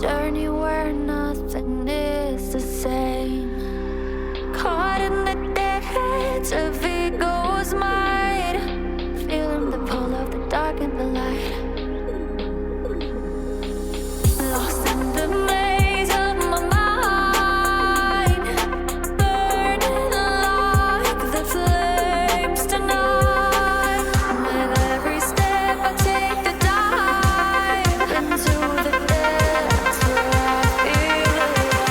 journey where nothing is the same. Caught in the dance of ego's might, feeling the pull of the dark and the light. Lost in the maze of my mind, burning like the flames tonight. With every step I take to dive into the depths where I feel alive.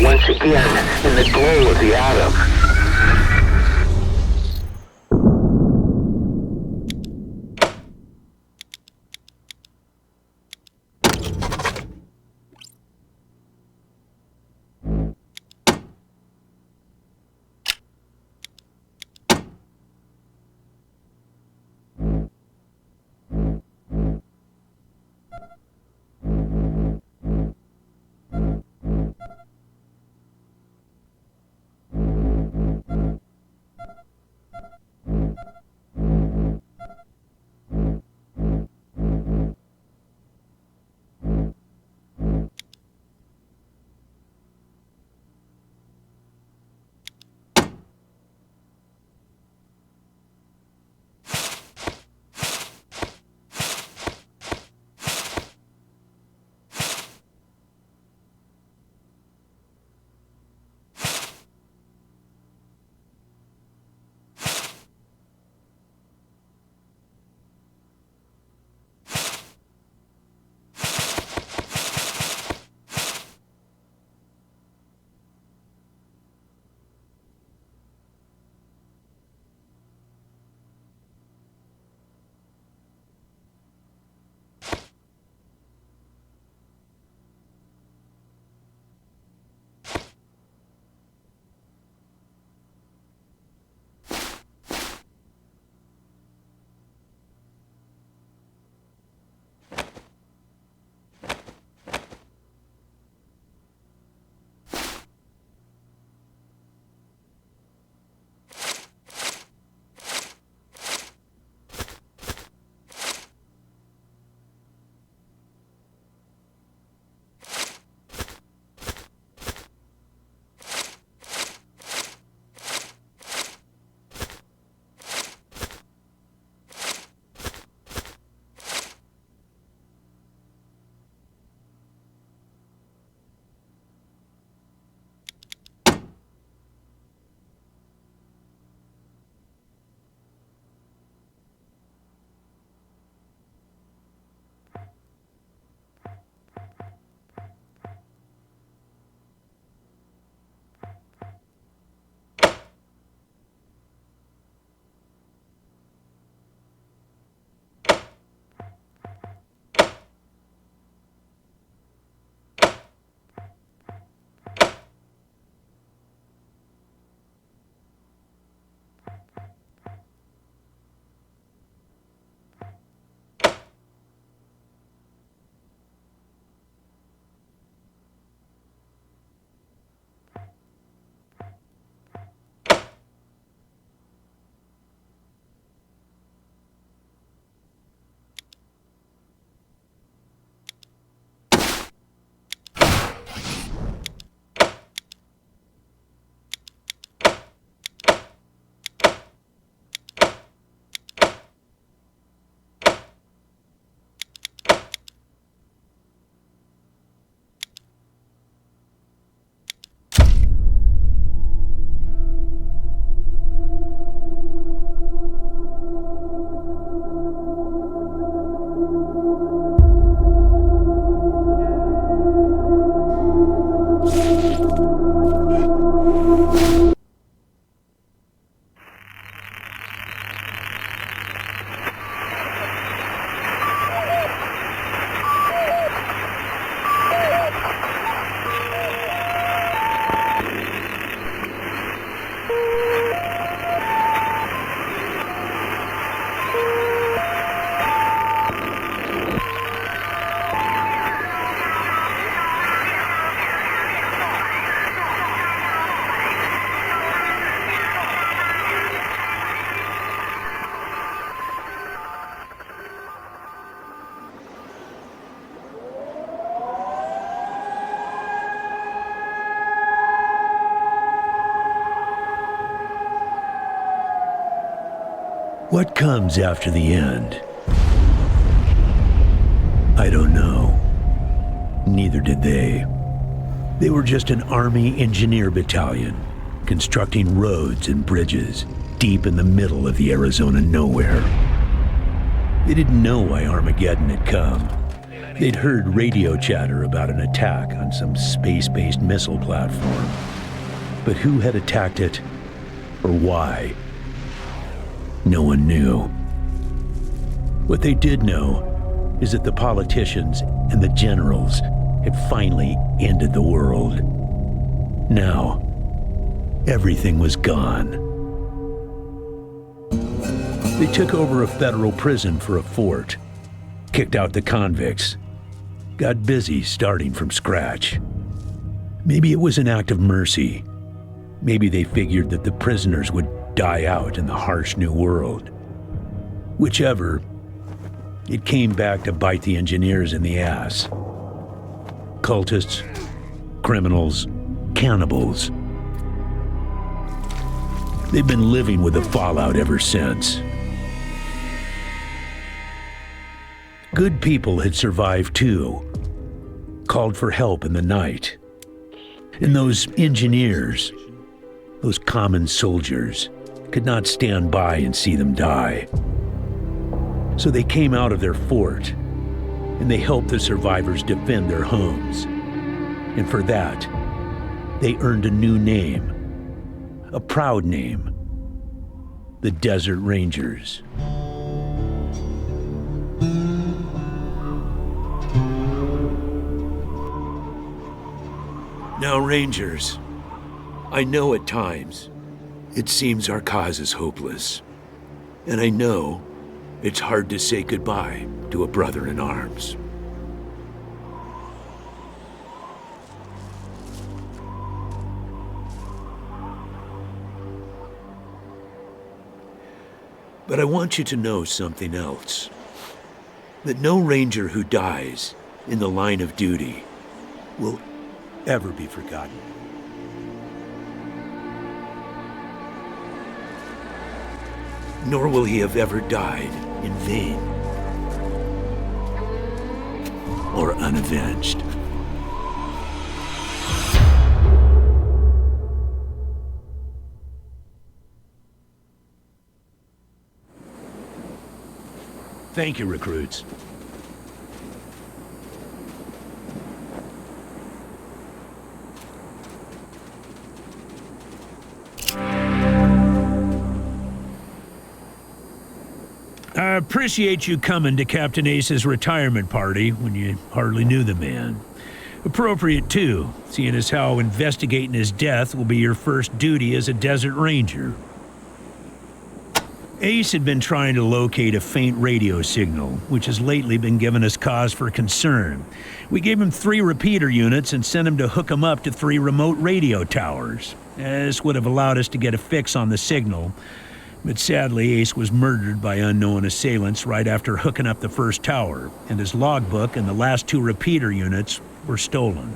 Once again in the glow of the atom. What comes after the end? I don't know. Neither did they. They were just an Army engineer battalion, constructing roads and bridges deep in the middle of the Arizona nowhere. They didn't know why Armageddon had come. They'd heard radio chatter about an attack on some space-based missile platform. But who had attacked it, or why? No one knew. What they did know is that the politicians and the generals had finally ended the world. Now, everything was gone. They took over a federal prison for a fort, kicked out the convicts, got busy starting from scratch. Maybe it was an act of mercy. Maybe they figured that the prisoners would die out in the harsh new world. Whichever, it came back to bite the engineers in the ass. Cultists, criminals, cannibals. They've been living with the fallout ever since. Good people had survived too, called for help in the night. And those engineers, those common soldiers, could not stand by and see them die. So they came out of their fort, and they helped the survivors defend their homes. And for that, they earned a new name, a proud name, the Desert Rangers. Now, Rangers, I know at times it seems our cause is hopeless, and I know it's hard to say goodbye to a brother in arms. But I want you to know something else. That no Ranger who dies in the line of duty will ever be forgotten. Nor will he have ever died in vain or unavenged. Thank you, recruits. I appreciate you coming to Captain Ace's retirement party when you hardly knew the man. Appropriate, too, seeing as how investigating his death will be your first duty as a Desert Ranger. Ace had been trying to locate a faint radio signal, which has lately been giving us cause for concern. We gave him 3 repeater units and sent him to hook them up to 3 remote radio towers. This would have allowed us to get a fix on the signal. But sadly, Ace was murdered by unknown assailants right after hooking up the first tower, and his logbook and the last 2 repeater units were stolen.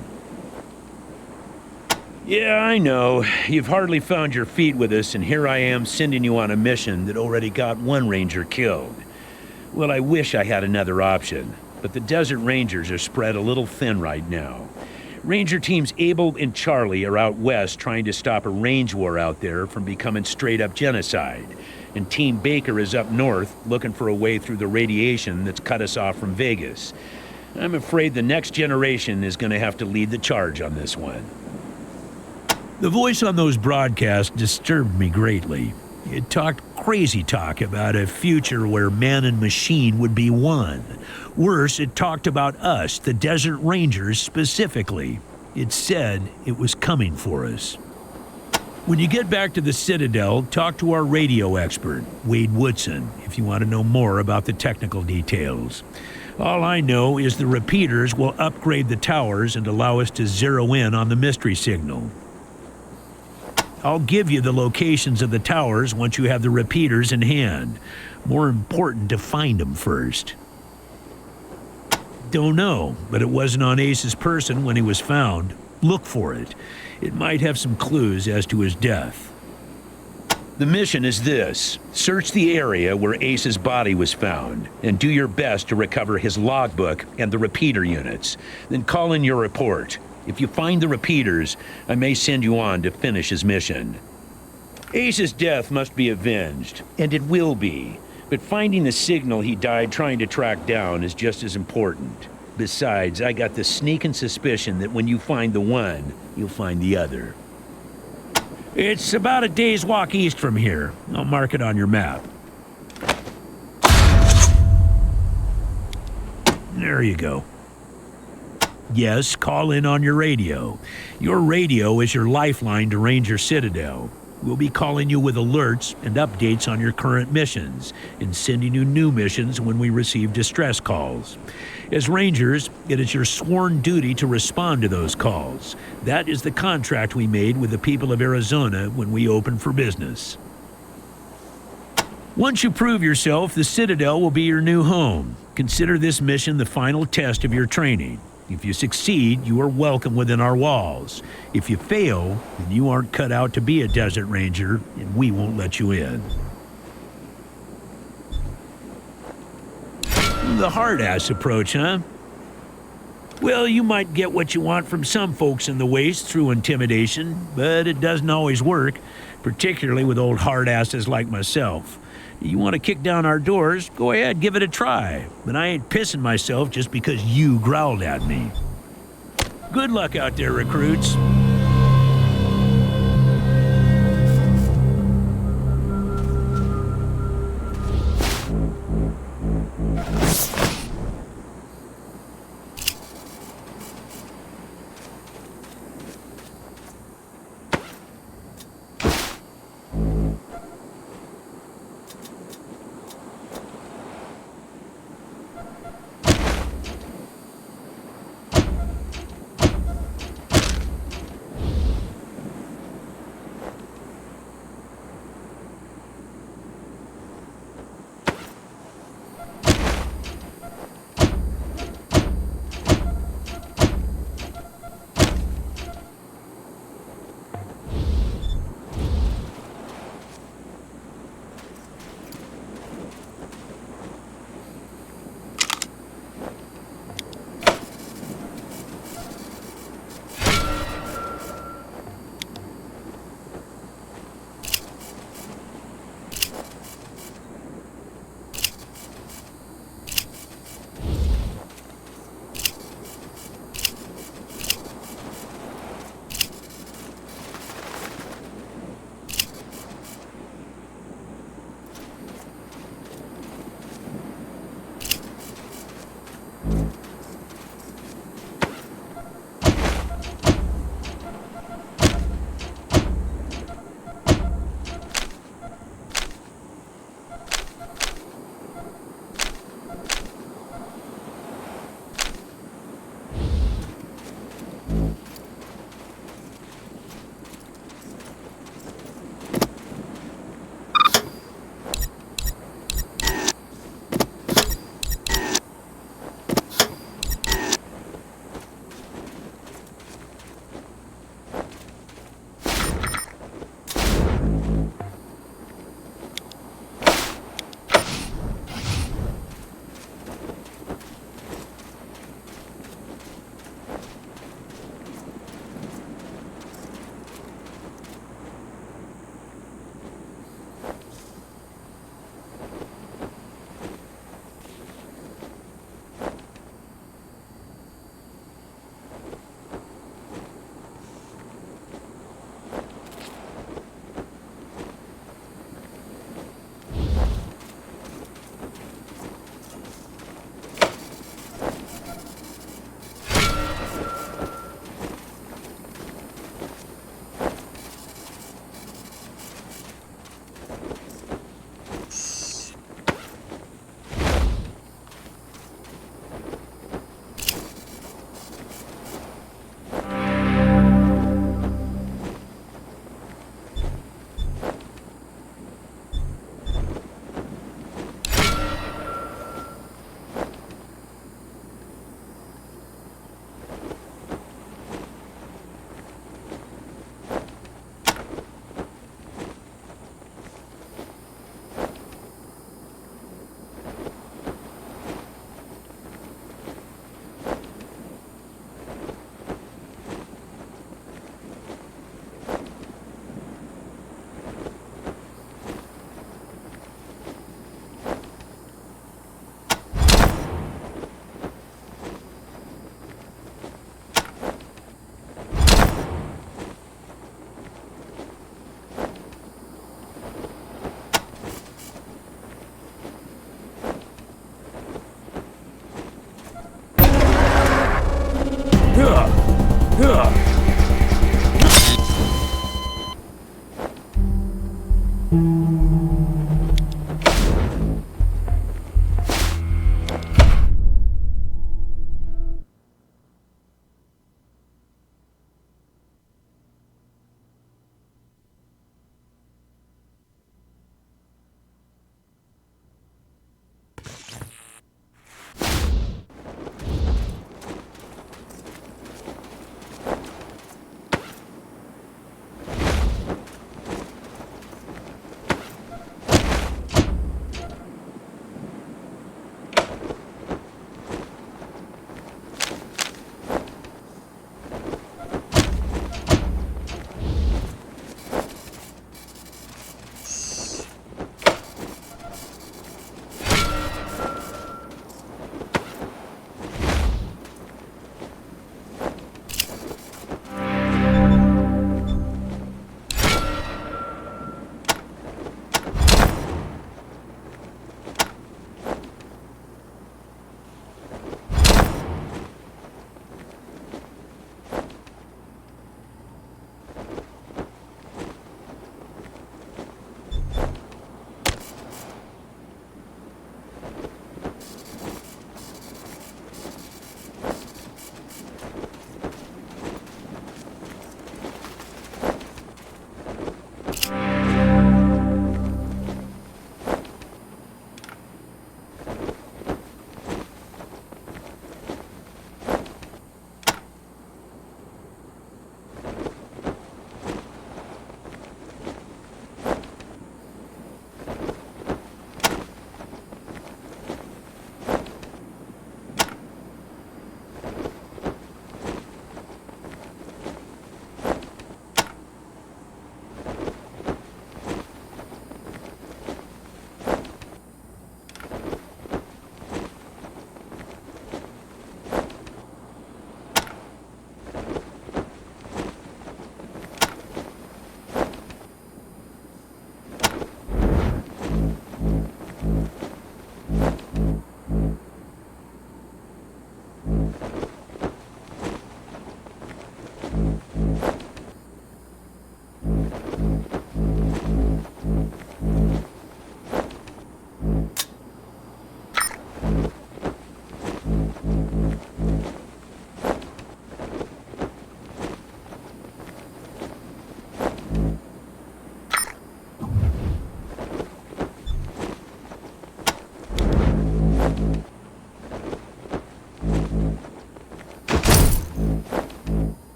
Yeah, I know. You've hardly found your feet with us, and here I am sending you on a mission that already got 1 Ranger killed. Well, I wish I had another option, but the Desert Rangers are spread a little thin right now. Ranger teams Abel and Charlie are out west trying to stop a range war out there from becoming straight-up genocide. And Team Baker is up north looking for a way through the radiation that's cut us off from Vegas. I'm afraid the next generation is going to have to lead the charge on this one. The voice on those broadcasts disturbed me greatly. It talked crazy talk about a future where man and machine would be one. Worse, it talked about us, the Desert Rangers, specifically. It said it was coming for us. When you get back to the Citadel, talk to our radio expert, Wade Woodson, if you want to know more about the technical details. All I know is the repeaters will upgrade the towers and allow us to zero in on the mystery signal. I'll give you the locations of the towers once you have the repeaters in hand. More important to find them first. Don't know, but it wasn't on Ace's person when he was found. Look for it. It might have some clues as to his death. The mission is this. Search the area where Ace's body was found, and do your best to recover his logbook and the repeater units. Then call in your report. If you find the repeaters, I may send you on to finish his mission. Ace's death must be avenged, and it will be. But finding the signal he died trying to track down is just as important. Besides, I got the sneaking suspicion that when you find the one, you'll find the other. It's about a day's walk east from here. I'll mark it on your map. There you go. Yes, call in on your radio. Your radio is your lifeline to Ranger Citadel. We'll be calling you with alerts and updates on your current missions, and sending you new missions when we receive distress calls. As Rangers, it is your sworn duty to respond to those calls. That is the contract we made with the people of Arizona when we opened for business. Once you prove yourself, the Citadel will be your new home. Consider this mission the final test of your training. If you succeed, you are welcome within our walls. If you fail, then you aren't cut out to be a Desert Ranger, and we won't let you in. The hard-ass approach, huh? Well, you might get what you want from some folks in the Waste through intimidation, but it doesn't always work, particularly with old hard-asses like myself. You want to kick down our doors, go ahead, give it a try. But I ain't pissing myself just because you growled at me. Good luck out there, recruits.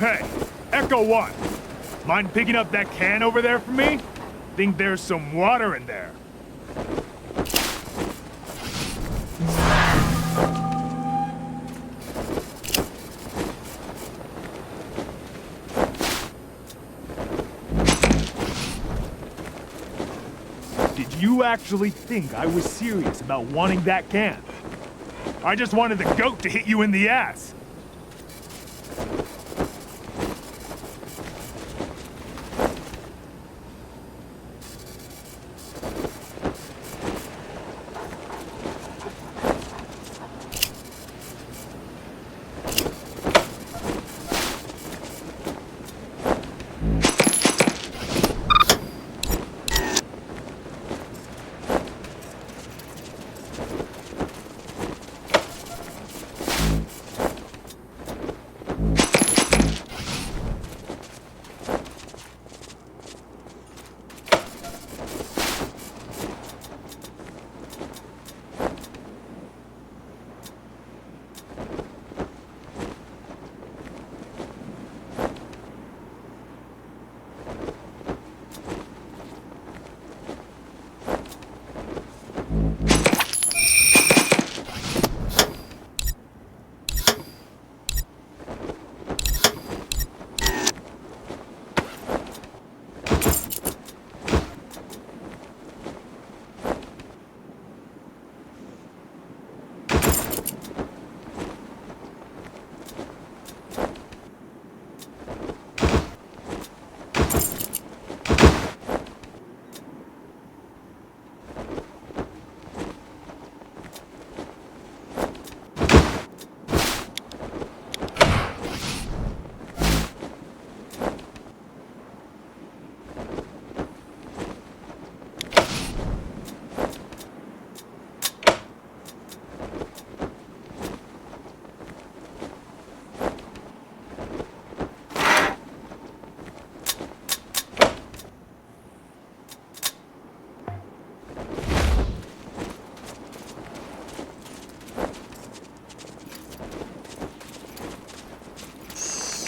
Hey, Echo 1. Mind picking up that can over there for me? Think there's some water in there. Did you actually think I was serious about wanting that can? I just wanted the goat to hit you in the ass.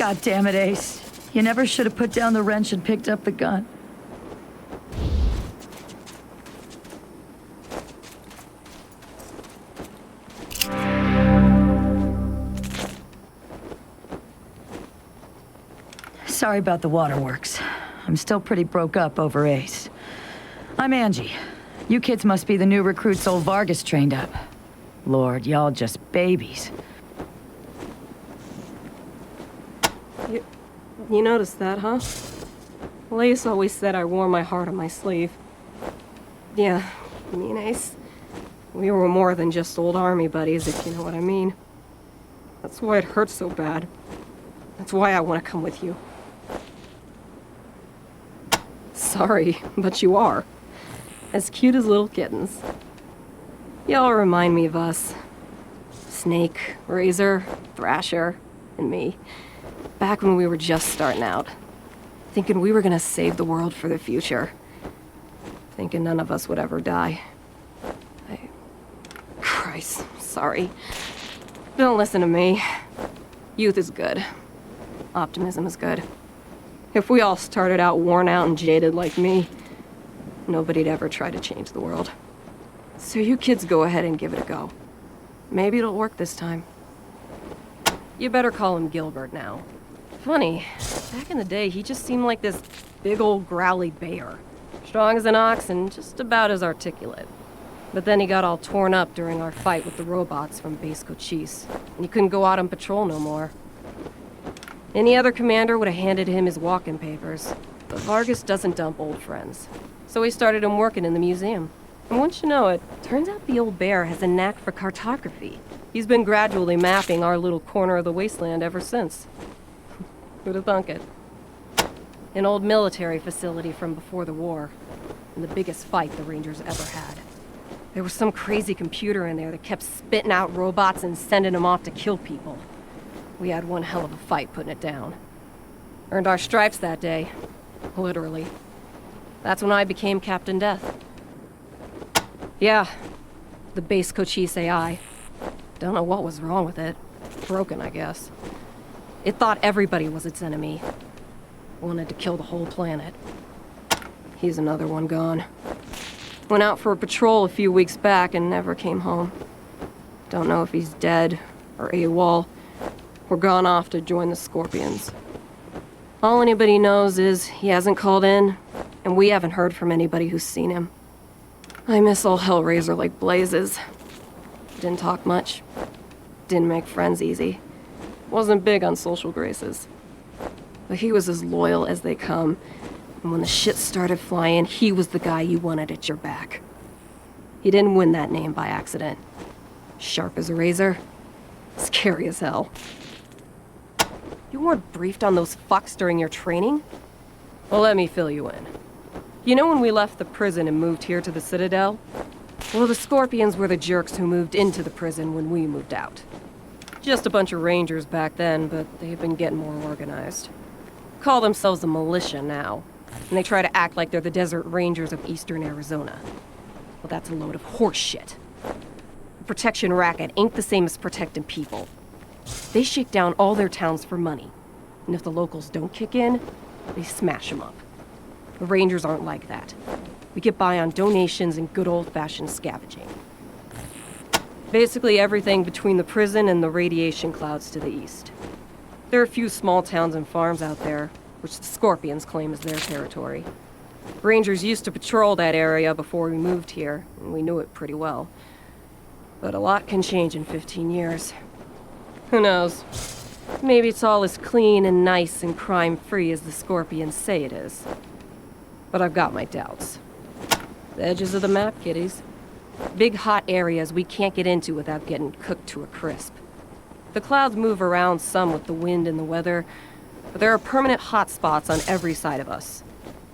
God damn it, Ace. You never should have put down the wrench and picked up the gun. Sorry about the waterworks. I'm still pretty broke up over Ace. I'm Angie. You kids must be the new recruits old Vargas trained up. Lord, y'all just babies. You noticed that, huh? Ace always said I wore my heart on my sleeve. Yeah, me and Ace. We were more than just old army buddies, if you know what I mean. That's why it hurts so bad. That's why I want to come with you. Sorry, but you are. As cute as little kittens. Y'all remind me of us. Snake, Razor, Thrasher, and me. Back when we were just starting out. Thinking we were gonna save the world for the future. Thinking none of us would ever die. Christ, sorry. Don't listen to me. Youth is good. Optimism is good. If we all started out worn out and jaded like me, nobody'd ever try to change the world. So you kids go ahead and give it a go. Maybe it'll work this time. You better call him Gilbert now. Funny, back in the day, he just seemed like this big old growly bear. Strong as an ox and just about as articulate. But then he got all torn up during our fight with the robots from Base Cochise, and he couldn't go out on patrol no more. Any other commander would have handed him his walking papers, but Vargas doesn't dump old friends. So he started him working in the museum. And once you know it, turns out the old bear has a knack for cartography. He's been gradually mapping our little corner of the Wasteland ever since. Who'd have thunk it? An old military facility from before the war, and the biggest fight the Rangers ever had. There was some crazy computer in there that kept spitting out robots and sending them off to kill people. We had one hell of a fight putting it down. Earned our stripes that day. Literally. That's when I became Captain Death. Yeah, the Base Cochise AI. Don't know what was wrong with it. Broken, I guess. It thought everybody was its enemy. Wanted to kill the whole planet. He's another one gone. Went out for a patrol a few weeks back and never came home. Don't know if he's dead or AWOL or gone off to join the Scorpions. All anybody knows is he hasn't called in, and we haven't heard from anybody who's seen him. I miss old Hellraiser like blazes. Didn't talk much. Didn't make friends easy. Wasn't big on social graces. But he was as loyal as they come, and when the shit started flying, he was the guy you wanted at your back. He didn't win that name by accident. Sharp as a razor, scary as hell. You weren't briefed on those fucks during your training? Well, let me fill you in. You know when we left the prison and moved here to the Citadel? Well, the Scorpions were the jerks who moved into the prison when we moved out. Just a bunch of Rangers back then, but they've been getting more organized. Call themselves the militia now, and they try to act like they're the Desert Rangers of Eastern Arizona. Well, that's a load of horse shit. The protection racket ain't the same as protecting people. They shake down all their towns for money, and if the locals don't kick in, they smash them up. The Rangers aren't like that. We get by on donations and good old-fashioned scavenging. Basically everything between the prison and the radiation clouds to the east. There are a few small towns and farms out there, which the Scorpions claim as their territory. Rangers used to patrol that area before we moved here, and we knew it pretty well. But a lot can change in 15 years. Who knows? Maybe it's all as clean and nice and crime-free as the Scorpions say it is. But I've got my doubts. The edges of the map, kiddies. Big hot areas we can't get into without getting cooked to a crisp. The clouds move around some with the wind and the weather, but there are permanent hot spots on every side of us.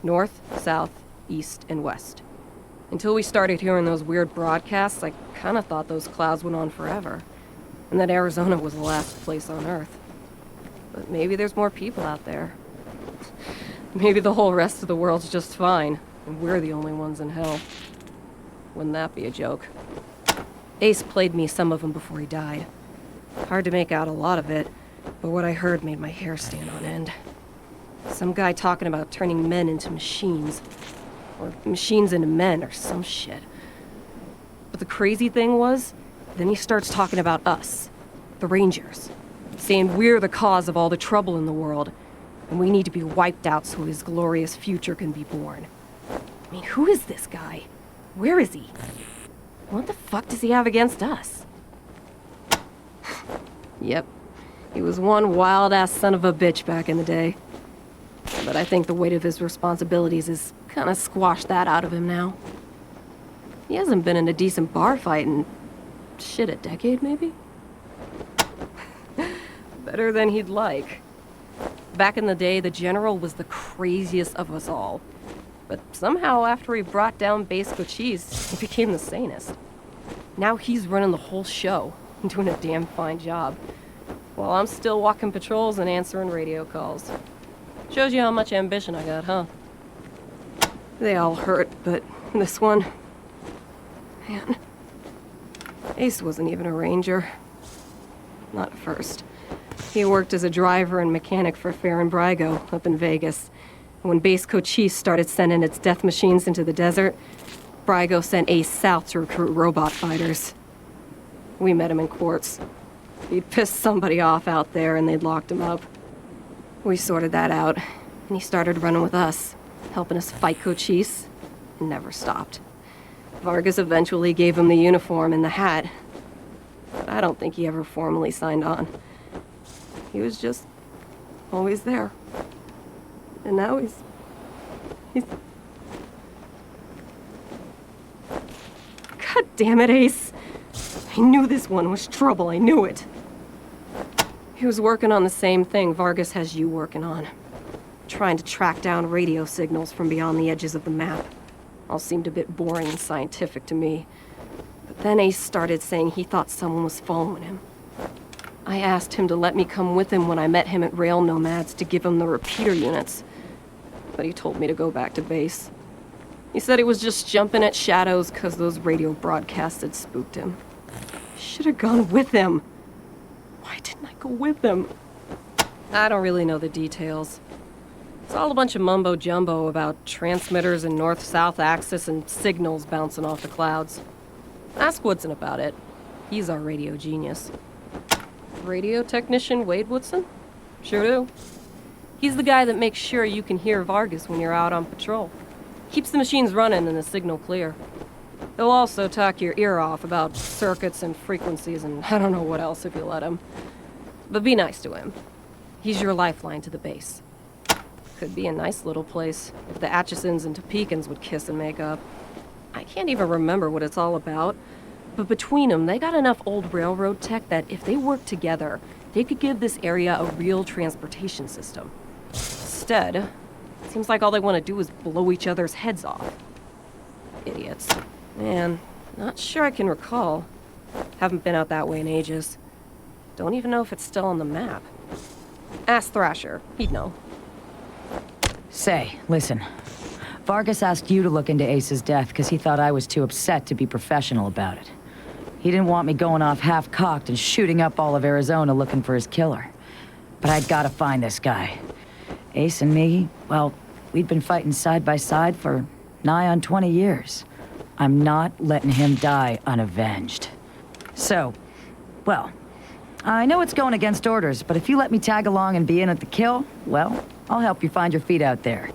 North, south, east, and west. Until we started hearing those weird broadcasts, I kinda thought those clouds went on forever, and that Arizona was the last place on Earth. But maybe there's more people out there. Maybe the whole rest of the world's just fine, and we're the only ones in hell. Wouldn't that be a joke? Ace played me some of them before he died. Hard to make out a lot of it, but what I heard made my hair stand on end. Some guy talking about turning men into machines. Or machines into men, or some shit. But the crazy thing was, then he starts talking about us, the Rangers. Saying we're the cause of all the trouble in the world, and we need to be wiped out so his glorious future can be born. I mean, who is this guy? Where is he? What the fuck does he have against us? Yep, he was one wild-ass son of a bitch back in the day. But I think the weight of his responsibilities has kinda squashed that out of him now. He hasn't been in a decent bar fight in, shit, a decade maybe? Better than he'd like. Back in the day, the General was the craziest of us all. But somehow, after he brought down Base Cochise, he became the sanest. Now he's running the whole show, and doing a damn fine job. While I'm still walking patrols and answering radio calls. Shows you how much ambition I got, huh? They all hurt, but this one... Man... Ace wasn't even a ranger. Not at first. He worked as a driver and mechanic for Farron Brygo up in Vegas. When Base Cochise started sending its death machines into the desert, Brygo sent Ace south to recruit robot fighters. We met him in quartz. He'd pissed somebody off out there and they'd locked him up. We sorted that out, and he started running with us, helping us fight Cochise, and never stopped. Vargas eventually gave him the uniform and the hat, but I don't think he ever formally signed on. He was just always there. And now he's... God damn it, Ace. I knew this one was trouble, I knew it. He was working on the same thing Vargas has you working on. Trying to track down radio signals from beyond the edges of the map. All seemed a bit boring and scientific to me. But then Ace started saying he thought someone was following him. I asked him to let me come with him when I met him at Rail Nomads to give him the repeater units. But he told me to go back to base. He said he was just jumping at shadows because those radio broadcasts had spooked him. I should have gone with him. Why didn't I go with him? I don't really know the details. It's all a bunch of mumbo-jumbo about transmitters and north-south axis and signals bouncing off the clouds. Ask Woodson about it. He's our radio genius. Radio technician Wade Woodson? Sure do. He's the guy that makes sure you can hear Vargas when you're out on patrol. Keeps the machines running and the signal clear. He'll also talk your ear off about circuits and frequencies and I don't know what else if you let him. But be nice to him. He's your lifeline to the base. Could be a nice little place if the Atchisons and Topekans would kiss and make up. I can't even remember what it's all about, but between them, they got enough old railroad tech that if they worked together, they could give this area a real transportation system. Instead, it seems like all they want to do is blow each other's heads off. Idiots. Man, not sure I can recall. Haven't been out that way in ages. Don't even know if it's still on the map. Ask Thrasher. He'd know. Say, listen. Vargas asked you to look into Ace's death because he thought I was too upset to be professional about it. He didn't want me going off half-cocked and shooting up all of Arizona looking for his killer. But I'd gotta find this guy. Ace and me, well, we'd been fighting side by side for nigh on 20 years. I'm not letting him die unavenged. So, well, I know it's going against orders, but if you let me tag along and be in at the kill, well, I'll help you find your feet out there.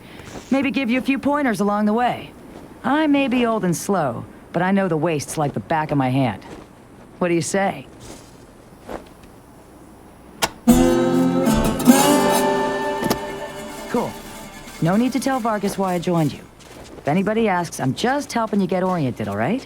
Maybe give you a few pointers along the way. I may be old and slow, but I know the wastes like the back of my hand. What do you say? Cool. No need to tell Vargas why I joined you. If anybody asks, I'm just helping you get oriented, all right?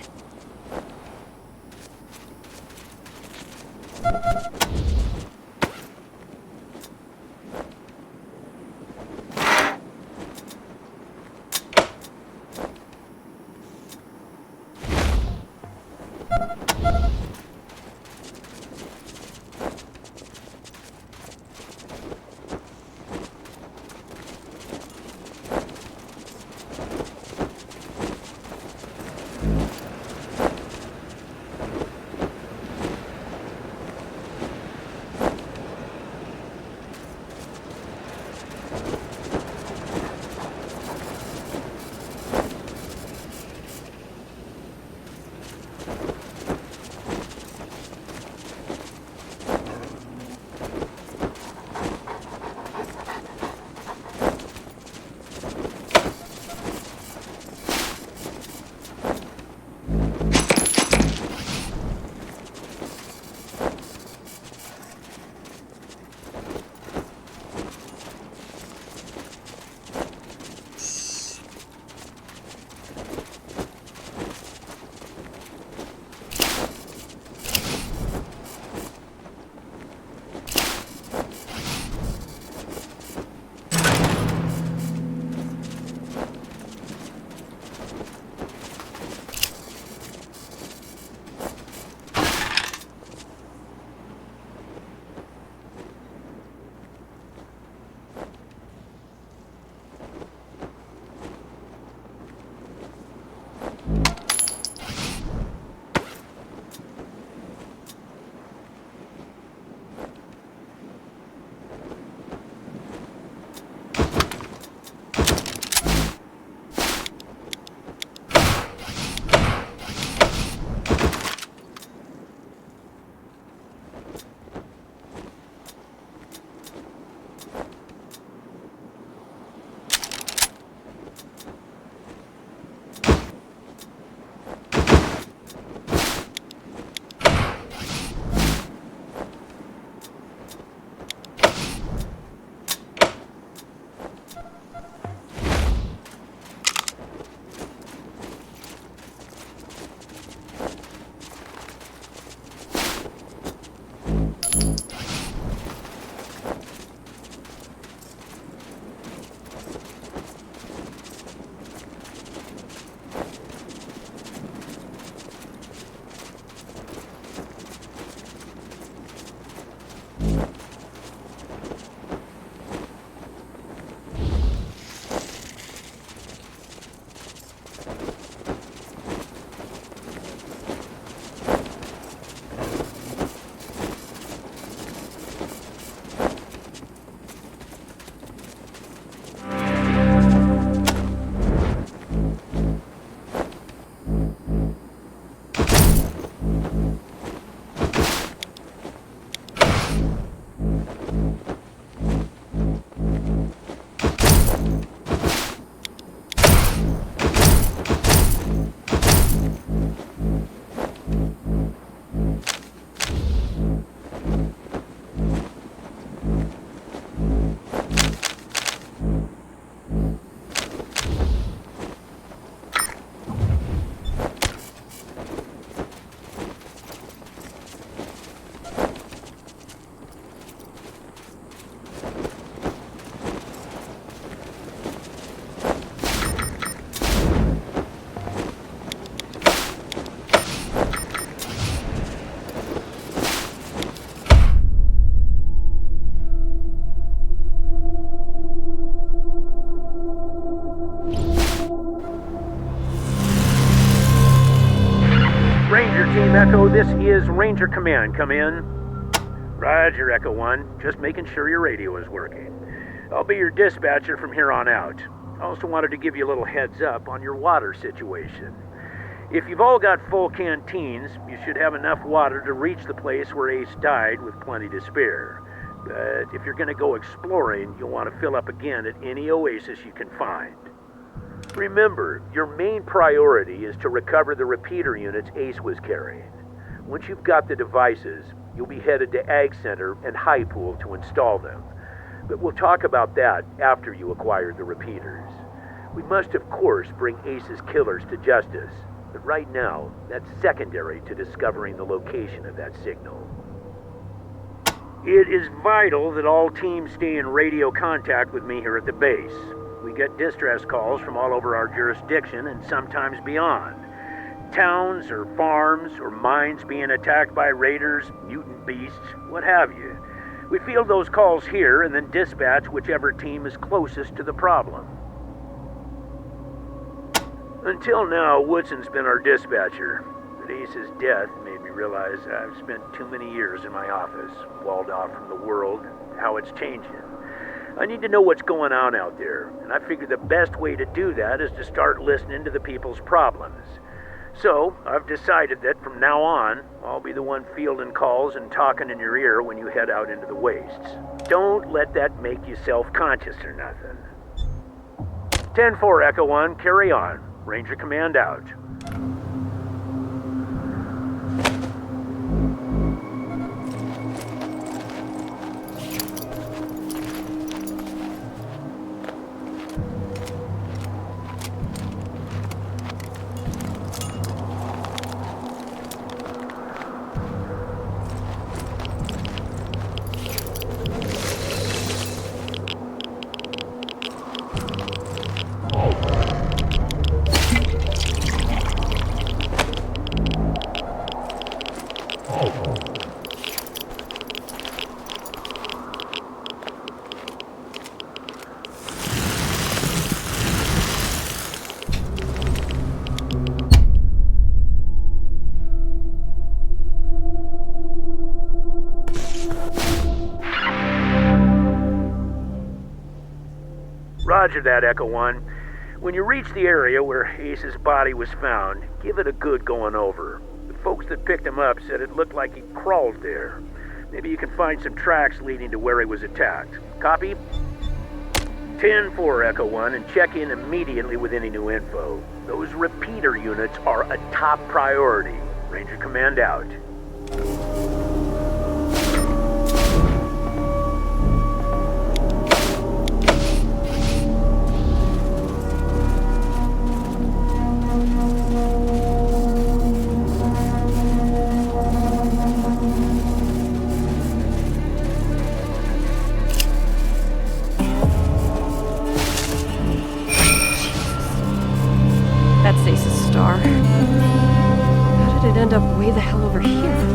Echo, this is Ranger Command. Come in. Roger, Echo 1. Just making sure your radio is working. I'll be your dispatcher from here on out. I also wanted to give you a little heads up on your water situation. If you've all got full canteens, you should have enough water to reach the place where Ace died with plenty to spare. But if you're going to go exploring, you'll want to fill up again at any oasis you can find. Remember, your main priority is to recover the repeater units Ace was carrying. Once you've got the devices, you'll be headed to Ag Center and High Pool to install them. But we'll talk about that after you acquire the repeaters. We must, of course, bring Ace's killers to justice. But right now, that's secondary to discovering the location of that signal. It is vital that all teams stay in radio contact with me here at the base. We get distress calls from all over our jurisdiction and sometimes beyond. Towns or farms or mines being attacked by raiders, mutant beasts, what have you. We field those calls here and then dispatch whichever team is closest to the problem. Until now, Woodson's been our dispatcher, but Ace's death made me realize I've spent too many years in my office, walled off from the world, and how it's changing. I need to know what's going on out there, and I figure the best way to do that is to start listening to the people's problems. So, I've decided that from now on, I'll be the one fielding calls and talking in your ear when you head out into the wastes. Don't let that make you self-conscious or nothing. 10-4, Echo 1, carry on. Ranger Command out. Roger that, Echo 1. When you reach the area where Ace's body was found, give it a good going over. The folks that picked him up said it looked like he crawled there. Maybe you can find some tracks leading to where he was attacked. Copy? 10-4, Echo 1, and check in immediately with any new info. Those repeater units are a top priority. Ranger Command out. That's Ace's star. How did it end up way the hell over here?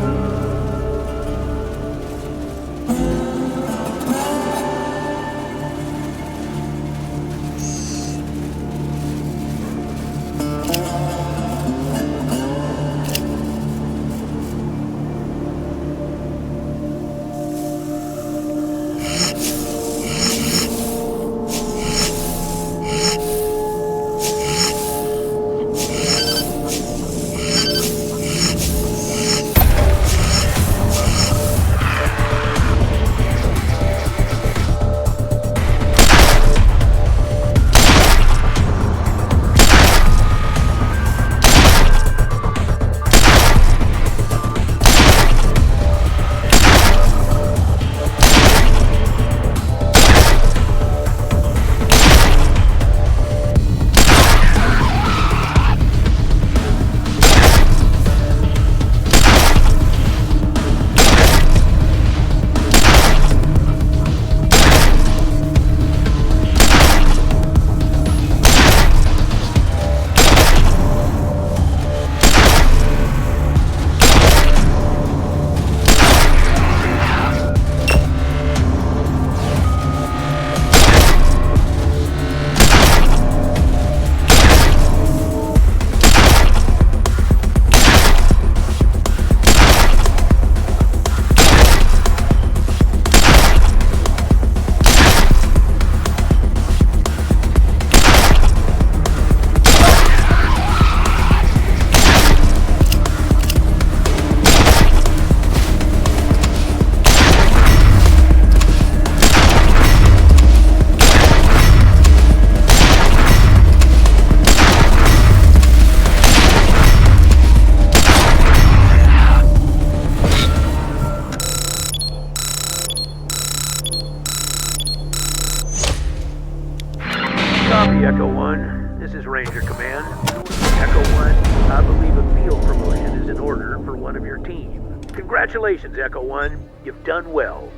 one of your team. Congratulations, Echo One. You've done well.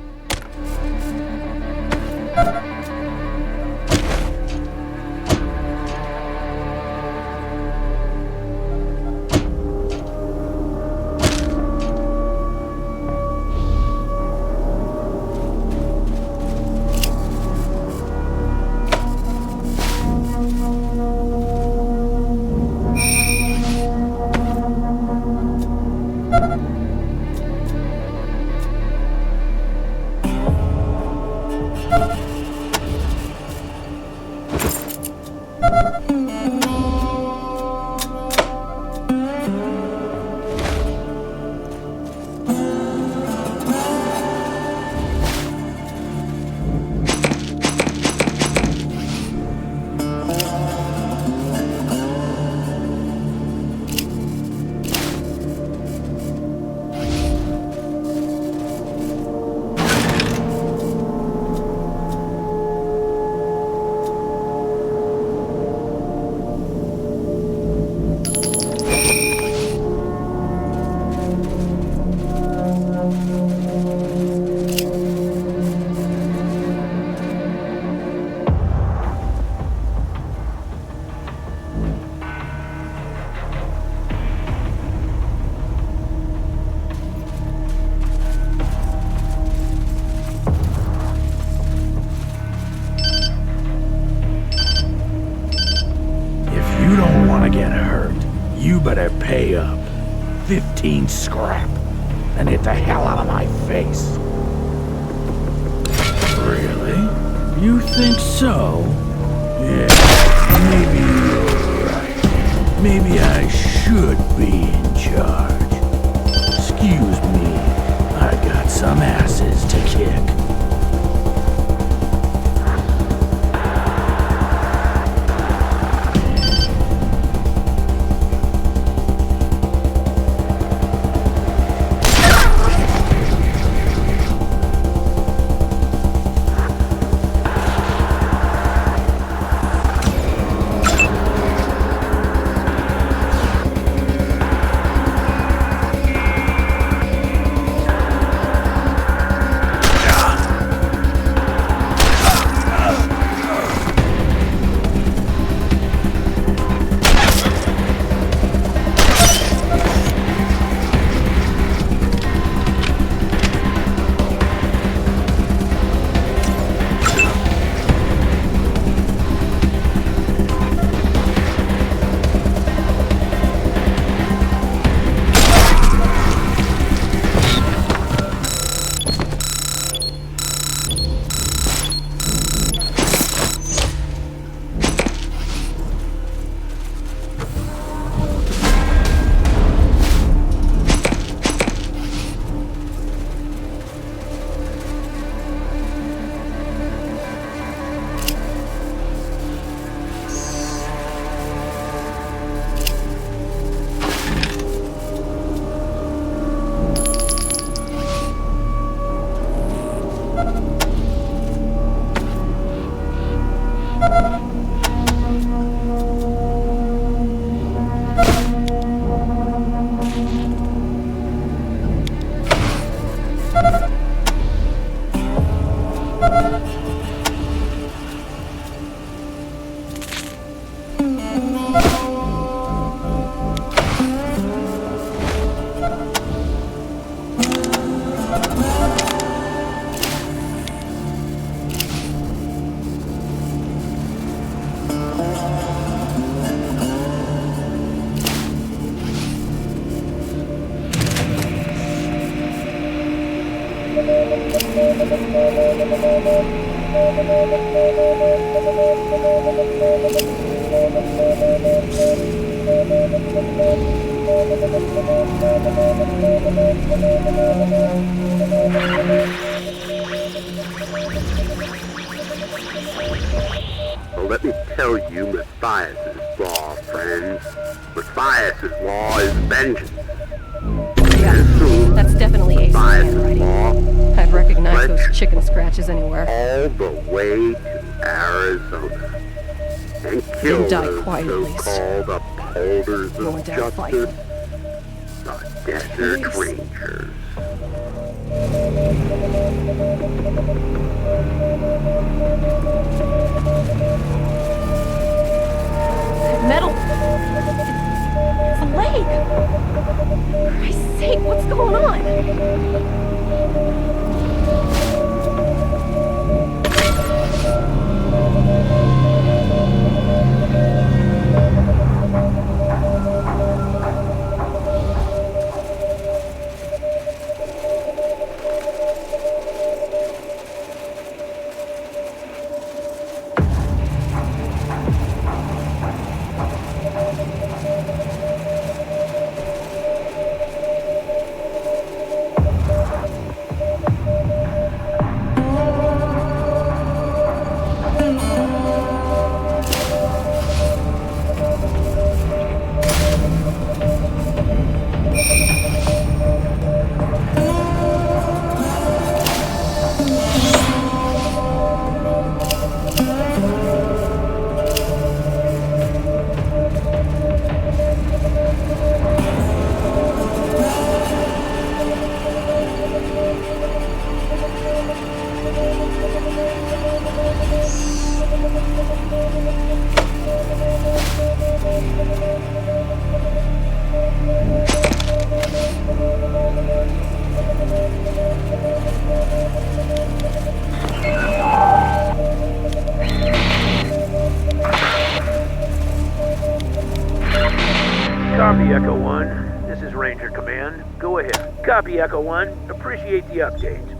You don't want to get hurt. You better pay up. 15 scrap. And get the hell out of my face. Really? You think so? Yeah, maybe you're right. Maybe I should be in charge. Excuse me, I got some asses to kick. Well, let me tell you Matthias's law, friends. Matthias's law is vengeance. Yeah, that's definitely Ace's handwriting. Law I'd recognize those chicken scratches anywhere. all the way to Arizona and kill Didn't die those quiet, at least. so-called upholders Going of down justice. fighting. Not Desert Rangers. Metal. It's a lake. For Christ's sake, what's going on? Copy, Echo 1. This is Ranger Command. Go ahead. Copy, Echo 1. Appreciate the update.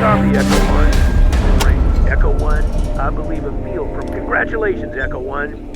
Copy, Echo 1. This is Ring. Echo 1, I believe a field from... Congratulations, Echo 1.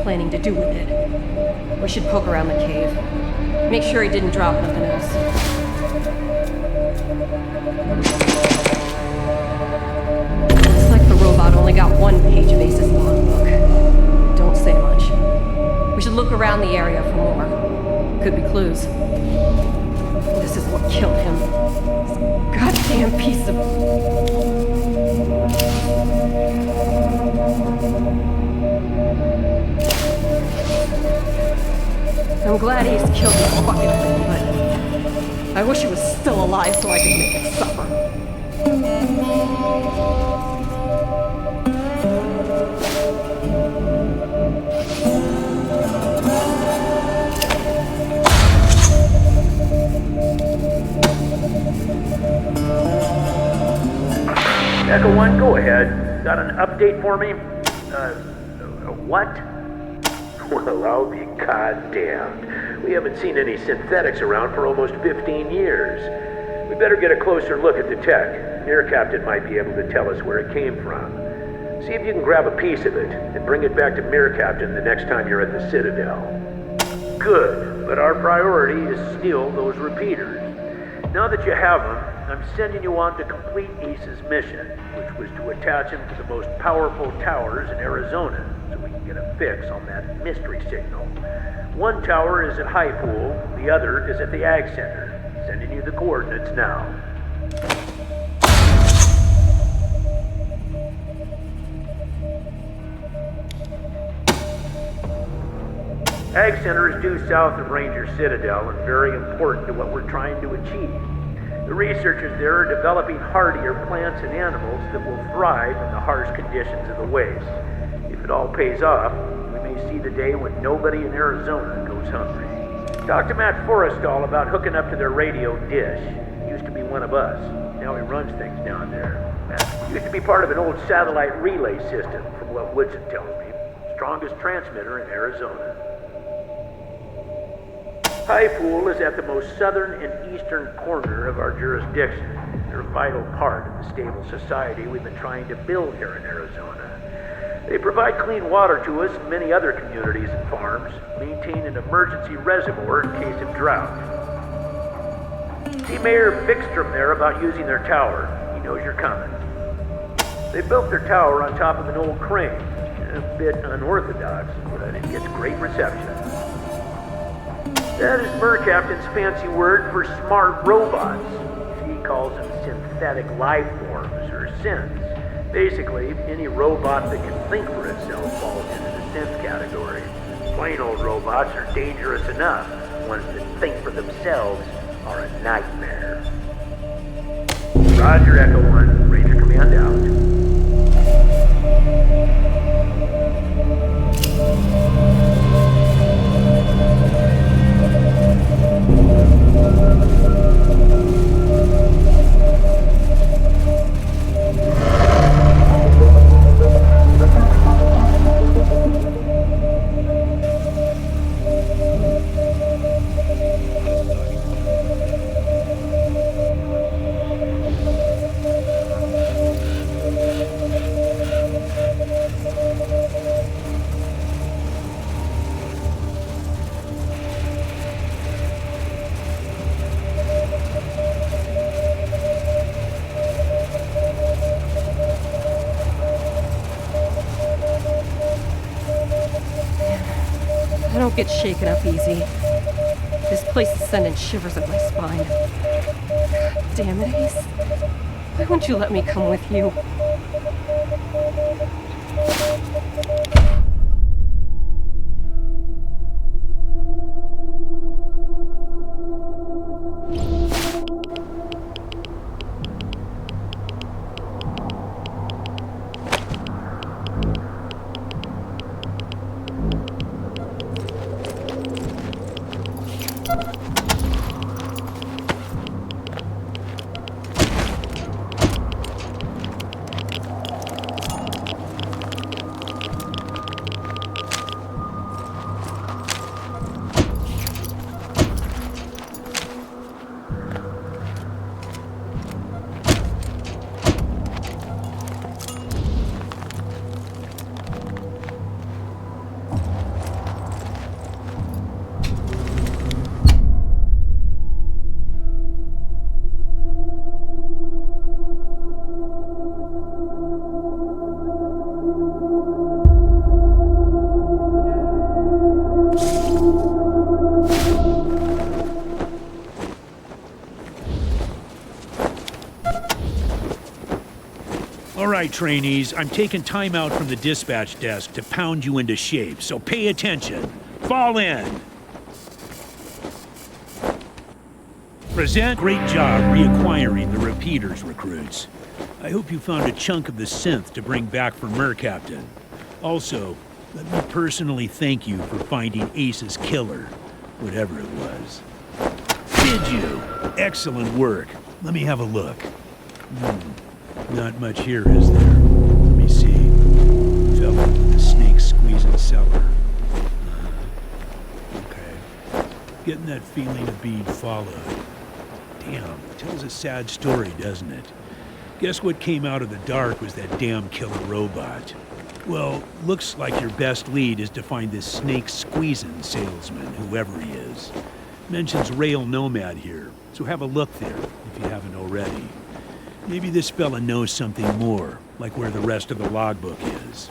Planning to do with it. We should poke around the cave. Make sure he didn't drop nothing else. Looks like the robot only got one page of Ace's logbook. Don't say much. We should look around the area for more. Could be clues. This is what killed him. This goddamn piece of... I'm glad he's killed this fucking thing, but I wish he was still alive so I could make it suffer. Echo 1, go ahead. Got an update for me? What? Well, I'll be goddamned. We haven't seen any synthetics around for almost 15 years. We better get a closer look at the tech. Your captain might be able to tell us where it came from. See if you can grab a piece of it and bring it back to Mir Captain the next time you're at the Citadel. Good, but our priority is still those repeaters. Now that you have them, I'm sending you on to complete Ace's mission, which was to attach him to the most powerful towers in Arizona, so we can get a fix on that mystery signal. One tower is at High Pool, the other is at the Ag Center. Sending you the coordinates now. Ag Center is due south of Ranger Citadel and very important to what we're trying to achieve. The researchers there are developing hardier plants and animals that will thrive in the harsh conditions of the waste. If it all pays off, we may see the day when nobody in Arizona goes hungry. Talk to Matt Forrestal about hooking up to their radio dish. He used to be one of us. Now he runs things down there. Matt used to be part of an old satellite relay system, from what Woodson tells me. Strongest transmitter in Arizona. High Pool is at the most southern and eastern corner of our jurisdiction. They're a vital part of the stable society we've been trying to build here in Arizona. They provide clean water to us and many other communities and farms, maintain an emergency reservoir in case of drought. See Mayor Vikstrom there about using their tower. He knows you're coming. They built their tower on top of an old crane. A bit unorthodox, but it gets great reception. That is Mir Captain's fancy word for smart robots. He calls them synthetic life forms, or synths. Basically, any robot that can think for itself falls into the synth category. Plain old robots are dangerous enough. Ones that think for themselves are a nightmare. Roger, Echo 1. Ranger Command out. I don't get shaken up easy. This place is sending shivers up my spine. Damn it, Ace. Why won't you let me come with you? All right, trainees, I'm taking time out from the dispatch desk to pound you into shape, so pay attention. Fall in. Present. Great job reacquiring the repeaters, recruits. I hope you found a chunk of the synth to bring back for Captain. Also, let me personally thank you for finding Ace's killer, whatever it was. Did you? Excellent work. Let me have a look. Not much here, is there? Let me see. Fell into the snake-squeezing cellar. Okay. Getting that feeling of being followed. Damn, tells a sad story, doesn't it? Guess what came out of the dark was that damn killer robot. Well, looks like your best lead is to find this snake-squeezing salesman, whoever he is. Mentions Rail Nomad here, so have a look there, if you haven't already. Maybe this fella knows something more, like where the rest of the logbook is.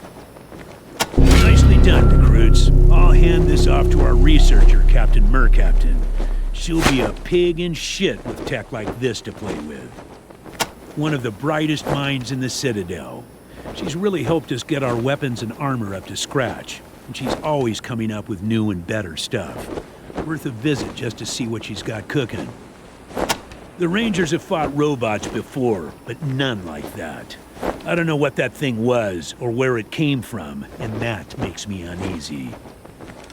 Nicely done, recruits. I'll hand this off to our researcher, Captain Captain. She'll be a pig in shit with tech like this to play with. One of the brightest minds in the Citadel. She's really helped us get our weapons and armor up to scratch, and she's always coming up with new and better stuff. Worth a visit just to see what she's got cooking. The Rangers have fought robots before, but none like that. I don't know what that thing was or where it came from, and that makes me uneasy.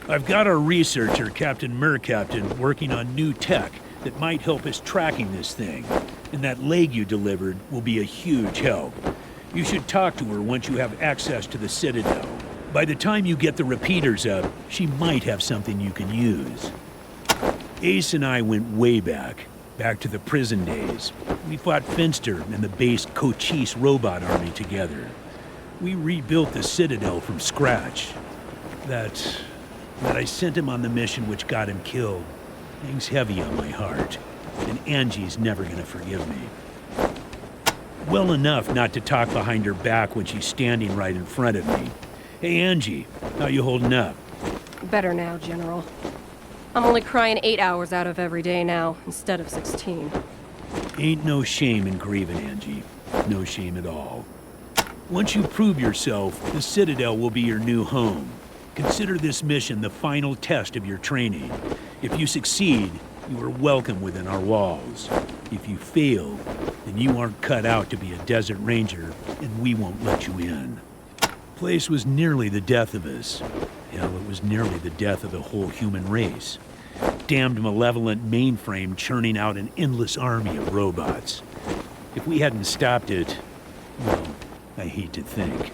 I've got our researcher, Captain Captain, working on new tech that might help us tracking this thing, and that leg you delivered will be a huge help. You should talk to her once you have access to the Citadel. By the time you get the repeaters up, she might have something you can use. Ace and I went way back to the prison days. We fought Finster and the base Cochise robot army together. We rebuilt the Citadel from scratch. That I sent him on the mission which got him killed hangs heavy on my heart, and Angie's never gonna forgive me. Well enough not to talk behind her back when she's standing right in front of me. Hey Angie, how you holding up? Better now, General. I'm only crying 8 hours out of every day now, instead of 16. Ain't no shame in grieving, Angie. No shame at all. Once you prove yourself, the Citadel will be your new home. Consider this mission the final test of your training. If you succeed, you are welcome within our walls. If you fail, then you aren't cut out to be a desert ranger, and we won't let you in. Place was nearly the death of us. Hell, it was nearly the death of the whole human race. Damned malevolent mainframe churning out an endless army of robots. If we hadn't stopped it, well, I hate to think.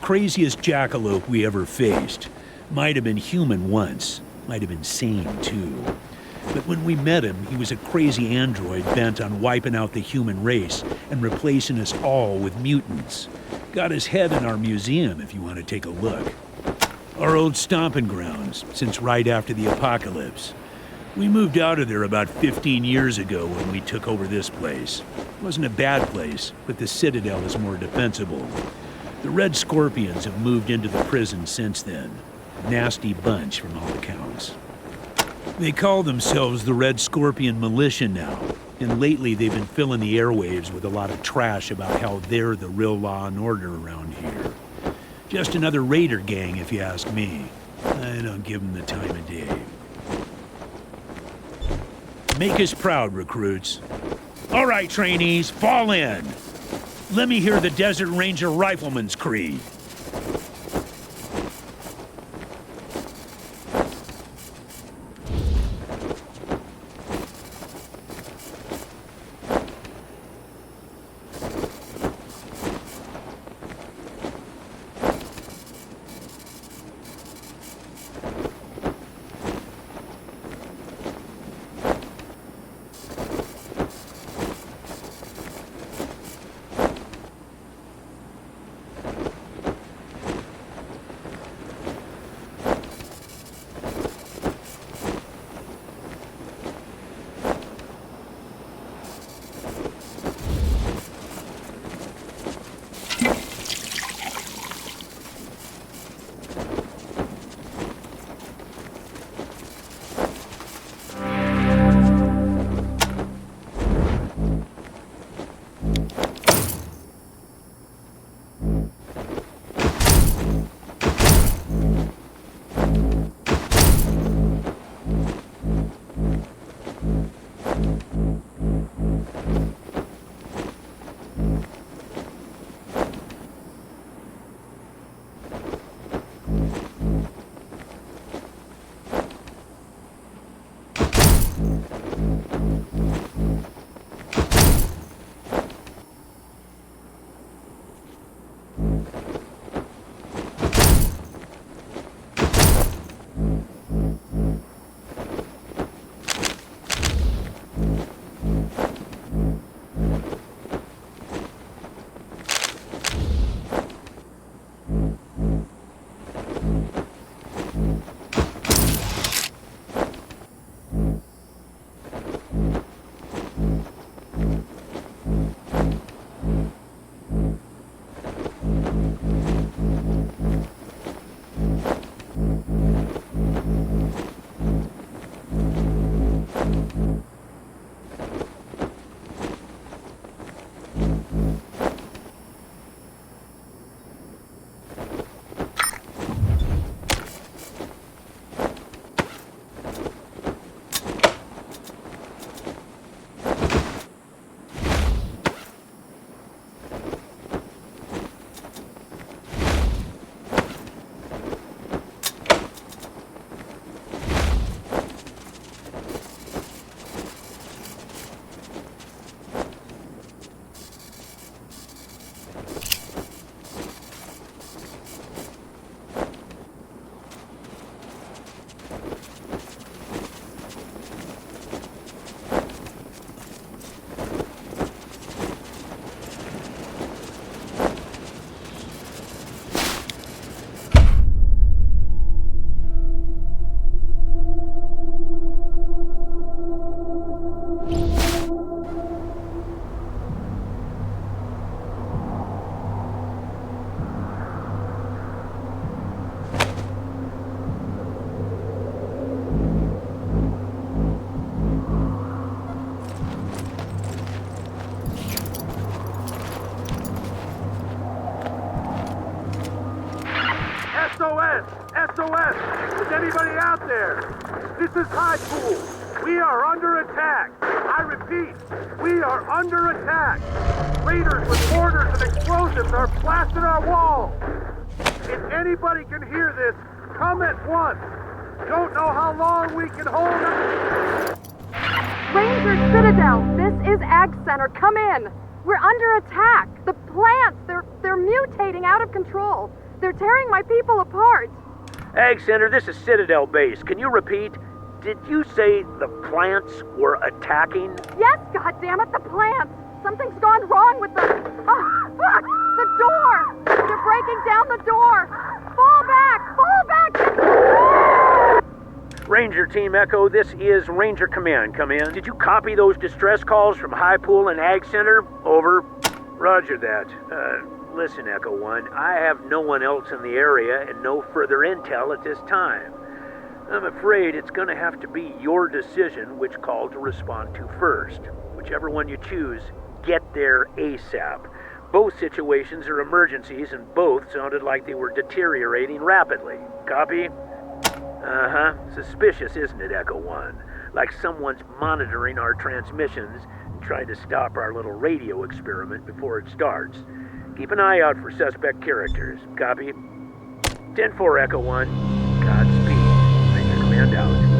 Craziest jackalope we ever faced. Might have been human once. Might have been sane, too. But when we met him, he was a crazy android bent on wiping out the human race and replacing us all with mutants. Got his head in our museum if you want to take a look. Our old stomping grounds, since right after the apocalypse. We moved out of there about 15 years ago when we took over this place. It wasn't a bad place, but the Citadel is more defensible. The Red Scorpions have moved into the prison since then. Nasty bunch from all accounts. They call themselves the Red Scorpion Militia now, and lately they've been filling the airwaves with a lot of trash about how they're the real law and order around here. Just another raider gang, if you ask me. I don't give them the time of day. Make us proud, recruits. All right, trainees, fall in. Let me hear the Desert Ranger Rifleman's creed. SOS! SOS! Is anybody out there? This is High Pool. We are under attack. I repeat, we are under attack. Raiders with mortars and explosives are blasting our walls. If anybody can hear this, come at once. Don't know how long we can hold it. Ranger Citadel, this is Ag Center. Come in. We're under attack. The plants, they're mutating out of control. They're tearing my people apart. Ag Center, this is Citadel Base. Can you repeat? Did you say the plants were attacking? Yes, goddammit, the plants. Something's gone wrong with the... Oh, fuck! The door! They're breaking down the door! Fall back! Fall back! Ranger Team Echo, this is Ranger Command. Come in. Did you copy those distress calls from High Pool and Ag Center? Over. Roger that. Listen, Echo One, I have no one else in the area and no further intel at this time. I'm afraid it's gonna have to be your decision which call to respond to first. Whichever one you choose, get there ASAP. Both situations are emergencies and both sounded like they were deteriorating rapidly. Copy? Uh-huh. Suspicious, isn't it, Echo One? Like someone's monitoring our transmissions and trying to stop our little radio experiment before it starts. Keep an eye out for suspect characters. Copy? 10-4, Echo One. Godspeed. Ranger Command out.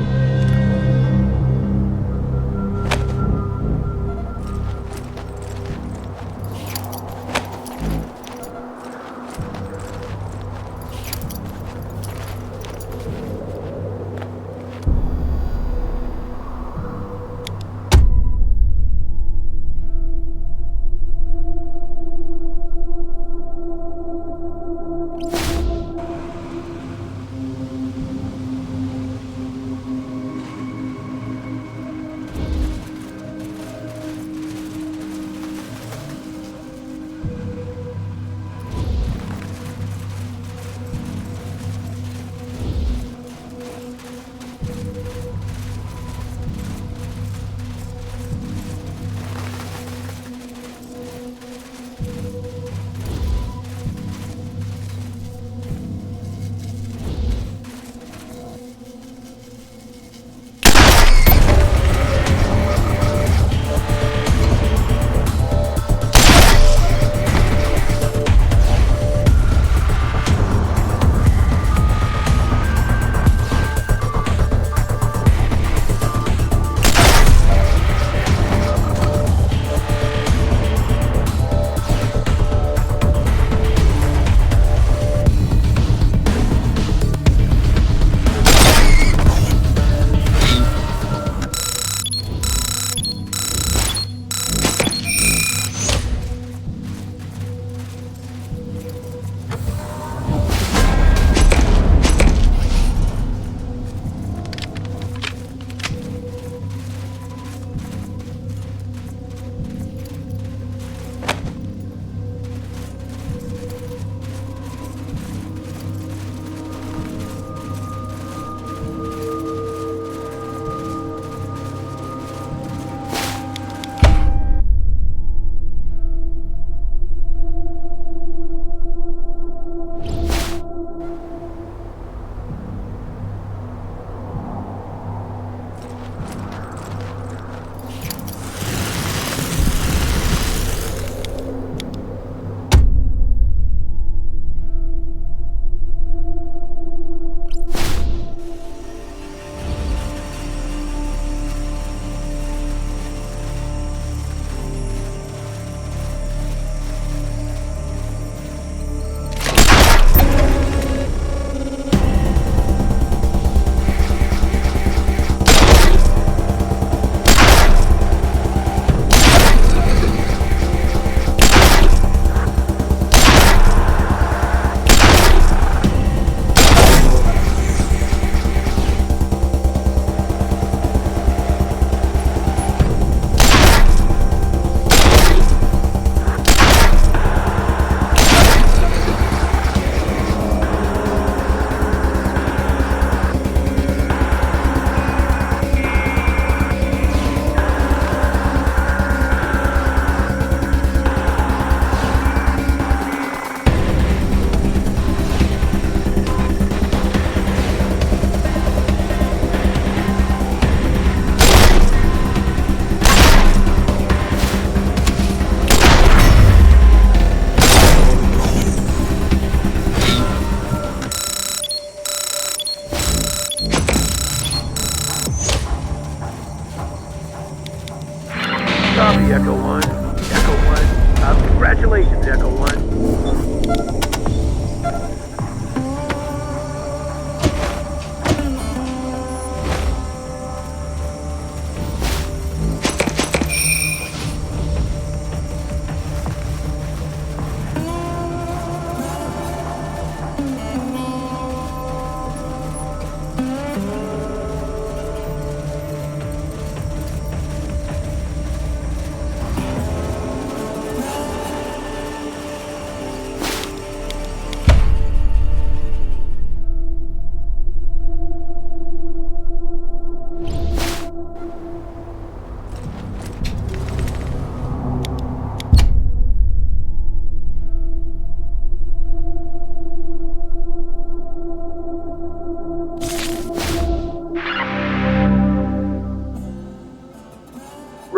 Copy, Echo One. Echo One. Congratulations, Echo One.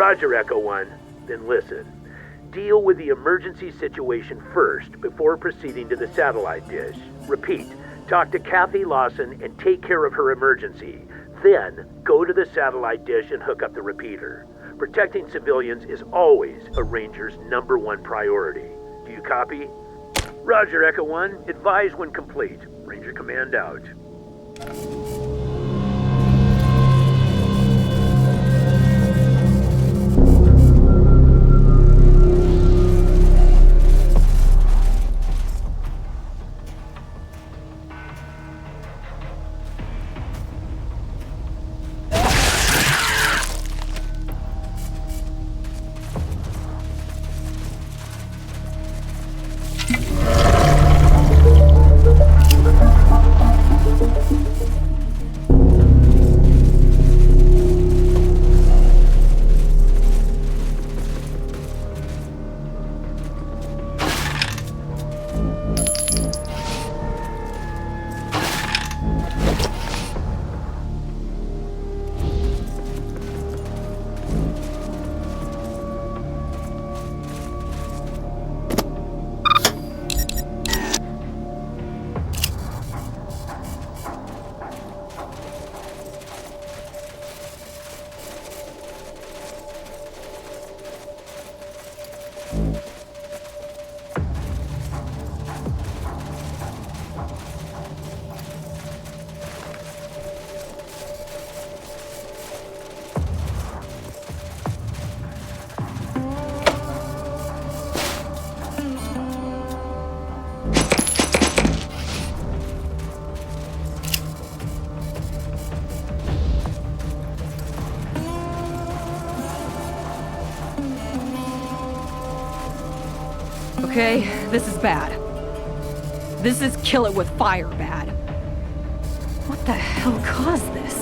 Roger, Echo 1. Then listen. Deal with the emergency situation first before proceeding to the satellite dish. Repeat, talk to Kathy Lawson and take care of her emergency. Then, go to the satellite dish and hook up the repeater. Protecting civilians is always a Ranger's #1 priority. Do you copy? Roger, Echo 1. Advise when complete. Ranger Command out. Okay, this is bad. This is kill it with fire bad. What the hell caused this?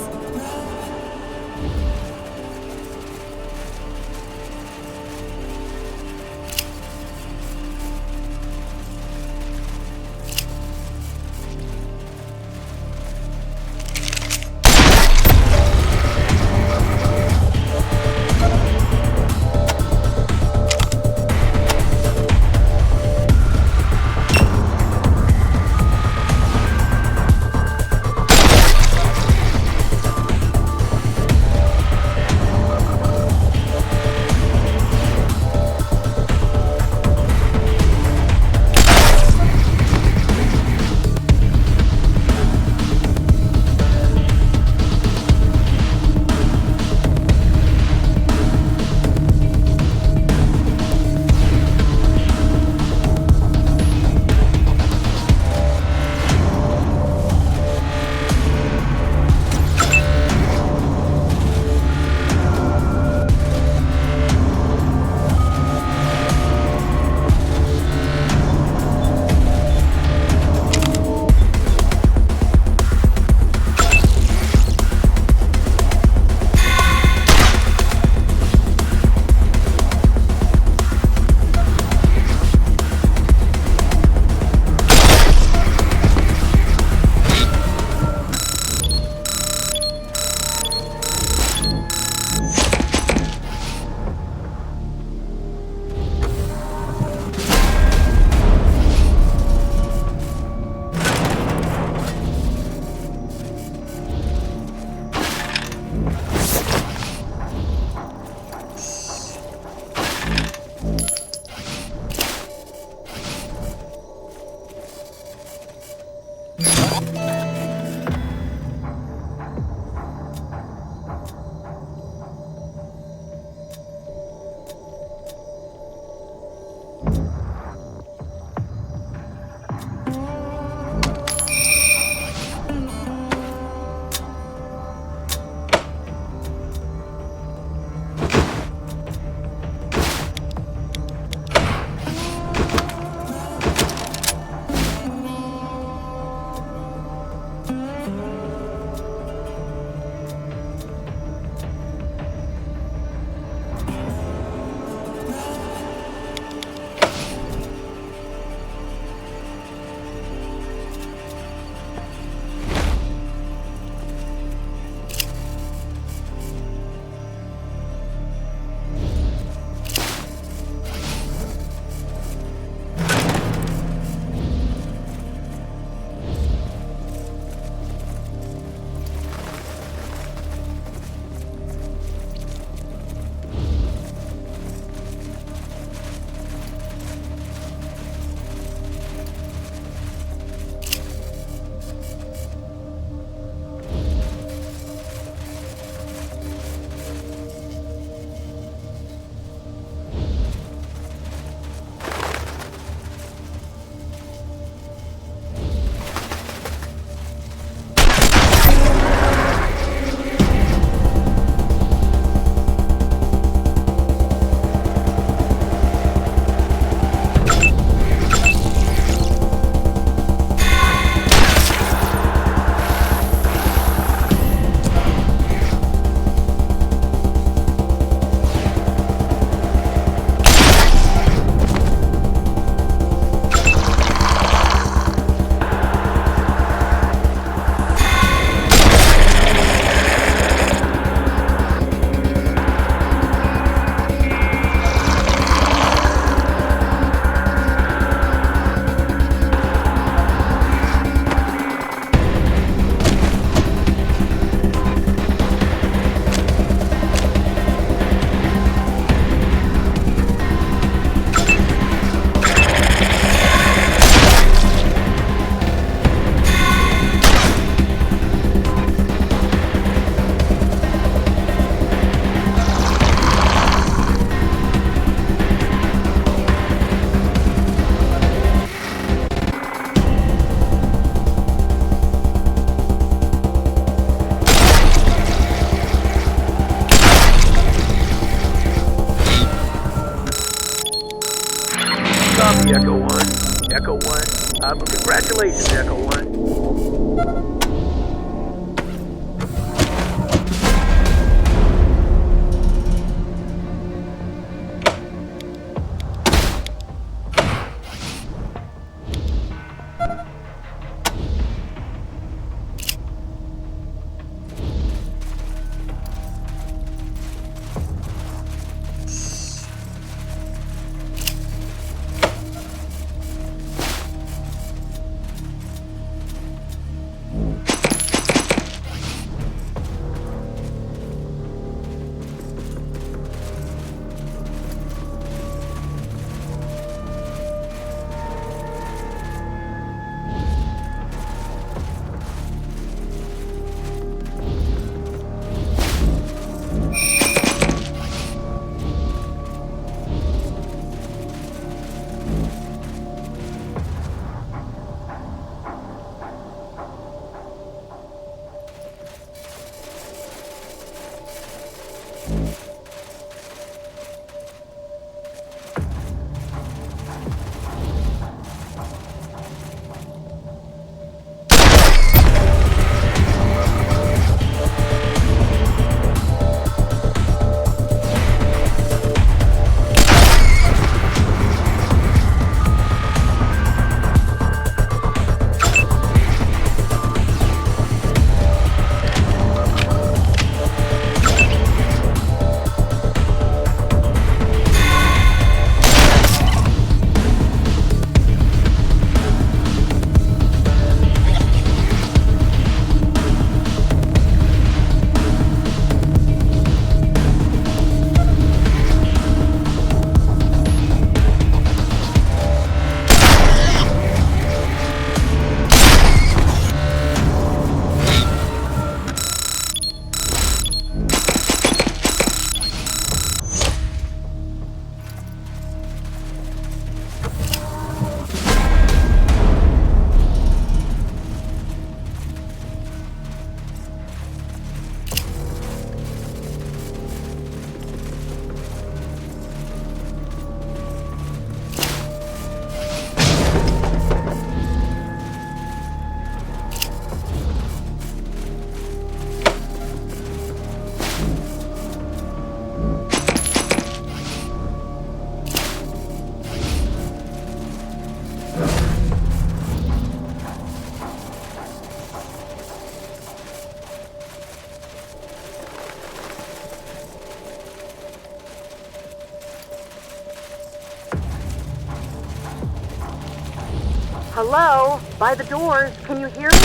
Hello? By the doors. Can you hear me?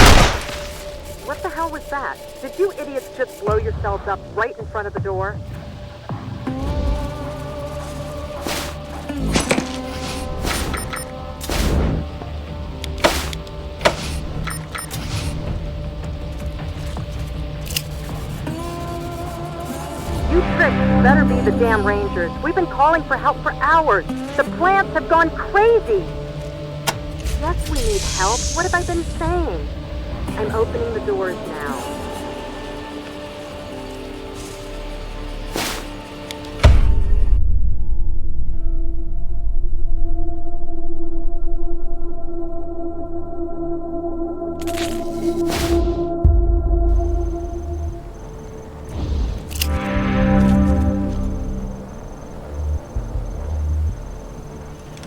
What the hell was that? Did you idiots just blow yourselves up right in front of the door? You tricks better be the damn Rangers. We've been calling for help for hours. The plants have gone crazy. Yes, we need help. What have I been saying? I'm opening the doors now.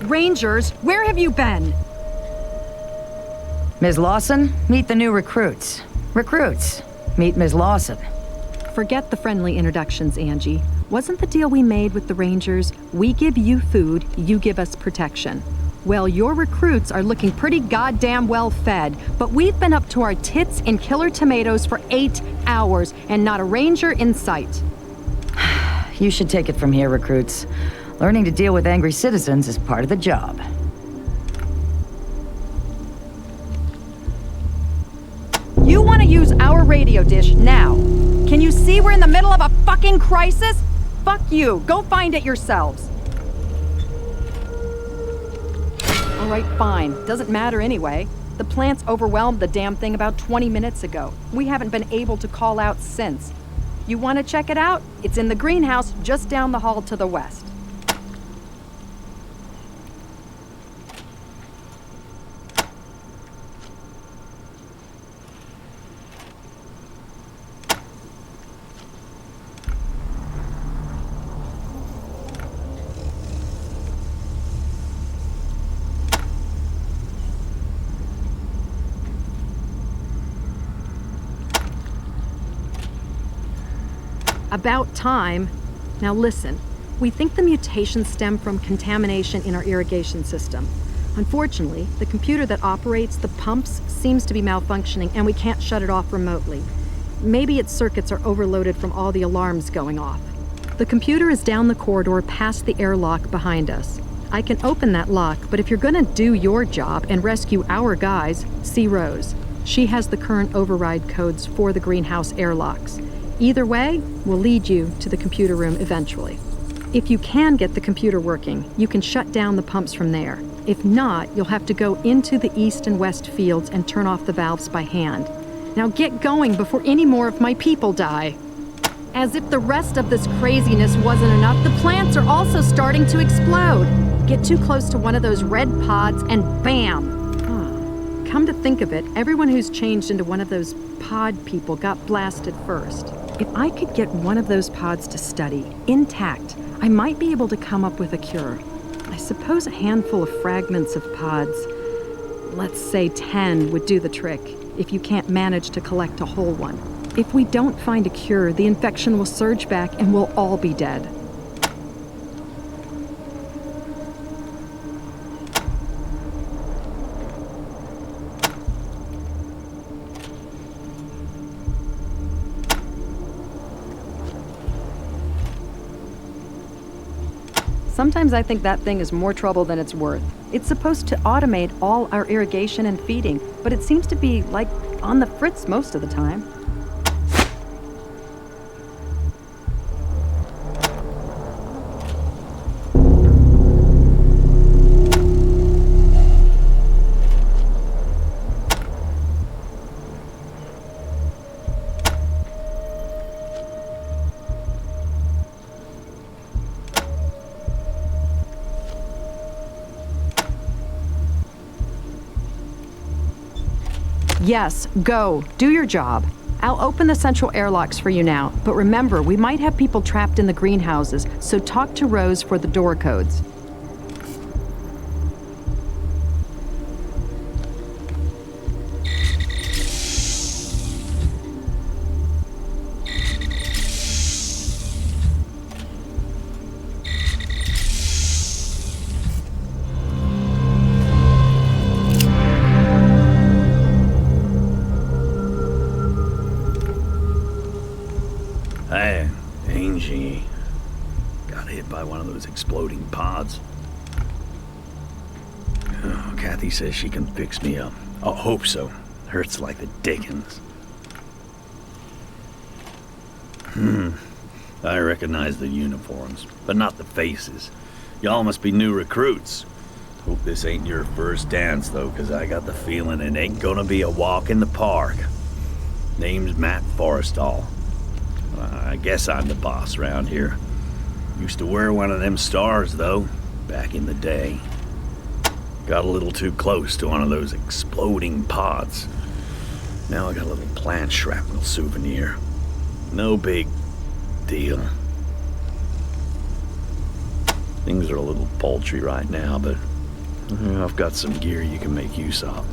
Rangers, where have you been? Ms. Lawson, meet the new recruits. Recruits, meet Ms. Lawson. Forget the friendly introductions, Angie. Wasn't the deal we made with the Rangers, we give you food, you give us protection? Well, your recruits are looking pretty goddamn well fed, but we've been up to our tits in killer tomatoes for 8 hours, and not a Ranger in sight. You should take it from here, recruits. Learning to deal with angry citizens is part of the job. You want to use our radio dish now. Can you see we're in the middle of a fucking crisis? Fuck you. Go find it yourselves. All right, fine. Doesn't matter anyway. The plants overwhelmed the damn thing about 20 minutes ago. We haven't been able to call out since. You want to check it out? It's in the greenhouse just down the hall to the west. About time. Now listen, we think the mutations stem from contamination in our irrigation system. Unfortunately, the computer that operates the pumps seems to be malfunctioning and we can't shut it off remotely. Maybe its circuits are overloaded from all the alarms going off. The computer is down the corridor past the airlock behind us. I can open that lock, but if you're gonna do your job and rescue our guys, see Rose. She has the current override codes for the greenhouse airlocks. Either way, we'll lead you to the computer room eventually. If you can get the computer working, you can shut down the pumps from there. If not, you'll have to go into the east and west fields and turn off the valves by hand. Now get going before any more of my people die. As if the rest of this craziness wasn't enough, the plants are also starting to explode. Get too close to one of those red pods and bam! Come to think of it, everyone who's changed into one of those pod people got blasted first. If I could get one of those pods to study, intact, I might be able to come up with a cure. I suppose a handful of fragments of pods, let's say 10, would do the trick, if you can't manage to collect a whole one. If we don't find a cure, the infection will surge back and we'll all be dead. Sometimes I think that thing is more trouble than it's worth. It's supposed to automate all our irrigation and feeding, but it seems to be, like, on the fritz most of the time. Yes, go. Do your job. I'll open the central airlocks for you now, but remember, we might have people trapped in the greenhouses, so talk to Rose for the door codes. Hey, Angie. Got hit by one of those exploding pods. Oh, Kathy says she can fix me up. I hope so. Hurts like the dickens. I recognize the uniforms, but not the faces. Y'all must be new recruits. Hope this ain't your first dance, though, 'cause I got the feeling it ain't gonna be a walk in the park. Name's Matt Forrestal. I guess I'm the boss around here. Used to wear one of them stars, though, back in the day. Got a little too close to one of those exploding pods. Now I got a little plant shrapnel souvenir. No big deal. Things are a little paltry right now, but I've got some gear you can make use of.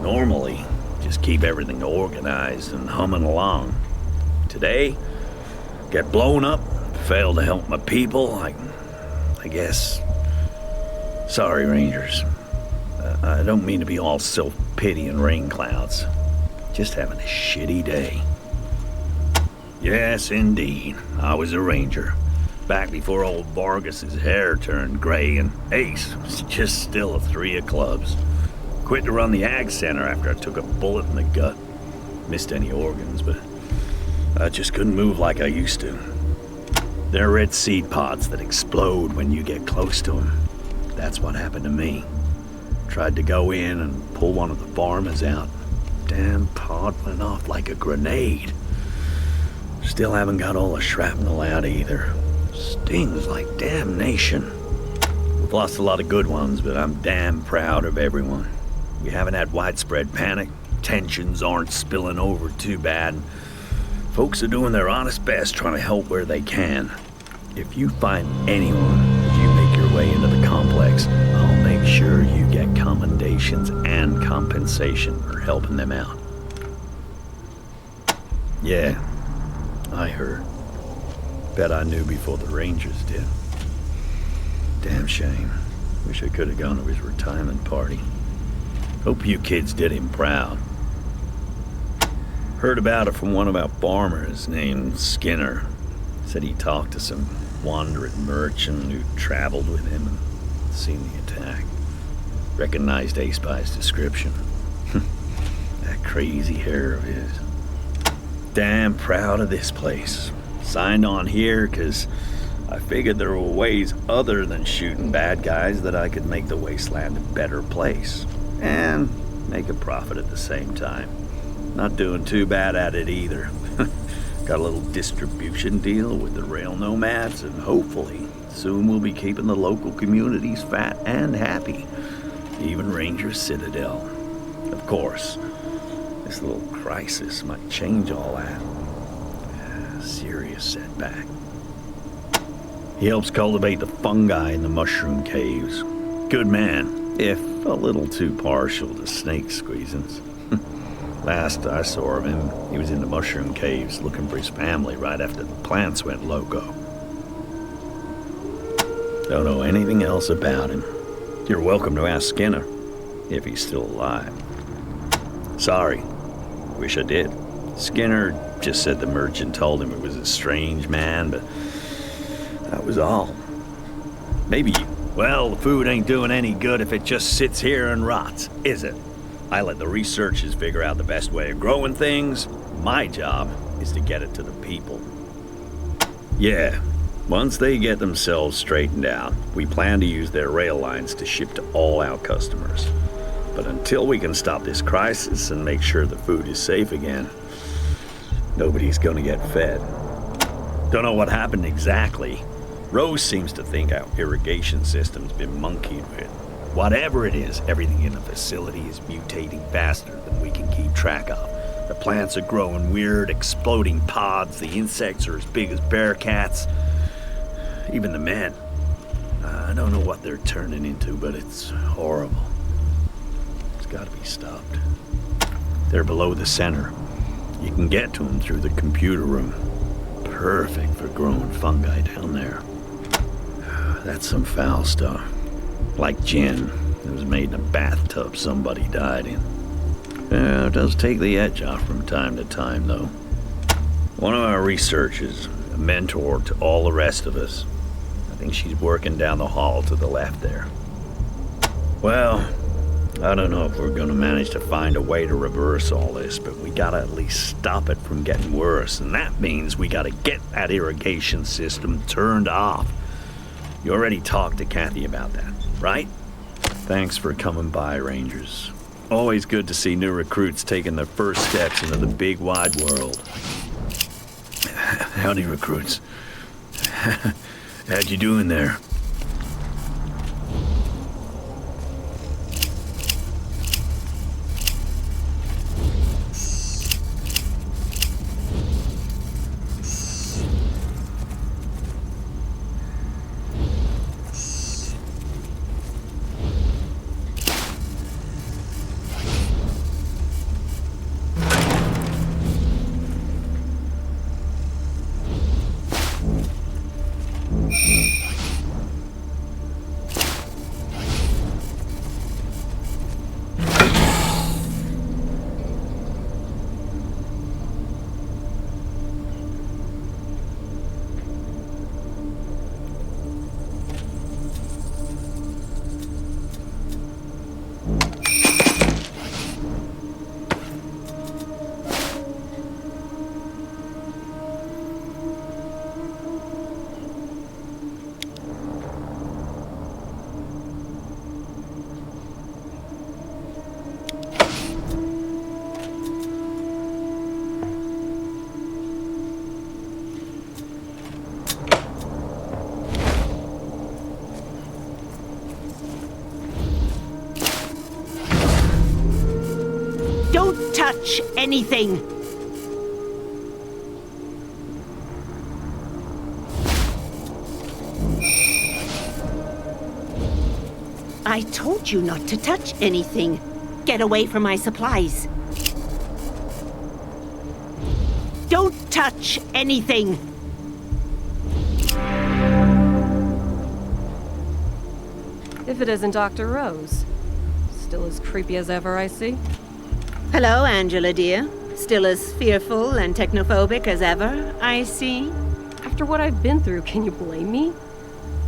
Normally, just keep everything organized and humming along. Today, get blown up, failed to help my people, I guess. Sorry, Rangers. I don't mean to be all self-pity and rain clouds. Just having a shitty day. Yes, indeed. I was a ranger. Back before old Vargas's hair turned gray and Ace was just still a 3 of clubs. Quit to run the ag center after I took a bullet in the gut. Missed any organs, but I just couldn't move like I used to. They're red seed pods that explode when you get close to them. That's what happened to me. Tried to go in and pull one of the farmers out. Damn pod went off like a grenade. Still haven't got all the shrapnel out either. Stings like damnation. We've lost a lot of good ones, but I'm damn proud of everyone. We haven't had widespread panic. Tensions aren't spilling over too bad. Folks are doing their honest best trying to help where they can. If you find anyone as you make your way into the complex, I'll make sure you get commendations and compensation for helping them out. Yeah, I heard. Bet I knew before the Rangers did. Damn shame. Wish I could have gone to his retirement party. Hope you kids did him proud. Heard about it from one of our farmers named Skinner. Said he talked to some wandering merchant who traveled with him and seen the attack. Recognized Ace by his description. That crazy hair of his. Damn proud of this place. Signed on here because I figured there were ways other than shooting bad guys that I could make the Wasteland a better place. And make a profit at the same time. Not doing too bad at it either. Got a little distribution deal with the rail nomads, and hopefully soon we'll be keeping the local communities fat and happy. Even Ranger Citadel. Of course, this little crisis might change all that. Serious setback. He helps cultivate the fungi in the mushroom caves. Good man, if a little too partial to snake squeezins. Last I saw of him, he was in the mushroom caves looking for his family right after the plants went loco. Don't know anything else about him. You're welcome to ask Skinner, if he's still alive. Sorry, wish I did. Skinner just said the merchant told him it was a strange man, but that was all. Maybe, well, the food ain't doing any good if it just sits here and rots, is it? I let the researchers figure out the best way of growing things. My job is to get it to the people. Yeah, once they get themselves straightened out, we plan to use their rail lines to ship to all our customers. But until we can stop this crisis and make sure the food is safe again, nobody's gonna get fed. Don't know what happened exactly. Rose seems to think our irrigation system's been monkeyed with. Whatever it is, everything in the facility is mutating faster than we can keep track of. The plants are growing weird, exploding pods. The insects are as big as bear cats. Even the men. I don't know what they're turning into, but it's horrible. It's gotta be stopped. They're below the center. You can get to them through the computer room. Perfect for growing fungi down there. That's some foul stuff. Like gin that was made in a bathtub somebody died in. It does take the edge off from time to time, though. One of our researchers, a mentor to all the rest of us. I think she's working down the hall to the left there. Well, I don't know if we're gonna manage to find a way to reverse all this, but we gotta at least stop it from getting worse, and that means we gotta get that irrigation system turned off. You already talked to Kathy about that, right? Thanks for coming by, Rangers. Always good to see new recruits taking their first steps into the big wide world. Howdy, recruits. How'd you doing there? anything! I told you not to touch anything. Get away from my supplies. Don't touch anything! If it isn't Dr. Rose. Still as creepy as ever, I see. Hello, Angela dear. Still as fearful and technophobic as ever, I see. After what I've been through, can you blame me?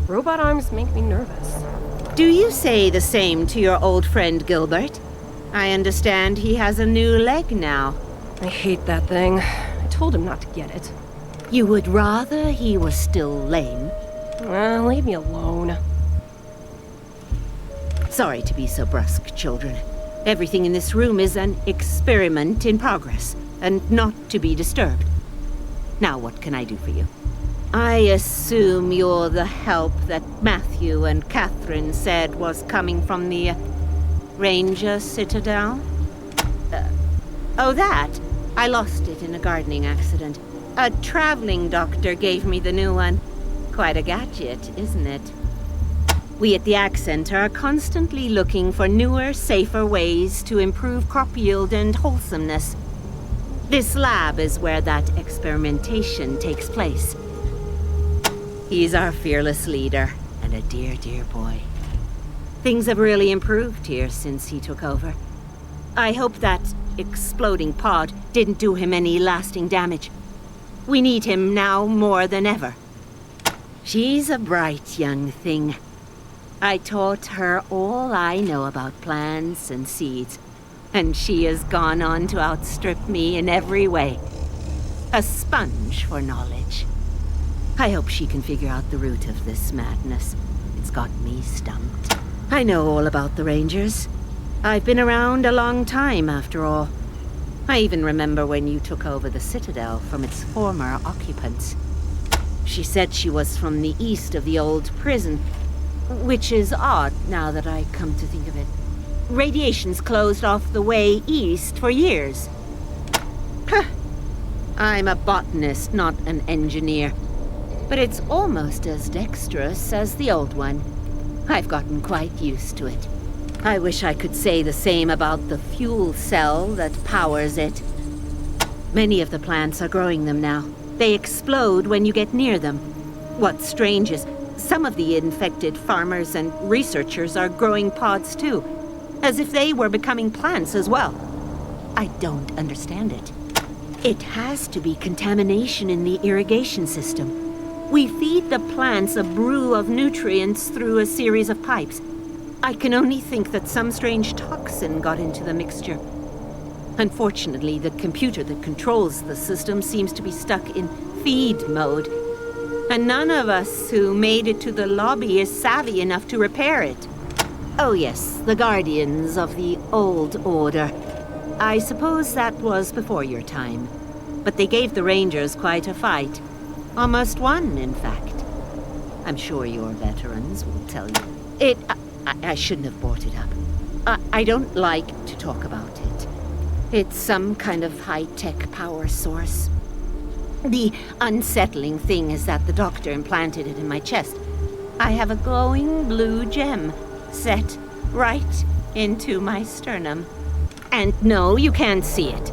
Robot arms make me nervous. Do you say the same to your old friend Gilbert? I understand he has a new leg now. I hate that thing. I told him not to get it. You would rather he was still lame? Leave me alone. Sorry to be so brusque, children. Everything in this room is an experiment in progress, and not to be disturbed. Now, what can I do for you? I assume you're the help that Matthew and Catherine said was coming from the Ranger Citadel? Oh, that? I lost it in a gardening accident. A traveling doctor gave me the new one. Quite a gadget, isn't it? We at the Ag Center are constantly looking for newer, safer ways to improve crop yield and wholesomeness. This lab is where that experimentation takes place. He's our fearless leader, and a dear, dear boy. Things have really improved here since he took over. I hope that exploding pod didn't do him any lasting damage. We need him now more than ever. She's a bright young thing. I taught her all I know about plants and seeds, and she has gone on to outstrip me in every way. A sponge for knowledge. I hope she can figure out the root of this madness. It's got me stumped. I know all about the Rangers. I've been around a long time, after all. I even remember when you took over the Citadel from its former occupants. She said she was from the east of the old prison, which is odd now that I come to think of it. Radiation's closed off the way east for years. Huh. I'm a botanist, not an engineer. But it's almost as dexterous as the old one. I've gotten quite used to it. I wish I could say the same about the fuel cell that powers it. Many of the plants are growing them now. They explode when you get near them. What's strange is some of the infected farmers and researchers are growing pods too, as if they were becoming plants as well. I don't understand it. It has to be contamination in the irrigation system. We feed the plants a brew of nutrients through a series of pipes. I can only think that some strange toxin got into the mixture. Unfortunately, the computer that controls the system seems to be stuck in feed mode. And none of us who made it to the lobby is savvy enough to repair it. Oh yes, the Guardians of the Old Order. I suppose that was before your time. But they gave the Rangers quite a fight. Almost won, in fact. I'm sure your veterans will tell you. I shouldn't have brought it up. I don't like to talk about it. It's some kind of high-tech power source. The unsettling thing is that the doctor implanted it in my chest. I have a glowing blue gem set right into my sternum. And no, you can't see it.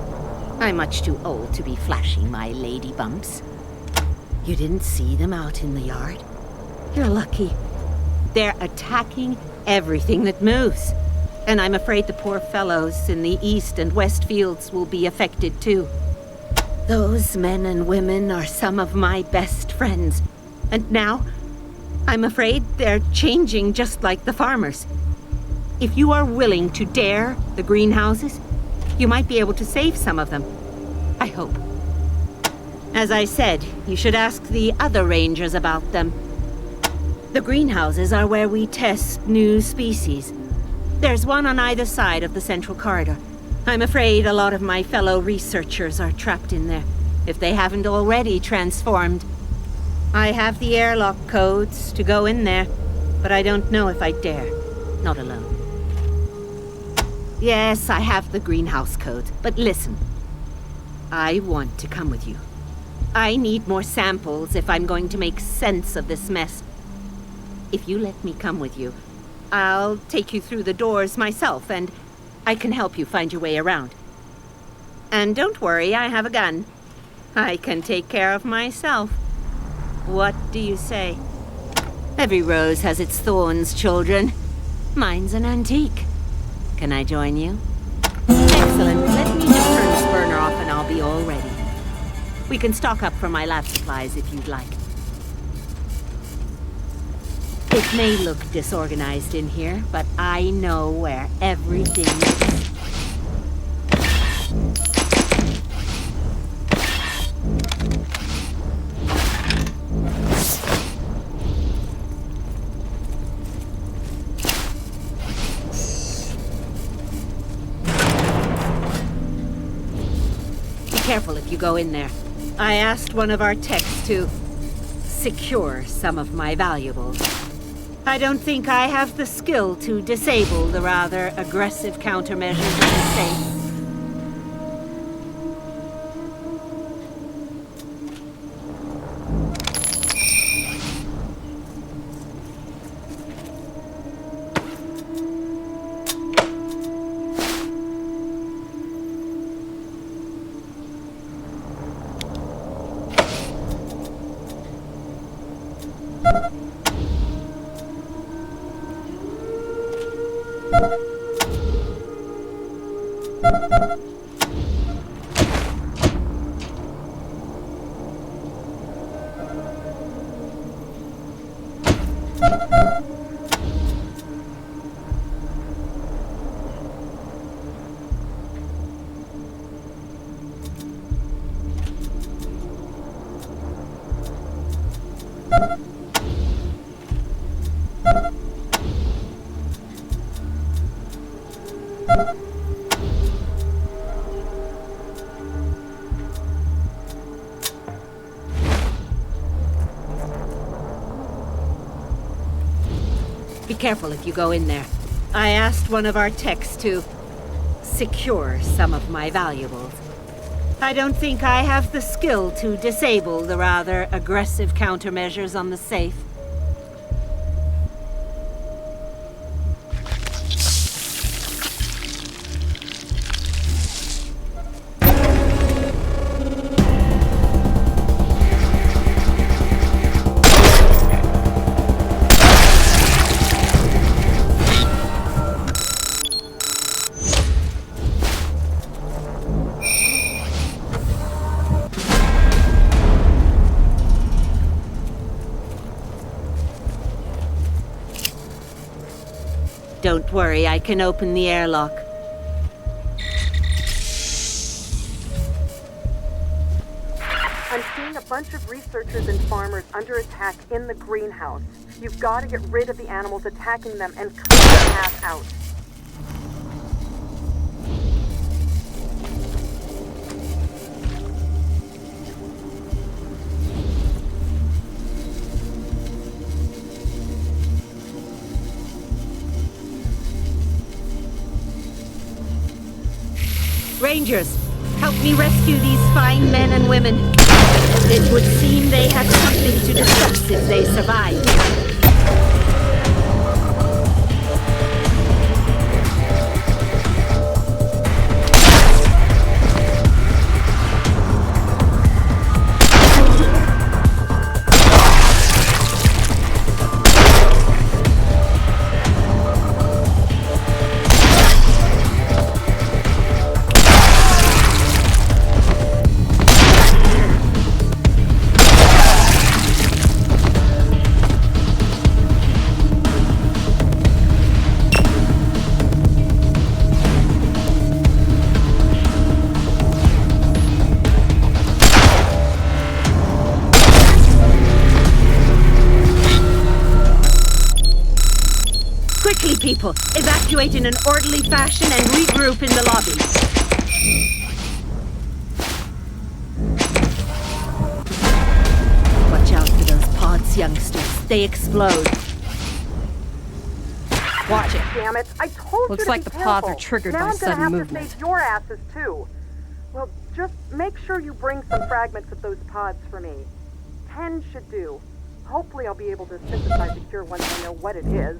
I'm much too old to be flashing my lady bumps. You didn't see them out in the yard? You're lucky. They're attacking everything that moves. And I'm afraid the poor fellows in the east and west fields will be affected too. Those men and women are some of my best friends. And now, I'm afraid they're changing just like the farmers. If you are willing to dare the greenhouses, you might be able to save some of them. I hope. As I said, you should ask the other rangers about them. The greenhouses are where we test new species. There's one on either side of the central corridor. I'm afraid a lot of my fellow researchers are trapped in there, if they haven't already transformed. I have the airlock codes to go in there, but I don't know if I dare. Not alone. Yes, I have the greenhouse codes, but listen. I want to come with you. I need more samples if I'm going to make sense of this mess. If you let me come with you, I'll take you through the doors myself, and I can help you find your way around. And don't worry, I have a gun. I can take care of myself. What do you say? Every rose has its thorns, children. Mine's an antique. Can I join you? Excellent. Let me just turn this burner off and I'll be all ready. We can stock up for my lab supplies if you'd like. It may look disorganized in here, but I know where everything is. Be careful if you go in there. I asked one of our techs to secure some of my valuables. I don't think I have the skill to disable the rather aggressive countermeasures in the safe. Be careful if you go in there. I asked one of our techs to secure some of my valuables. I don't think I have the skill to disable the rather aggressive countermeasures on the safe. Don't worry, I can open the airlock. I'm seeing a bunch of researchers and farmers under attack in the greenhouse. You've got to get rid of the animals attacking them and clear the path out. Rangers, help me rescue these fine men and women. It would seem they have something to discuss if they survive. People, evacuate in an orderly fashion and regroup in the lobby. Watch out for those pods, youngsters. They explode. Watch it. Damn it! I told you Looks to like be the pods careful. are triggered now by I'm gonna sudden have movement. to save your asses too. Well, Just make sure you bring some fragments of those pods for me. 10 should do. Hopefully I'll be able to synthesize a cure once I know what it is.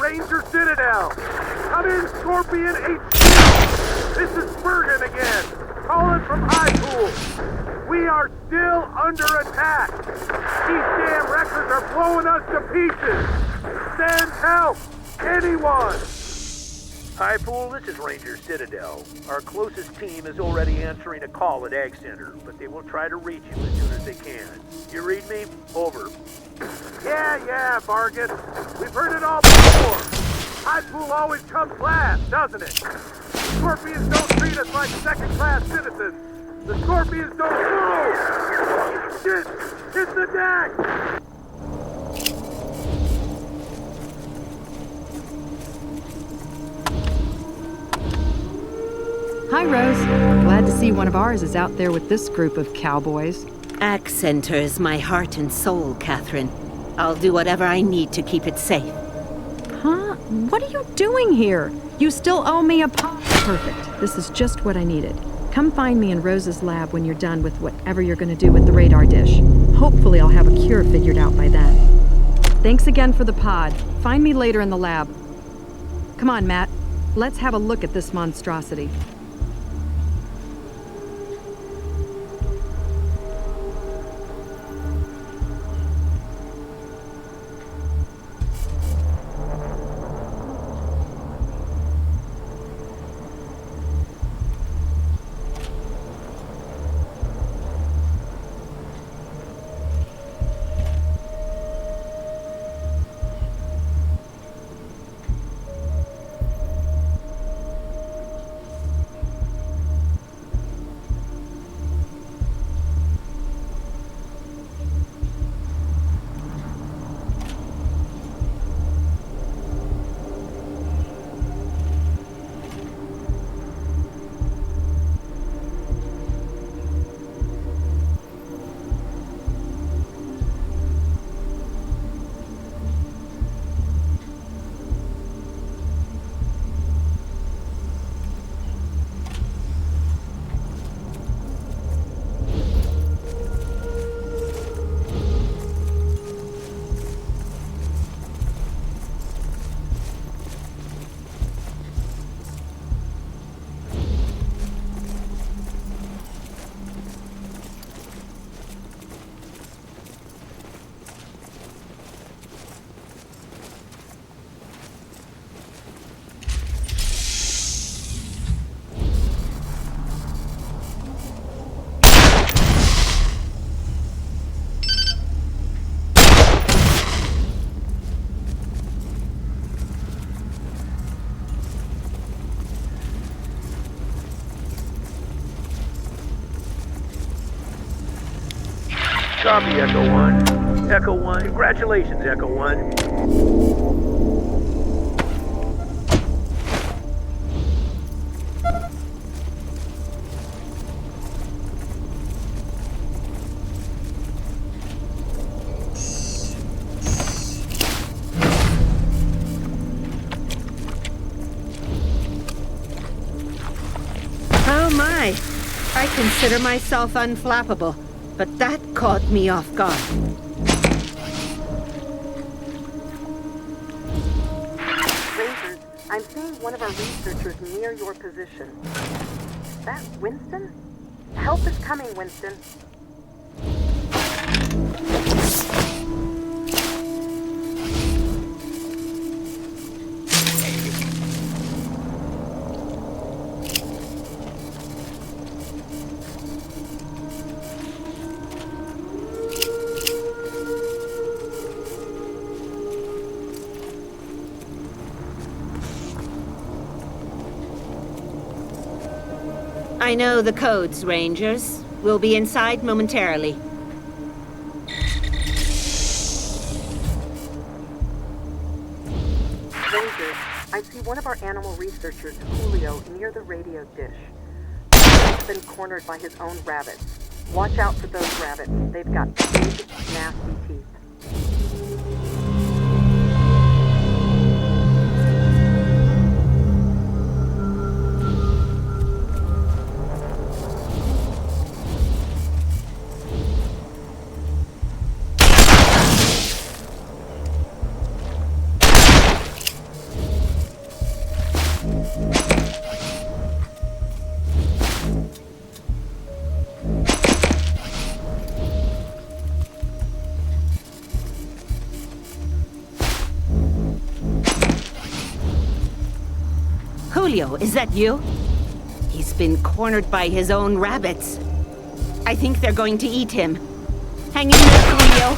Ranger Citadel! Come in, Scorpion HQ! This is Bergen again, calling from High Pool. We are still under attack. These damn wreckers are blowing us to pieces. Send help! Anyone! High Pool, this is Ranger Citadel. Our closest team is already answering a call at Ag Center, but they will try to reach you as soon as they can. You read me? Over. Yeah, Bargain. We've heard it all before. High Pool always comes last, doesn't it? The Scorpions don't treat us like second-class citizens. The Scorpions don't move! Shit! Hit the deck! Hi, Rose. Glad to see one of ours is out there with this group of cowboys. Ag Center is my heart and soul, Catherine. I'll do whatever I need to keep it safe. Huh? What are you doing here? You still owe me a Perfect. This is just what I needed. Come find me in Rose's lab when you're done with whatever you're going to do with the radar dish. Hopefully I'll have a cure figured out by then. Thanks again for the pod. Find me later in the lab. Come on, Matt. Let's have a look at this monstrosity. Copy, Echo 1. Echo 1. Congratulations, Echo 1. Oh my! I consider myself unflappable, but that caught me off guard. Rangers, I'm seeing one of our researchers near your position. Is that Winston? Help is coming, Winston. I know the codes, Rangers. We'll be inside momentarily. Rangers, I see one of our animal researchers, Julio, near the radio dish. He's been cornered by his own rabbits. Watch out for those rabbits. They've got big, nasty teeth. Julio, is that you? He's been cornered by his own rabbits. I think they're going to eat him. Hang in there, Julio.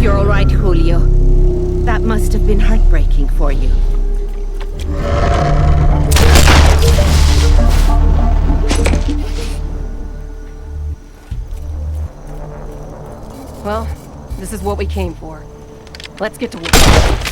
You're all right, Julio. That must have been heartbreaking for you. Well, this is what we came for. Let's get to work.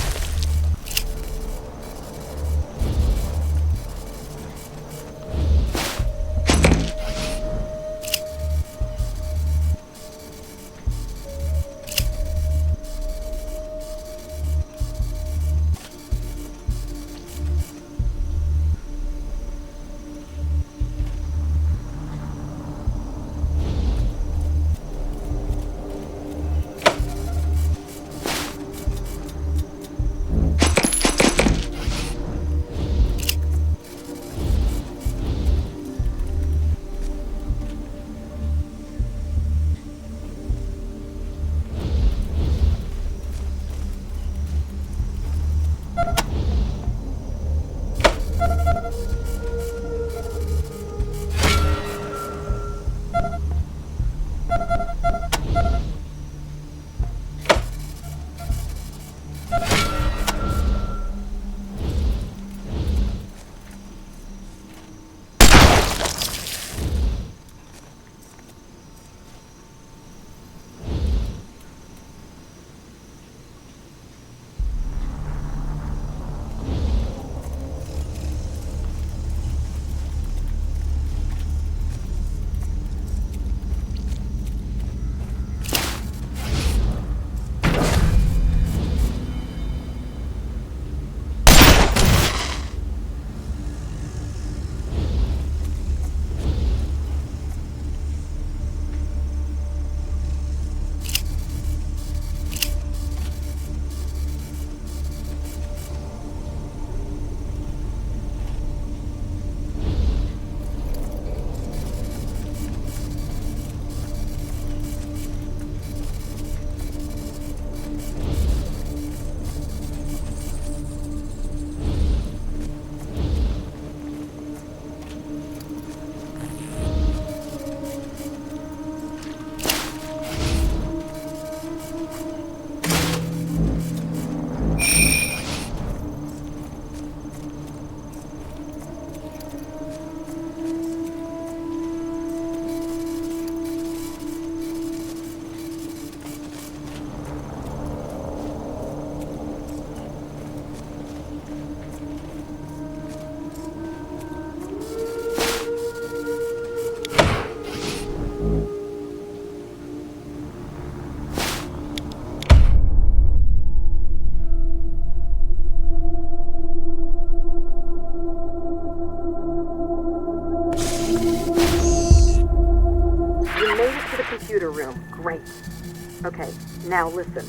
Okay, now listen.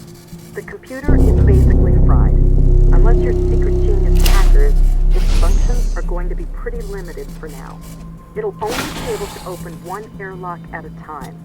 The computer is basically fried. Unless you're secret genius hackers, its functions are going to be pretty limited for now. It'll only be able to open one airlock at a time.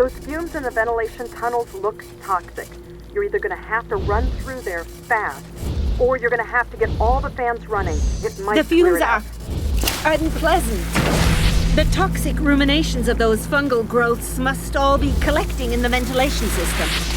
Those fumes in the ventilation tunnels look toxic. You're either going to have to run through there fast, or you're going to have to get all the fans running. It might The fumes clear it are out. unpleasant. The toxic ruminations of those fungal growths must all be collecting in the ventilation system.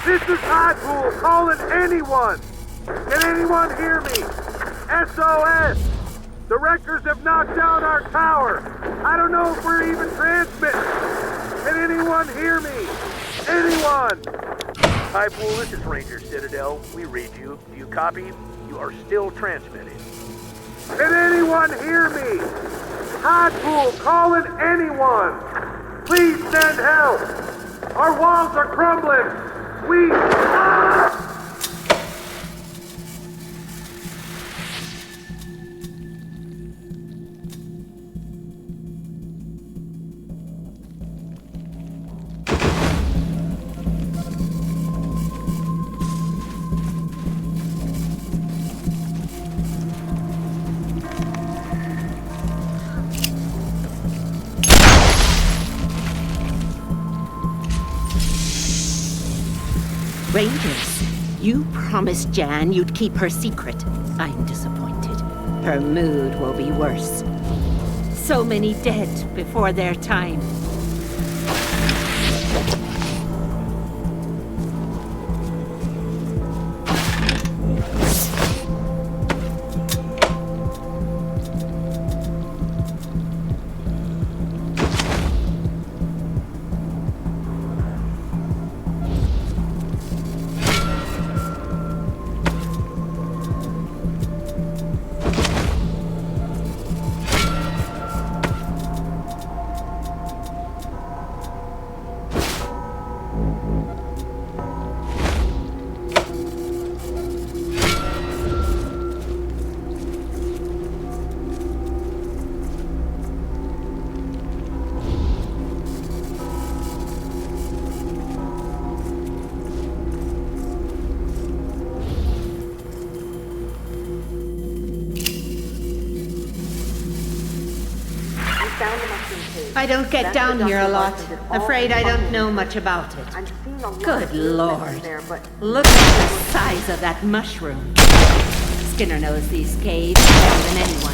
This is Hardpool calling anyone! Can anyone hear me? SOS! The wreckers have knocked down our tower! I don't know if we're even transmitting! Can anyone hear me? Anyone! Hardpool, this is Ranger Citadel. We read you. Do you copy? You are still transmitting. Can anyone hear me? Hardpool calling anyone! Please send help! Our walls are crumbling! We... Rangers, you promised Jan you'd keep her secret. I'm disappointed. Her mood will be worse. So many dead before their time. found the mushroom cave. I don't get That's down where here a Dr. lot. Watson did all Afraid the I don't findings. know much about it. I'm seeing a lot Good of movement Lord. there, but Look at the size of that mushroom. Skinner knows these caves better than anyone.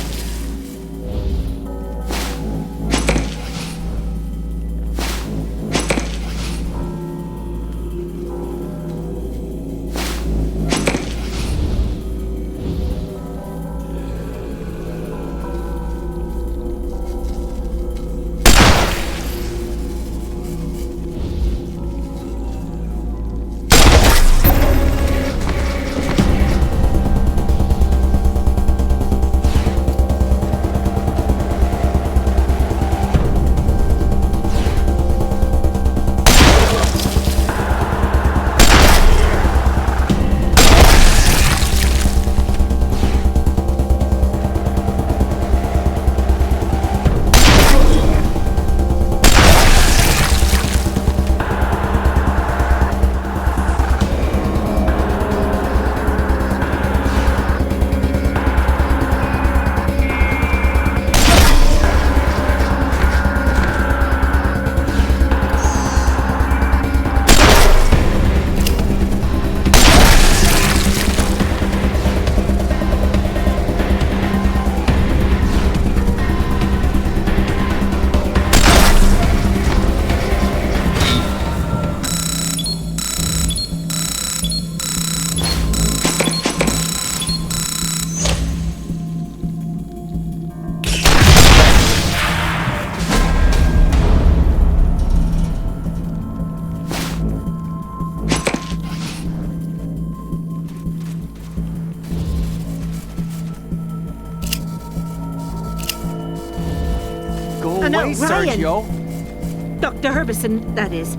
Away, Sergio! Dr. Herbison, that is.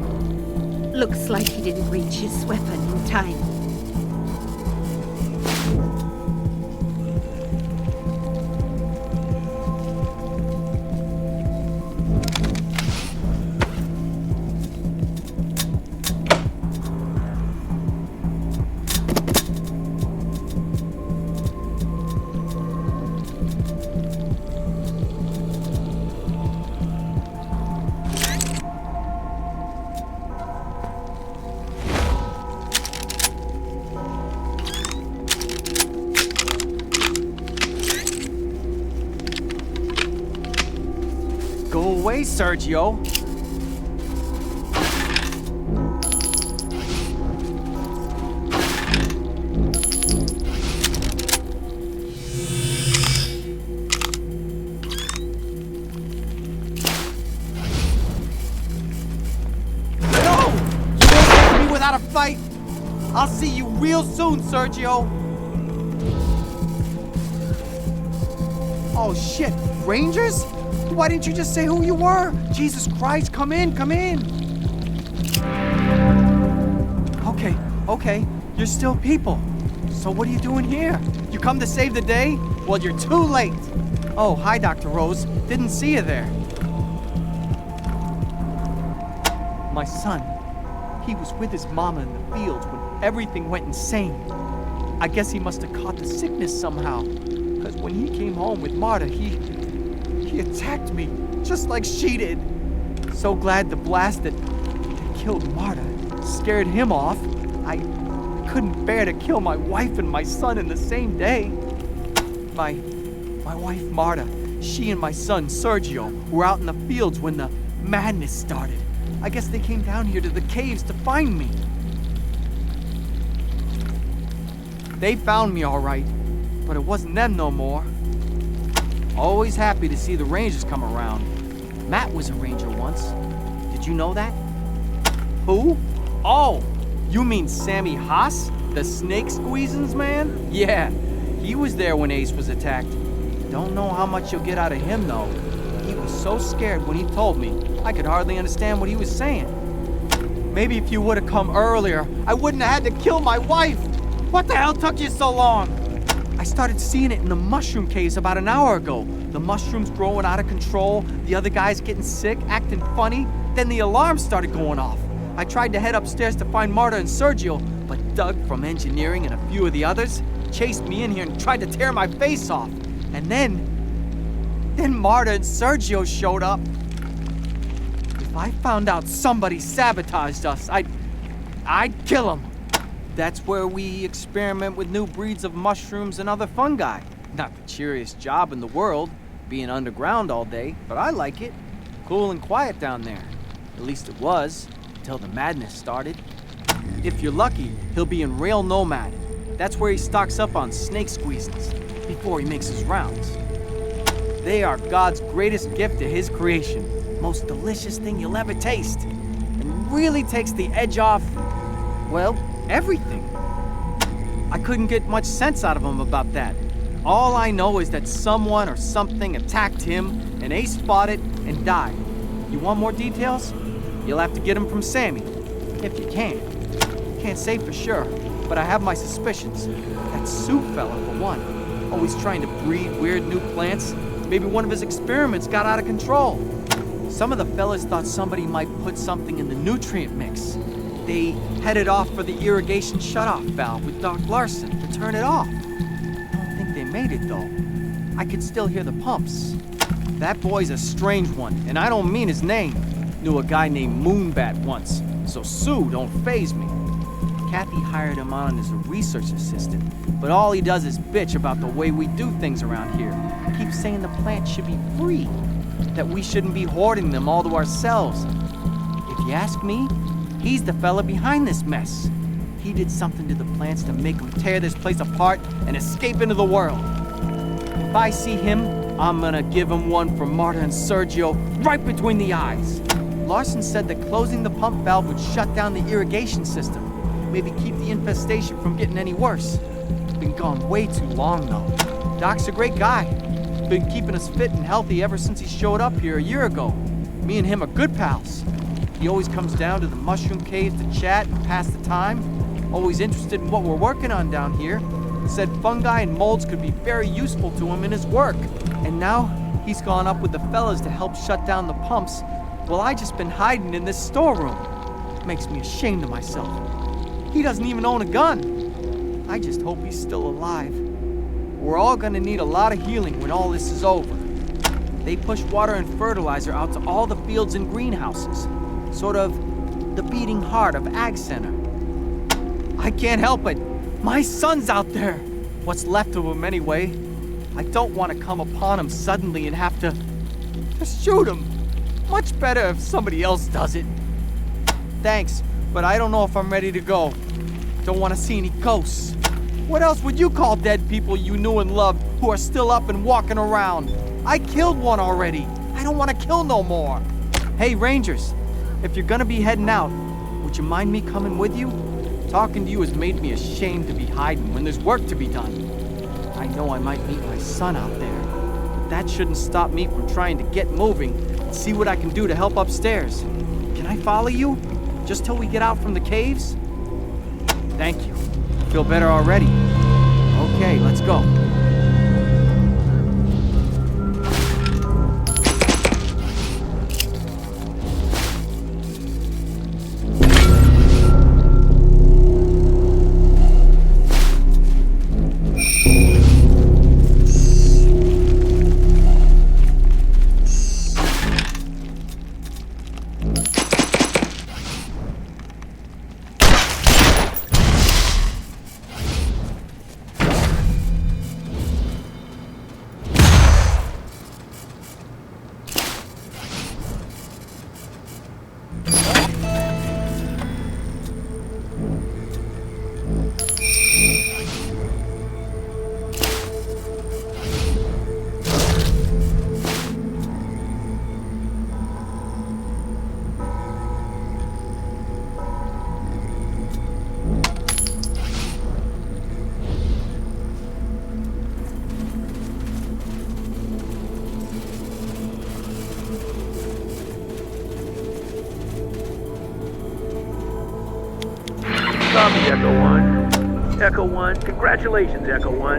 Looks like he didn't reach his weapon in time. Go away, Sergio! No! You won't get me without a fight! I'll see you real soon, Sergio! Oh shit, Rangers? Why didn't you just say who you were? Jesus Christ, come in, come in! Okay, you're still people. So what are you doing here? You come to save the day? Well, you're too late. Oh, hi, Dr. Rose. Didn't see you there. My son, he was with his mama in the fields when everything went insane. I guess he must have caught the sickness somehow. Because when he came home with Marta, he attacked me, just like she did. So glad the blast that killed Marta scared him off. I couldn't bear to kill my wife and my son in the same day. My wife Marta, she and my son Sergio were out in the fields when the madness started. I guess they came down here to the caves to find me. They found me all right, but it wasn't them no more. Always happy to see the Rangers come around. Matt was a Ranger once. Did you know that? Who? Oh, you mean Sammy Haas? The snake squeezins man? Yeah, he was there when Ace was attacked. Don't know how much you'll get out of him though. He was so scared when he told me, I could hardly understand what he was saying. Maybe if you would have come earlier, I wouldn't have had to kill my wife. What the hell took you so long? I started seeing it in the mushroom caves about an hour ago. The mushrooms growing out of control, the other guys getting sick, acting funny. Then the alarm started going off. I tried to head upstairs to find Marta and Sergio, but Doug from engineering and a few of the others chased me in here and tried to tear my face off. And then Then Marta and Sergio showed up. If I found out somebody sabotaged us, I'd kill them. That's where we experiment with new breeds of mushrooms and other fungi. Not the cheeriest job in the world, being underground all day, but I like it. Cool and quiet down there. At least it was, until the madness started. If you're lucky, he'll be in Rail Nomad. That's where he stocks up on snake squeezins before he makes his rounds. They are God's greatest gift to his creation. Most delicious thing you'll ever taste. And really takes the edge off, well, everything. I couldn't get much sense out of him about that. All I know is that someone or something attacked him, and Ace fought it and died. You want more details? You'll have to get them from Sammy, if you can. Can't say for sure, but I have my suspicions. That Sue fella, for one, always trying to breed weird new plants. Maybe one of his experiments got out of control. Some of the fellas thought somebody might put something in the nutrient mix. They headed off for the irrigation shutoff valve with Doc Larson to turn it off. I don't think they made it, though. I could still hear the pumps. That boy's a strange one, and I don't mean his name. Knew a guy named Moonbat once, so Sue don't faze me. Kathy hired him on as a research assistant, but all he does is bitch about the way we do things around here. Keeps saying the plants should be free, that we shouldn't be hoarding them all to ourselves. If you ask me, he's the fella behind this mess. He did something to the plants to make them tear this place apart and escape into the world. If I see him, I'm gonna give him one for Marta and Sergio right between the eyes. Larson said that closing the pump valve would shut down the irrigation system. Maybe keep the infestation from getting any worse. Been gone way too long, though. Doc's a great guy. Been keeping us fit and healthy ever since he showed up here a year ago. Me and him are good pals. He always comes down to the mushroom caves to chat and pass the time. Always interested in what we're working on down here. Said fungi and molds could be very useful to him in his work. And now, he's gone up with the fellas to help shut down the pumps, while I just been hiding in this storeroom. Makes me ashamed of myself. He doesn't even own a gun. I just hope he's still alive. We're all gonna need a lot of healing when all this is over. They push water and fertilizer out to all the fields and greenhouses. Sort of the beating heart of Ag Center. I can't help it. My son's out there. What's left of him anyway. I don't want to come upon him suddenly and have to shoot him. Much better if somebody else does it. Thanks, but I don't know if I'm ready to go. Don't want to see any ghosts. What else would you call dead people you knew and loved who are still up and walking around? I killed one already. I don't want to kill no more. Hey, Rangers, if you're gonna be heading out, would you mind me coming with you? Talking to you has made me ashamed to be hiding when there's work to be done. I know I might meet my son out there, but that shouldn't stop me from trying to get moving and see what I can do to help upstairs. Can I follow you? Just till we get out from the caves? Thank you. I feel better already. Okay, let's go. Copy, Echo 1. Echo 1, congratulations, Echo 1.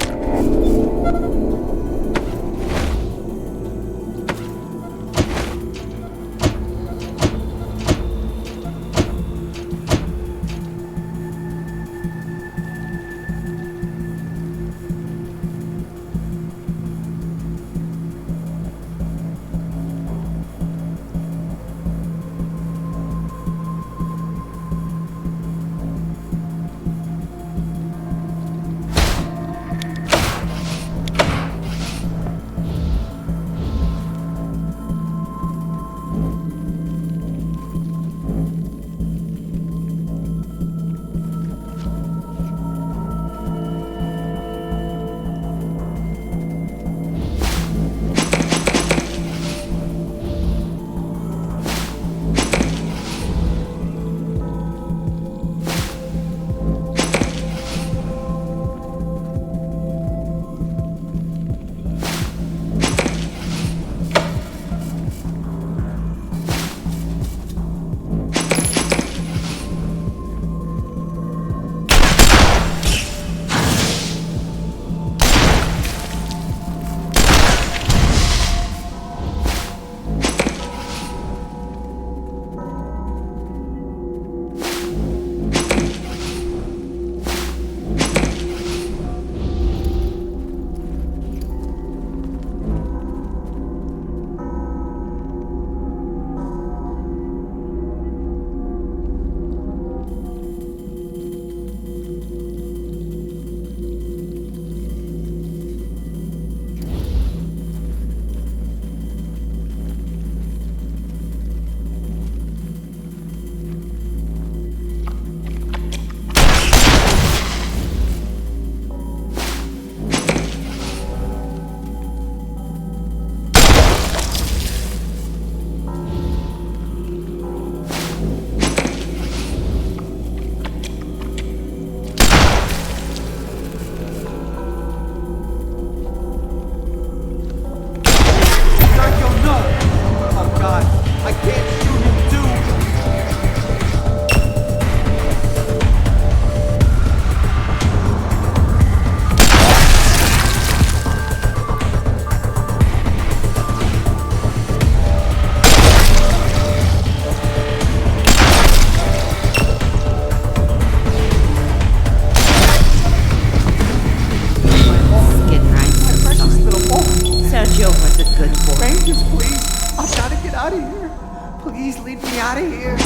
Please lead me out of here.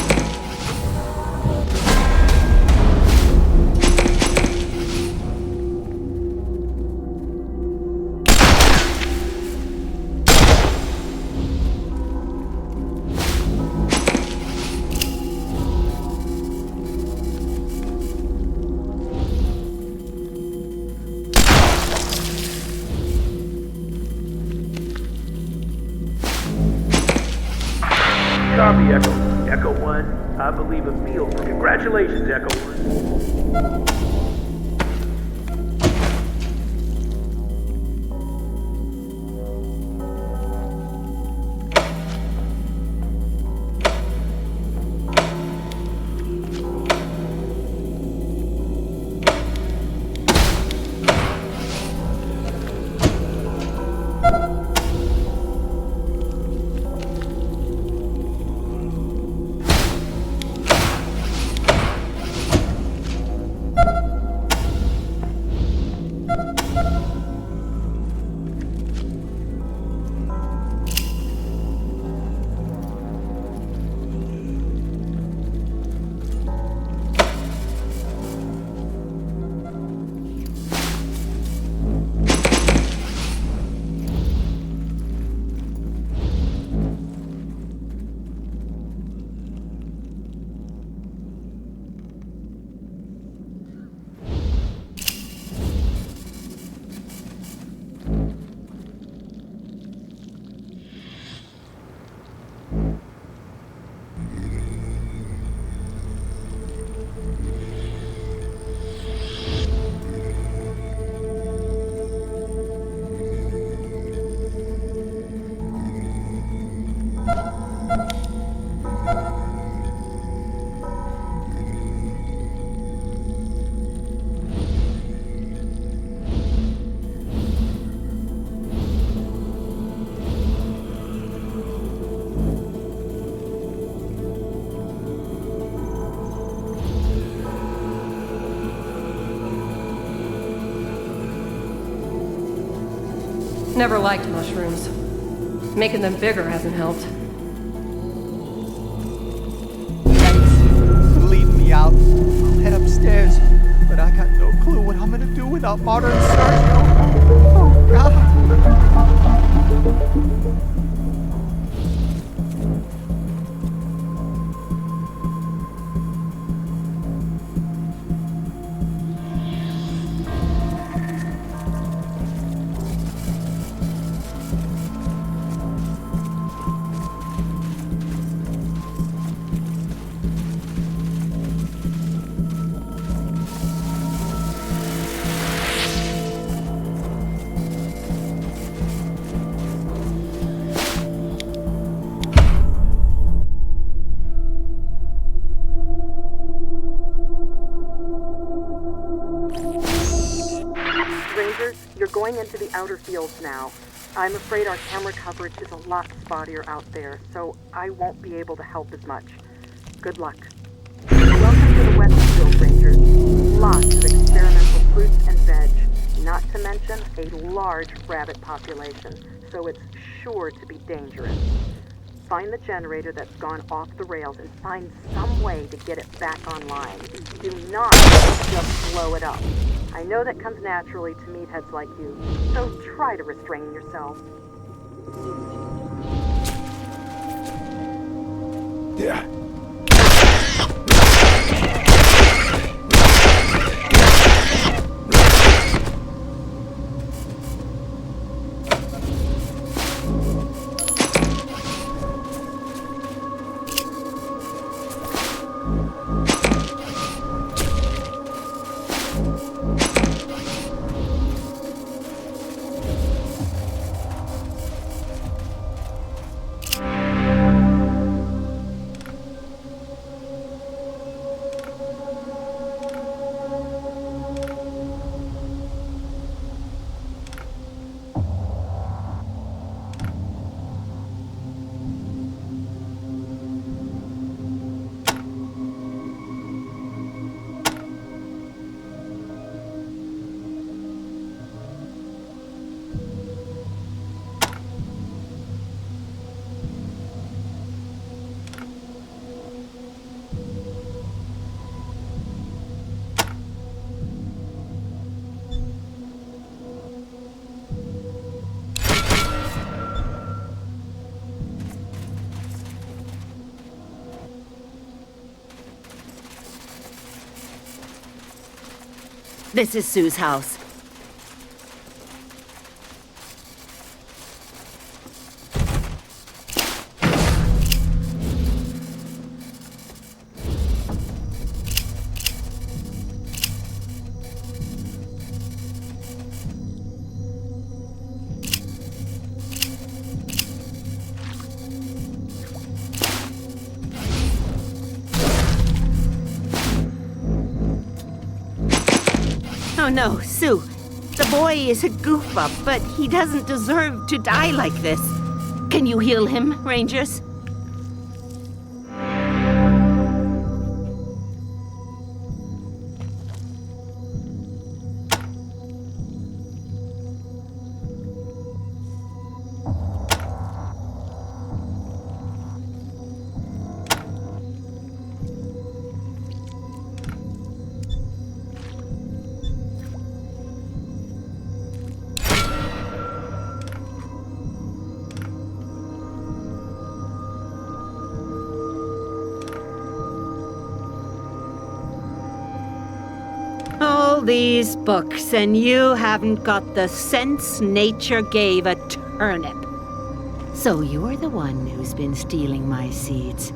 Copy, Echo. Echo 1, I believe a field for congratulations, Echo 1. Never liked mushrooms. Making them bigger hasn't helped. Thanks for leading me out. I'll head upstairs, but I got no clue what I'm gonna do without modern Sergio. Oh, God. You're going into the outer fields now. I'm afraid our camera coverage is a lot spottier out there, so I won't be able to help as much. Good luck. Welcome to the Westfield, Rangers. Lots of experimental fruits and veg, not to mention a large rabbit population, so it's sure to be dangerous. Find the generator that's gone off the rails and find some way to get it back online. Do not just blow it up. I know that comes naturally to meatheads like you, so try to restrain yourself. Yeah. This is Sue's house. Oh no, Sue. The boy is a goof up, but he doesn't deserve to die like this. Can you heal him, Rangers? All these books, and you haven't got the sense nature gave a turnip. So you're the one who's been stealing my seeds.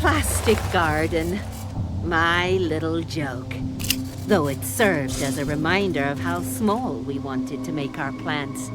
plastic garden. My little joke. Though it served as a reminder of how small we wanted to make our plants.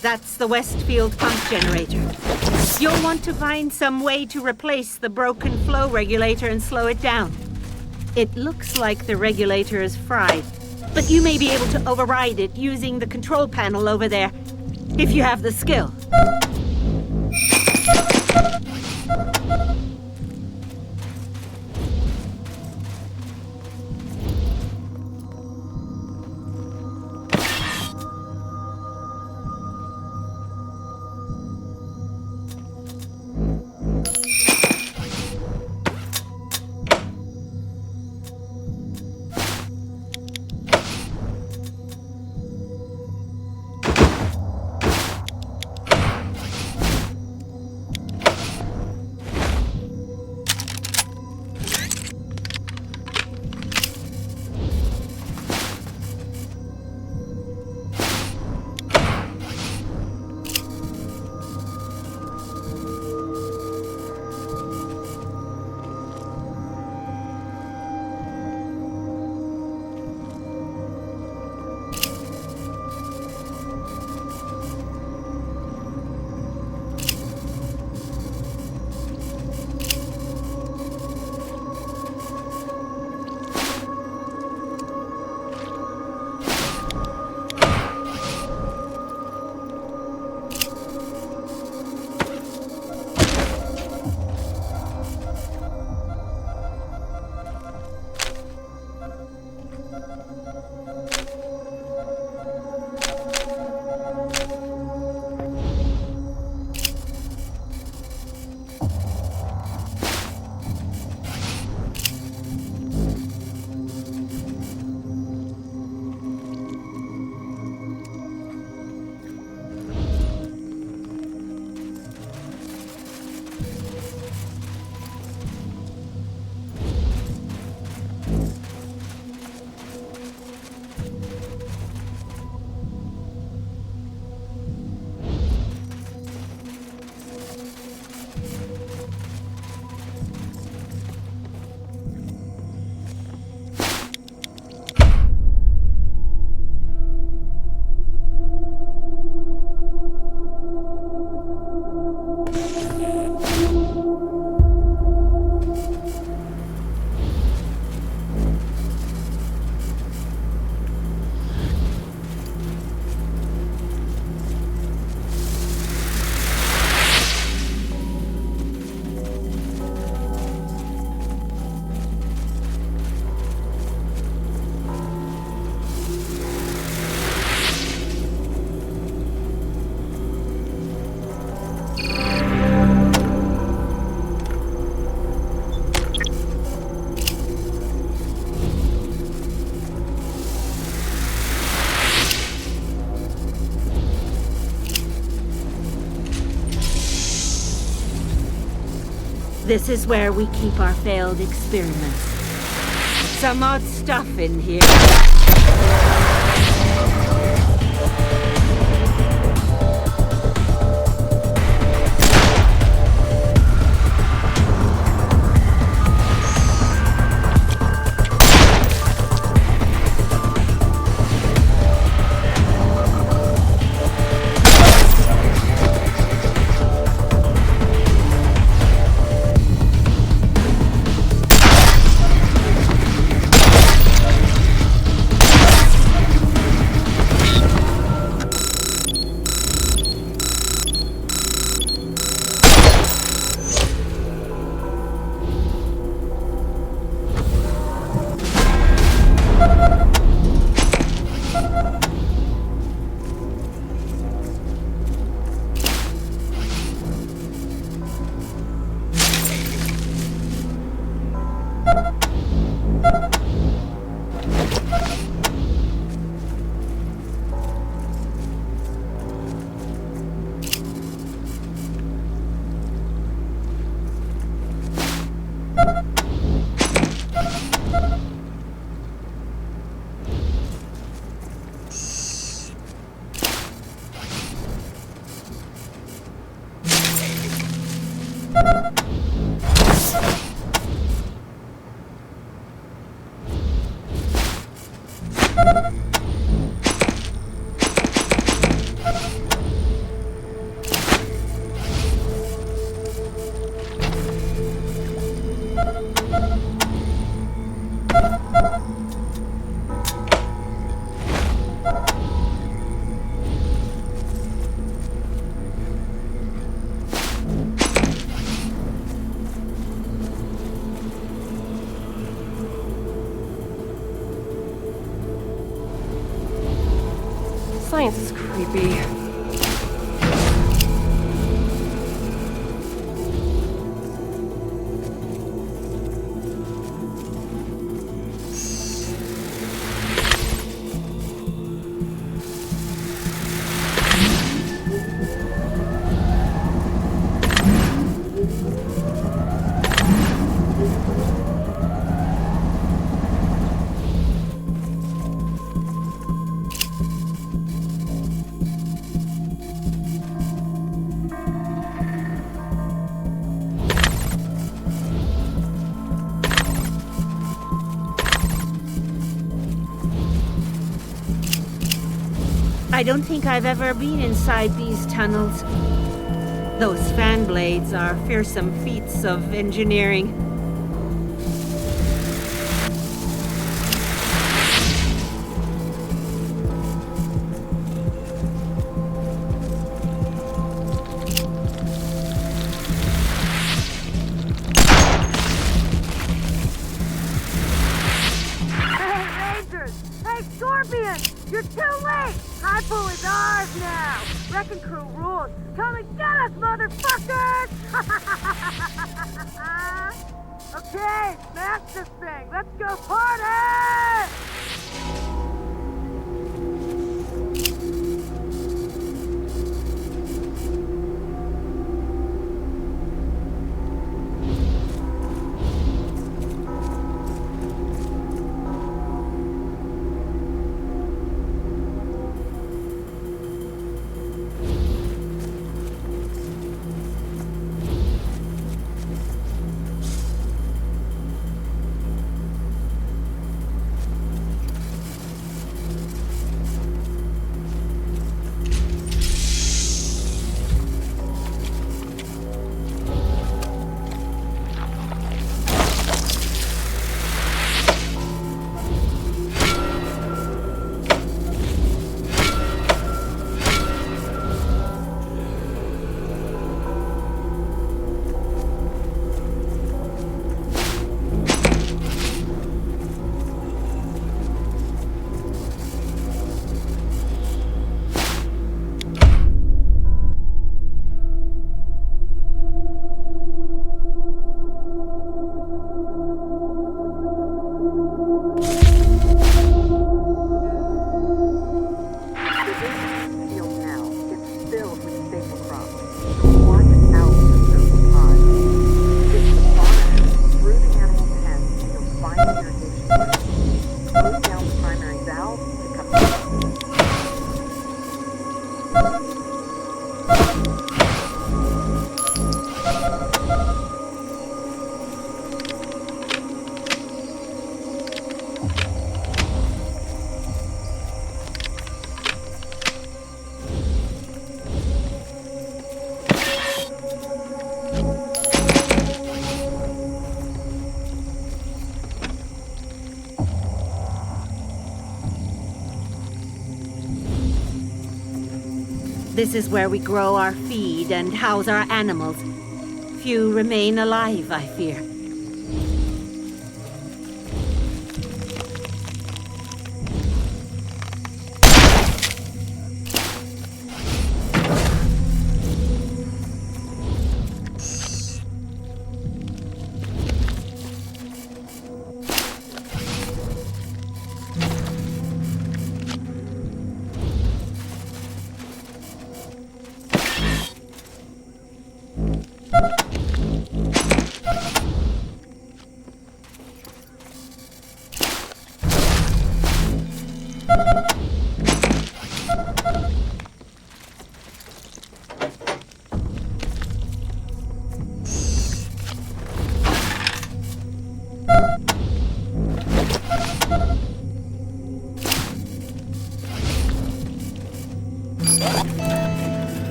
That's the Westfield pump generator. You'll want to find some way to replace the broken flow regulator and slow it down. It looks like the regulator is fried, but you may be able to override it using the control panel over there, if you have the skill. This is where we keep our failed experiments. Some odd stuff in here. Science is creepy. I don't think I've ever been inside these tunnels. Those fan blades are fearsome feats of engineering. Hey, Rangers! Hey, Scorpion! You're too late! High Pool is ours now! Wrecking Crew rules! Come and get us, motherfuckers! Okay, smash this thing! Let's go party! This is where we grow our feed and house our animals. Few remain alive, I fear.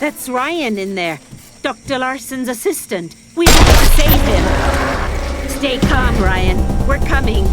That's Ryan in there. Dr. Larson's assistant. We have to save him. Stay calm, Ryan. We're coming.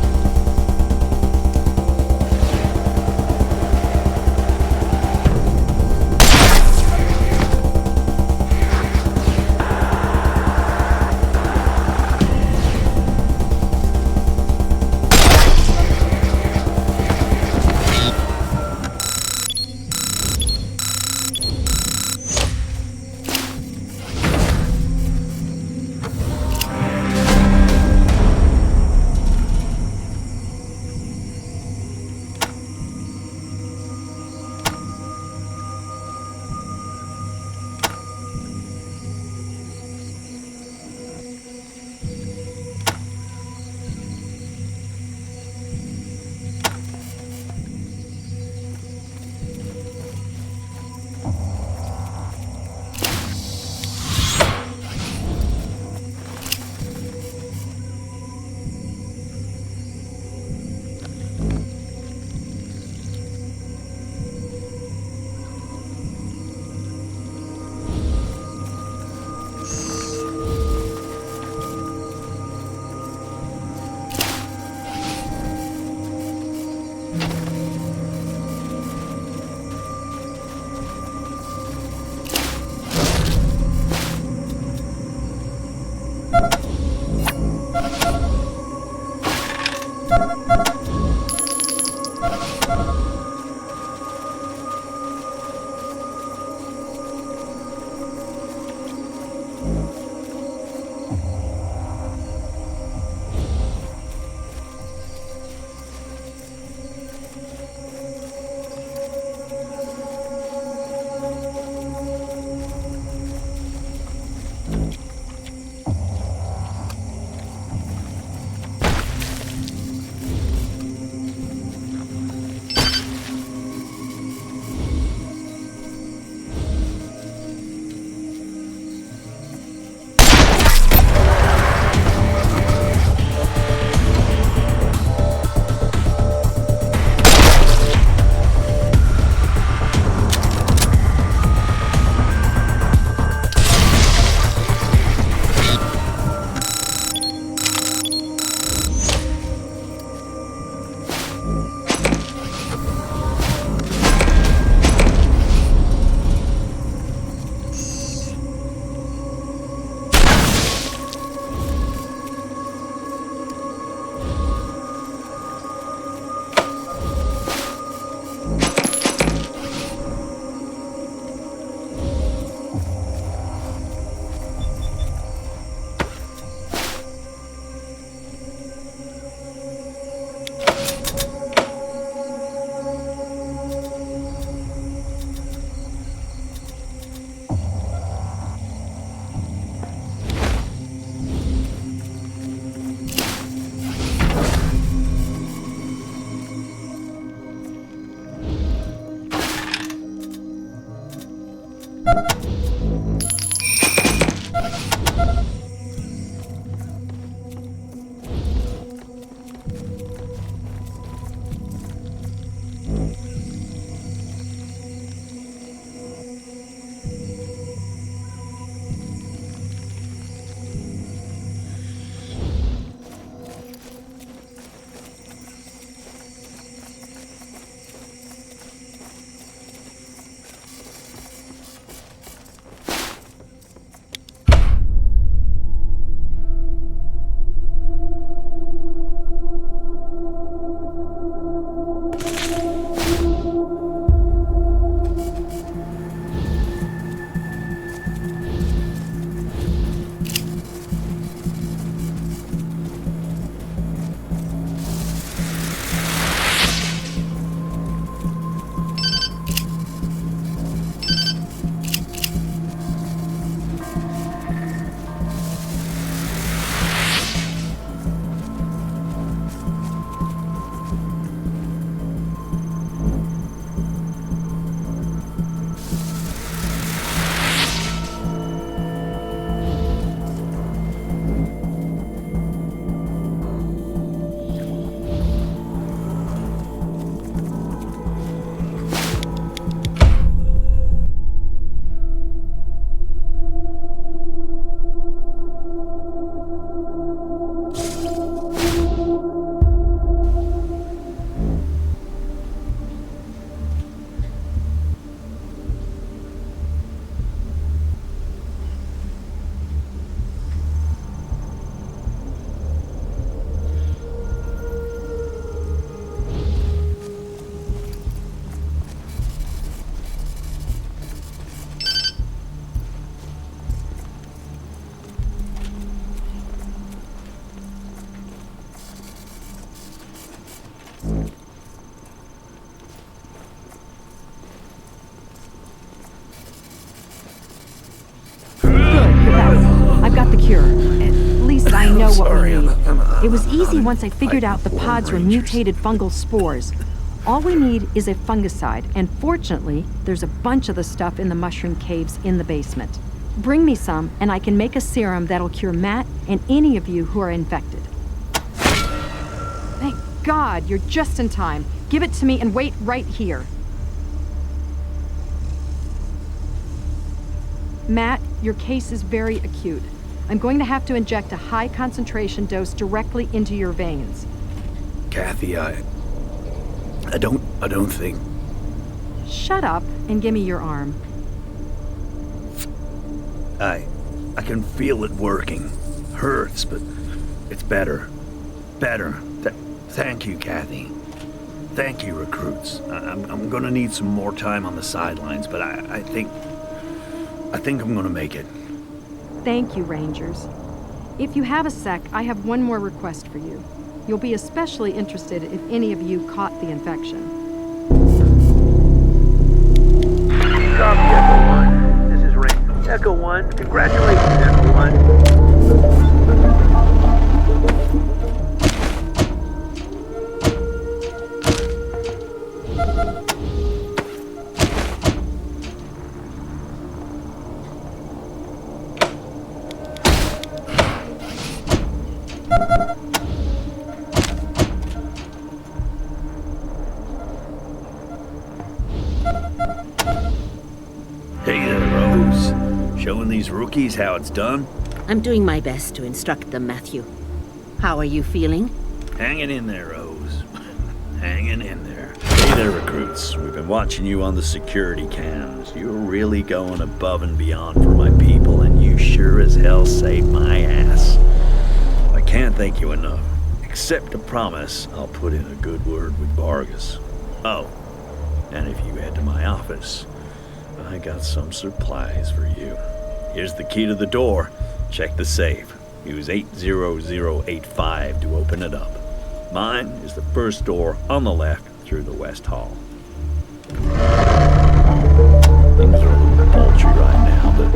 got the cure. At least I know what we need. It was easy once I figured out the pods were mutated fungal spores. All we need is a fungicide, and fortunately, there's a bunch of the stuff in the mushroom caves in the basement. Bring me some, and I can make a serum that'll cure Matt and any of you who are infected. Thank God, you're just in time. Give it to me and wait right here. Matt, your case is very acute. I'm going to have to inject a high concentration dose directly into your veins. Kathy, I don't think... Shut up and give me your arm. I can feel it working. Hurts, but it's better. Better. Thank you, Kathy. Thank you, recruits. I'm gonna need some more time on the sidelines, but I think I'm gonna make it. Thank you, Rangers. If you have a sec, I have one more request for you. You'll be especially interested if any of you caught the infection. Copy, Echo 1. This is Ring. Echo 1, congratulations, Echo 1. Showing these rookies how it's done? I'm doing my best to instruct them, Matthew. How are you feeling? Hanging in there, Rose. Hanging in there. Hey there, recruits. We've been watching you on the security cams. You're really going above and beyond for my people, and you sure as hell saved my ass. I can't thank you enough. Except to promise I'll put in a good word with Vargas. Oh, and if you head to my office, I got some supplies for you. Here's the key to the door. Check the safe. Use 80085 to open it up. Mine is the first door on the left through the West Hall. Things are a little paltry right now, but...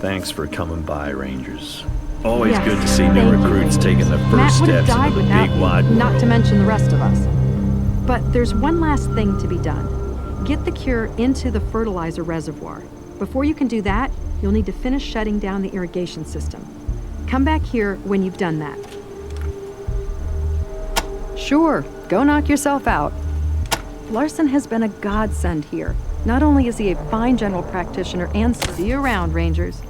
Thanks for coming by, Rangers. Always Yes, good to see new thank you, recruits Rangers. taking the Matt first would have steps died into the without big me, wide world. not to mention the rest of us. But there's one last thing to be done. Get the cure into the fertilizer reservoir. Before you can do that, you'll need to finish shutting down the irrigation system. Come back here when you've done that. Sure, go knock yourself out. Larson has been a godsend here. Not only is he a fine general practitioner and see you around, Rangers.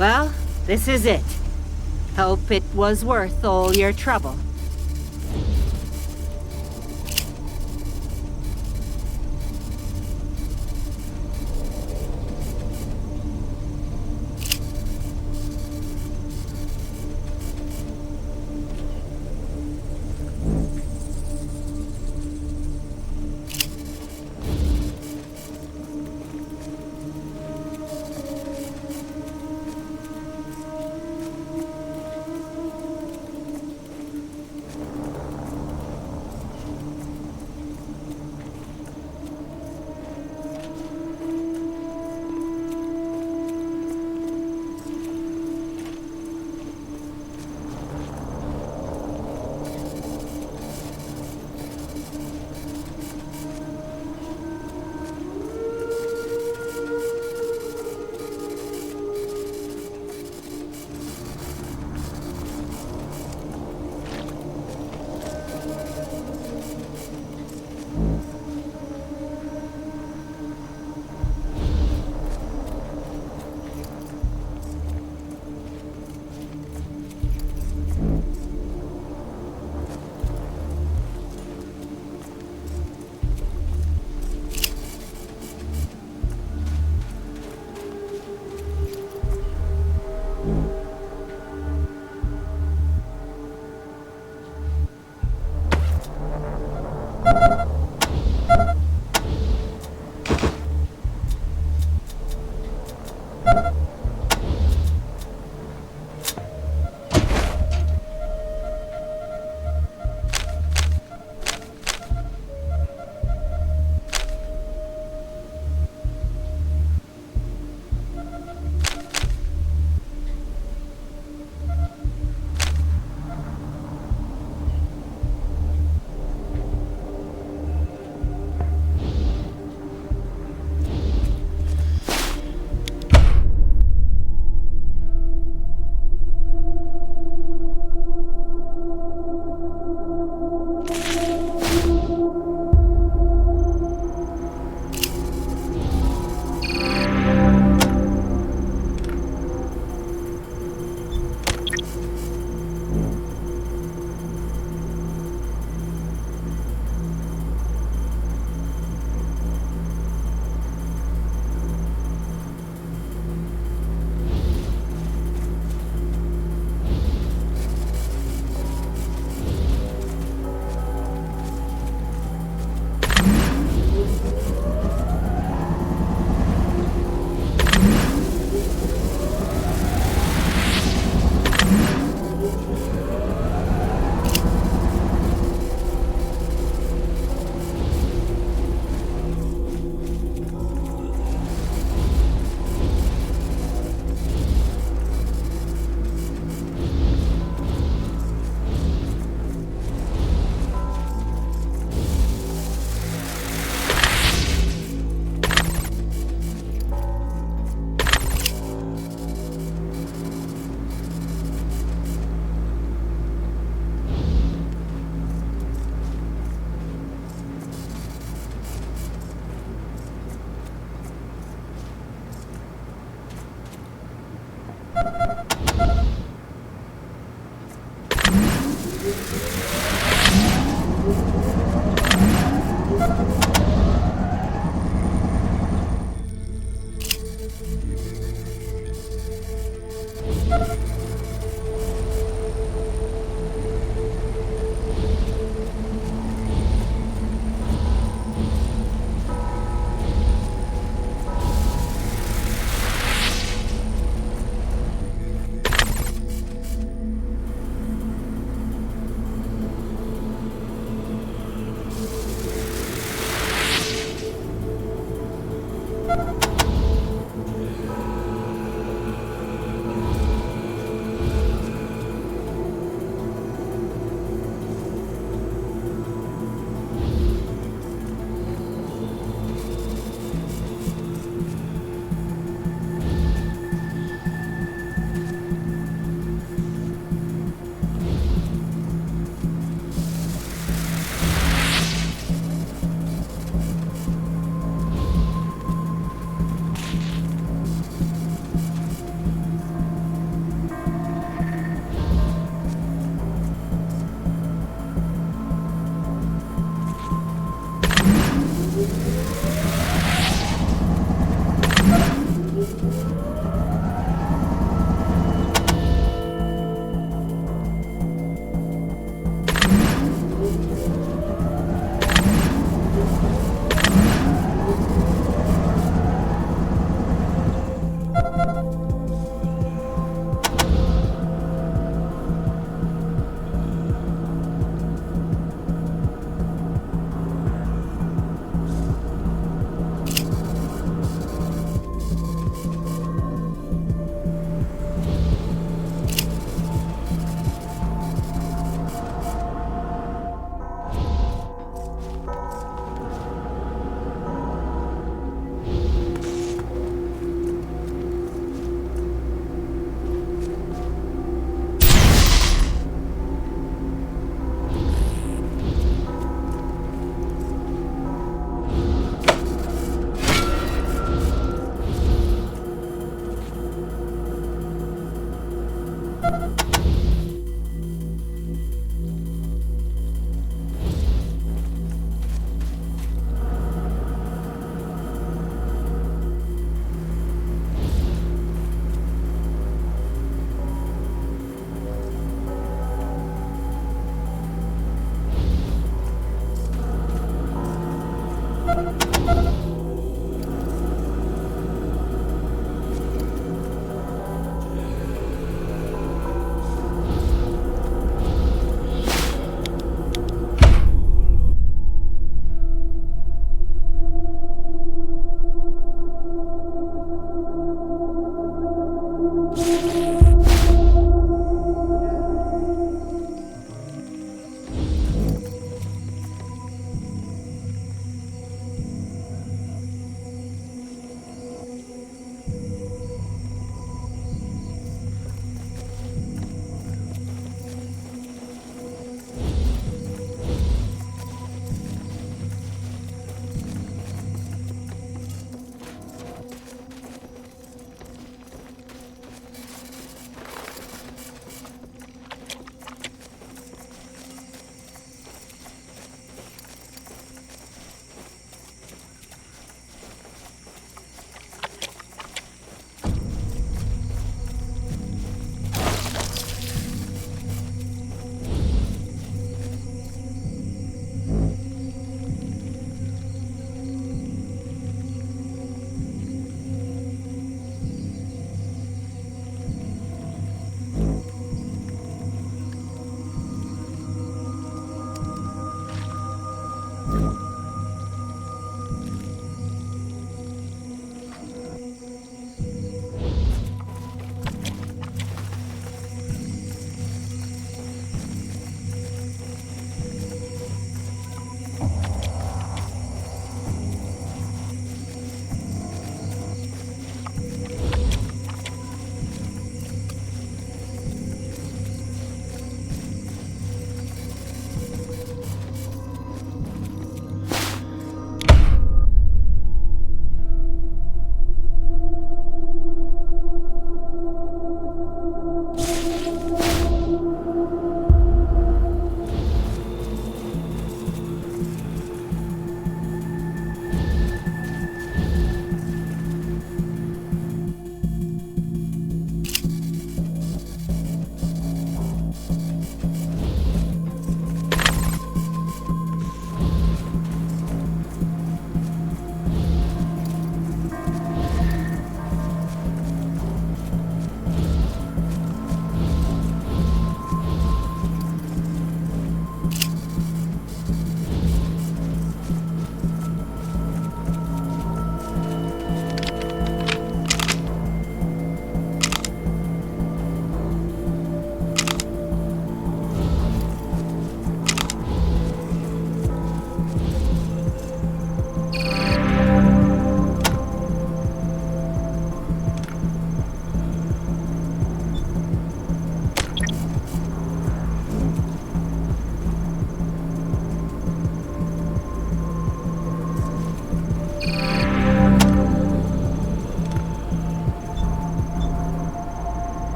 Well, this is it. Hope it was worth all your trouble.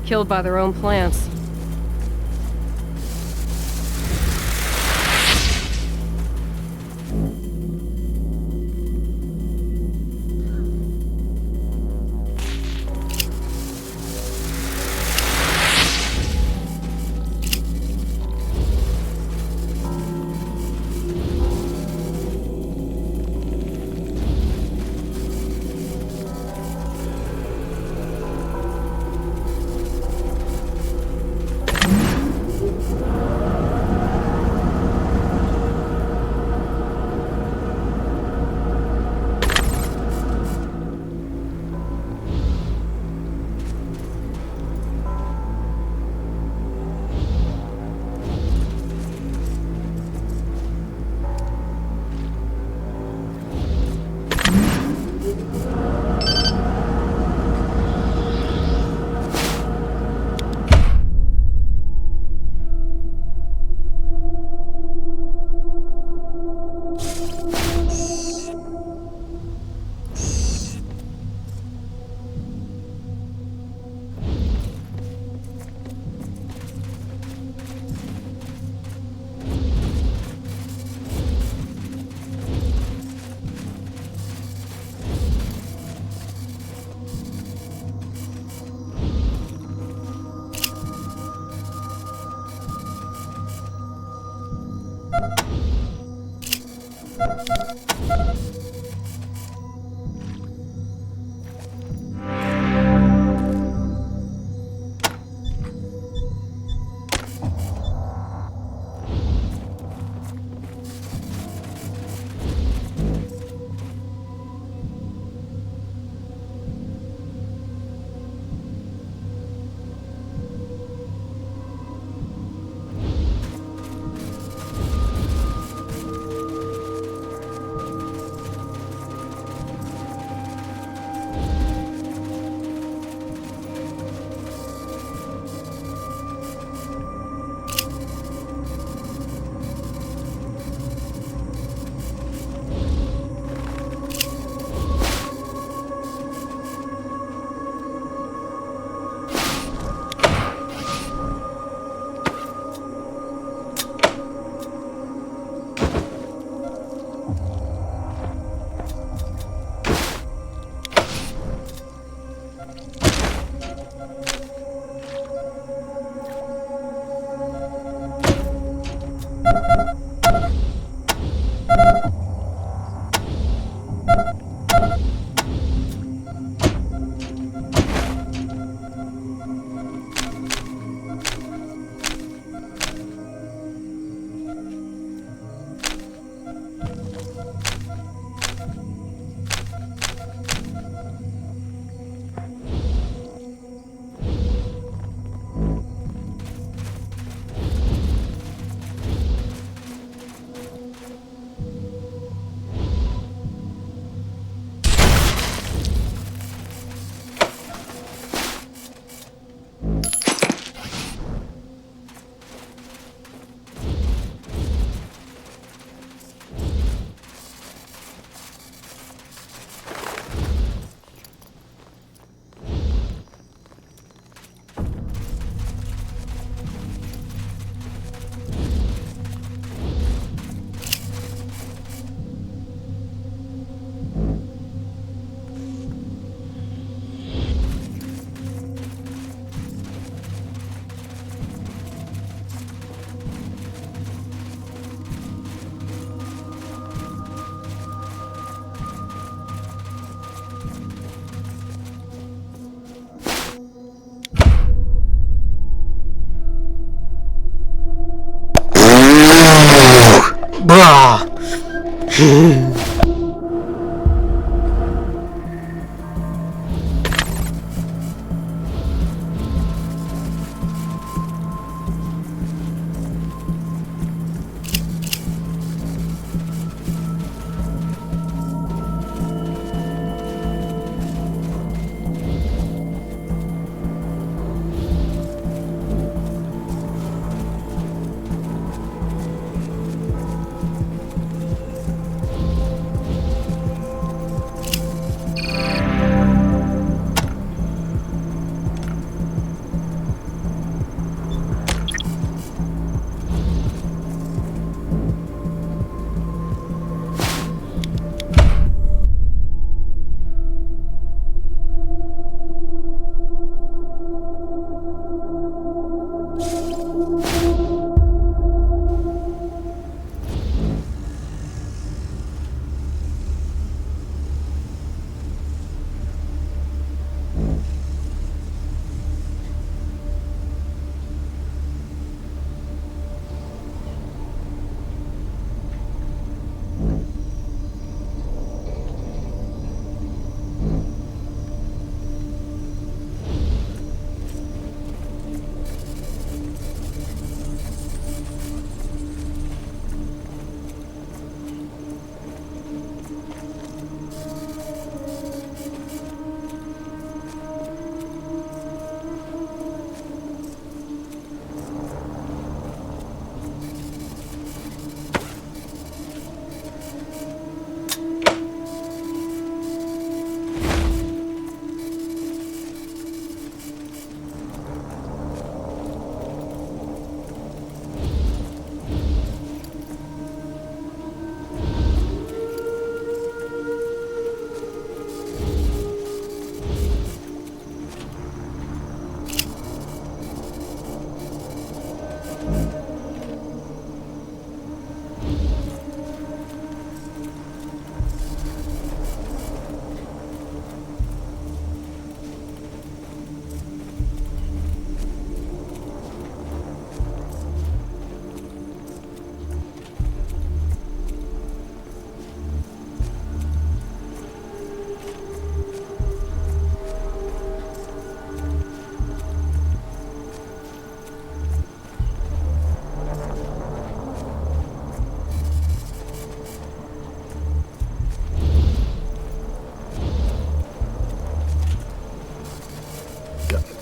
Killed by their own plants.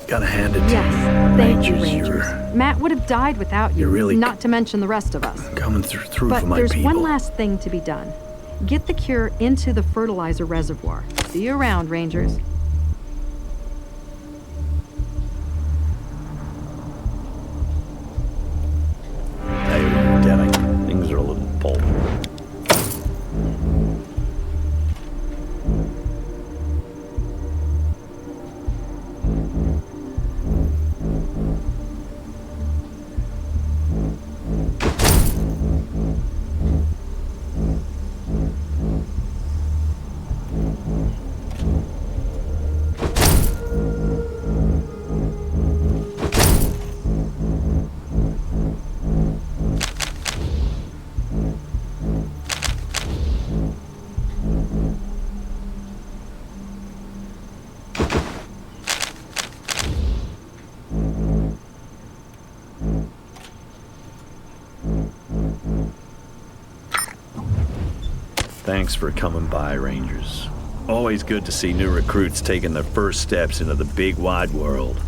Gotta hand it to Yes, thank you, Rangers. Rangers. Matt would have died without you, You're really not to mention the rest of us. coming through But for my there's people. one last thing to be done. Get the cure into the fertilizer reservoir. See you around, Rangers. Hey, Daddy, things are a little pulp. Thanks for coming by, Rangers. Always good to see new recruits taking their first steps into the big wide world.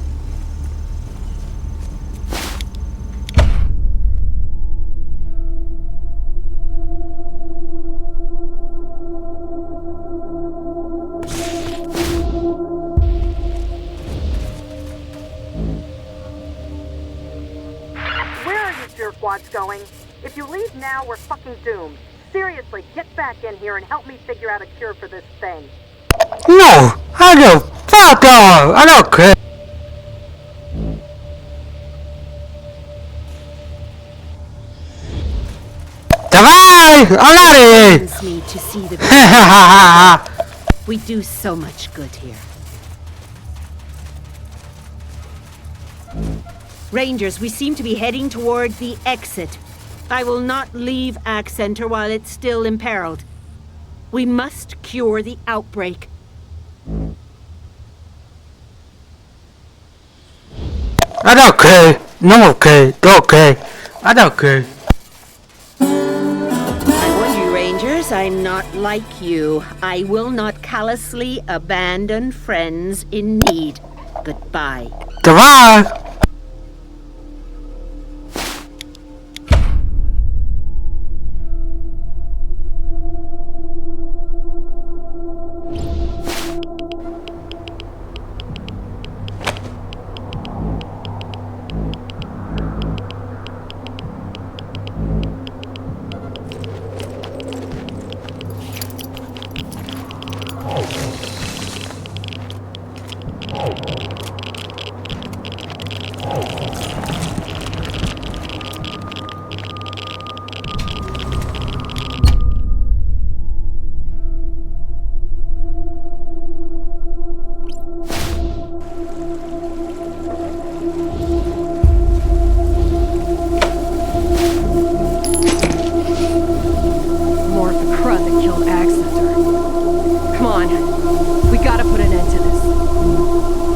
Where are you jerkwads going? If you leave now, we're fucking doomed. Seriously, get back in here and help me figure out a cure for this thing. No, I don't. Fuck off. I don't care. Давай, Alari! Brings me to see the We do so much good here. Rangers, we seem to be heading toward the exit. I will not leave Axe Center while it's still imperiled. We must cure the outbreak. I don't care. No, okay. Don't care. I don't care. I warned you, Rangers, I'm not like you. I will not callously abandon friends in need. Goodbye. Давай! More of the crud that killed Ag Center. Come on. We gotta put an end to this.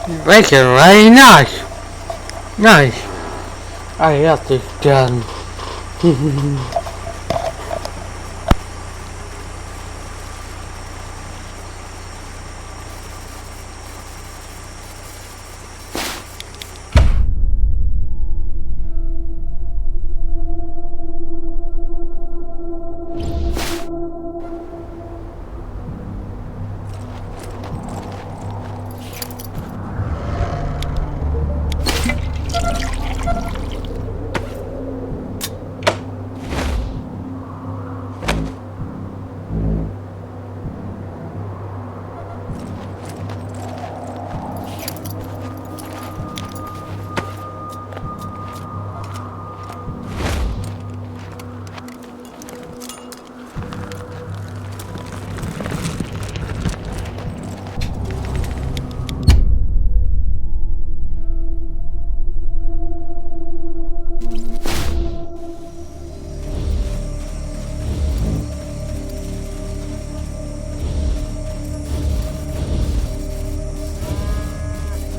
Bacon, right? Nice. Nice. I got this done.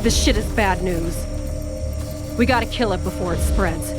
This shit is bad news. We gotta kill it before it spreads.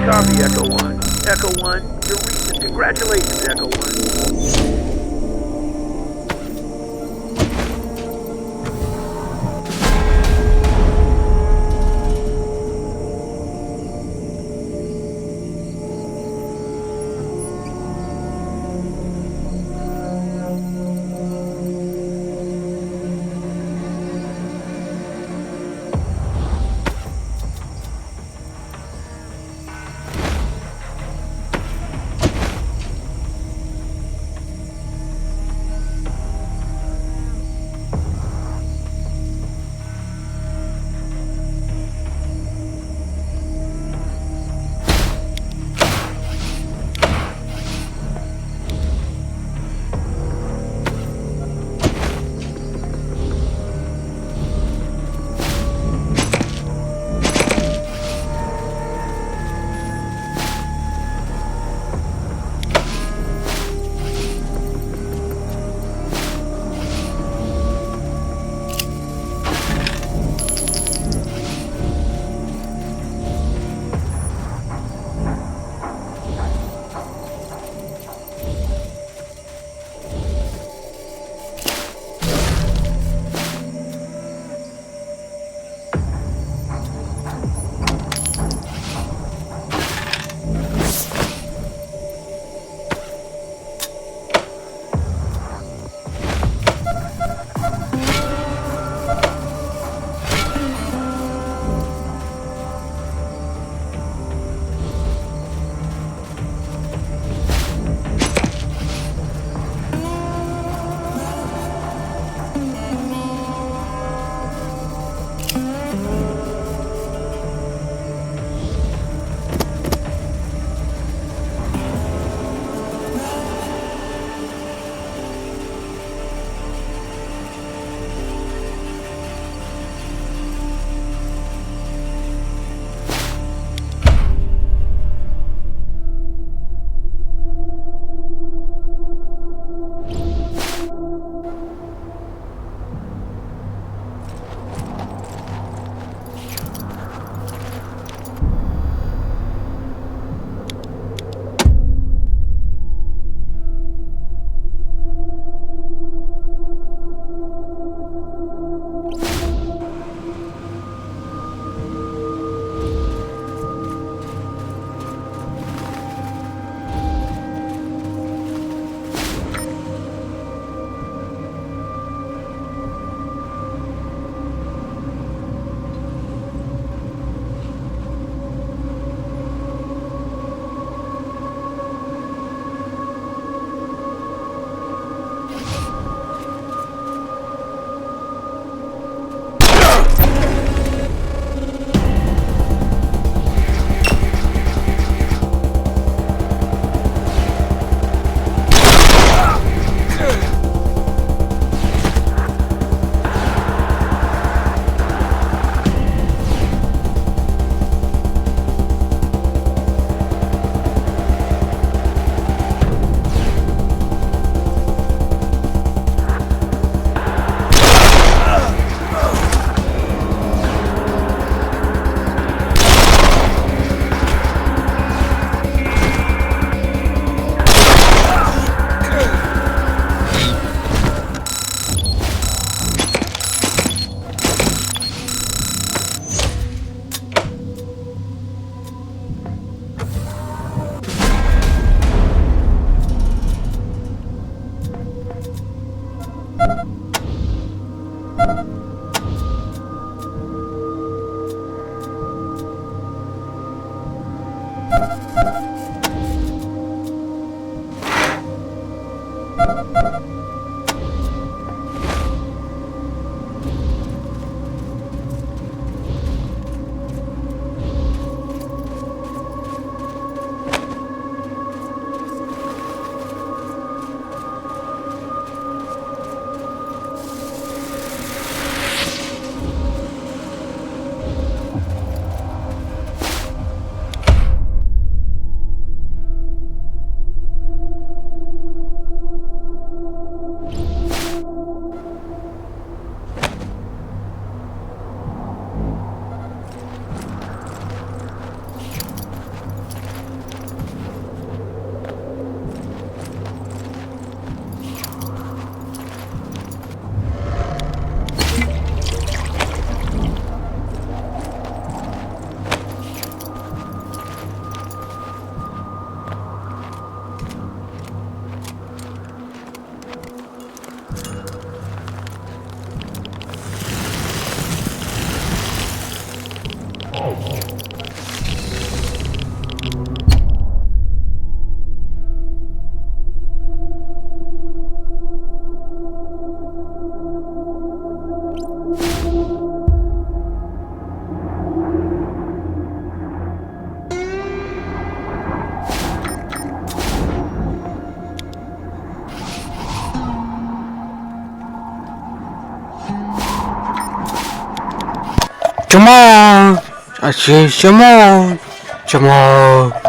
Copy, Echo 1. Echo 1, you're recent. Congratulations, Echo 1. Come on. I see some more. Some more.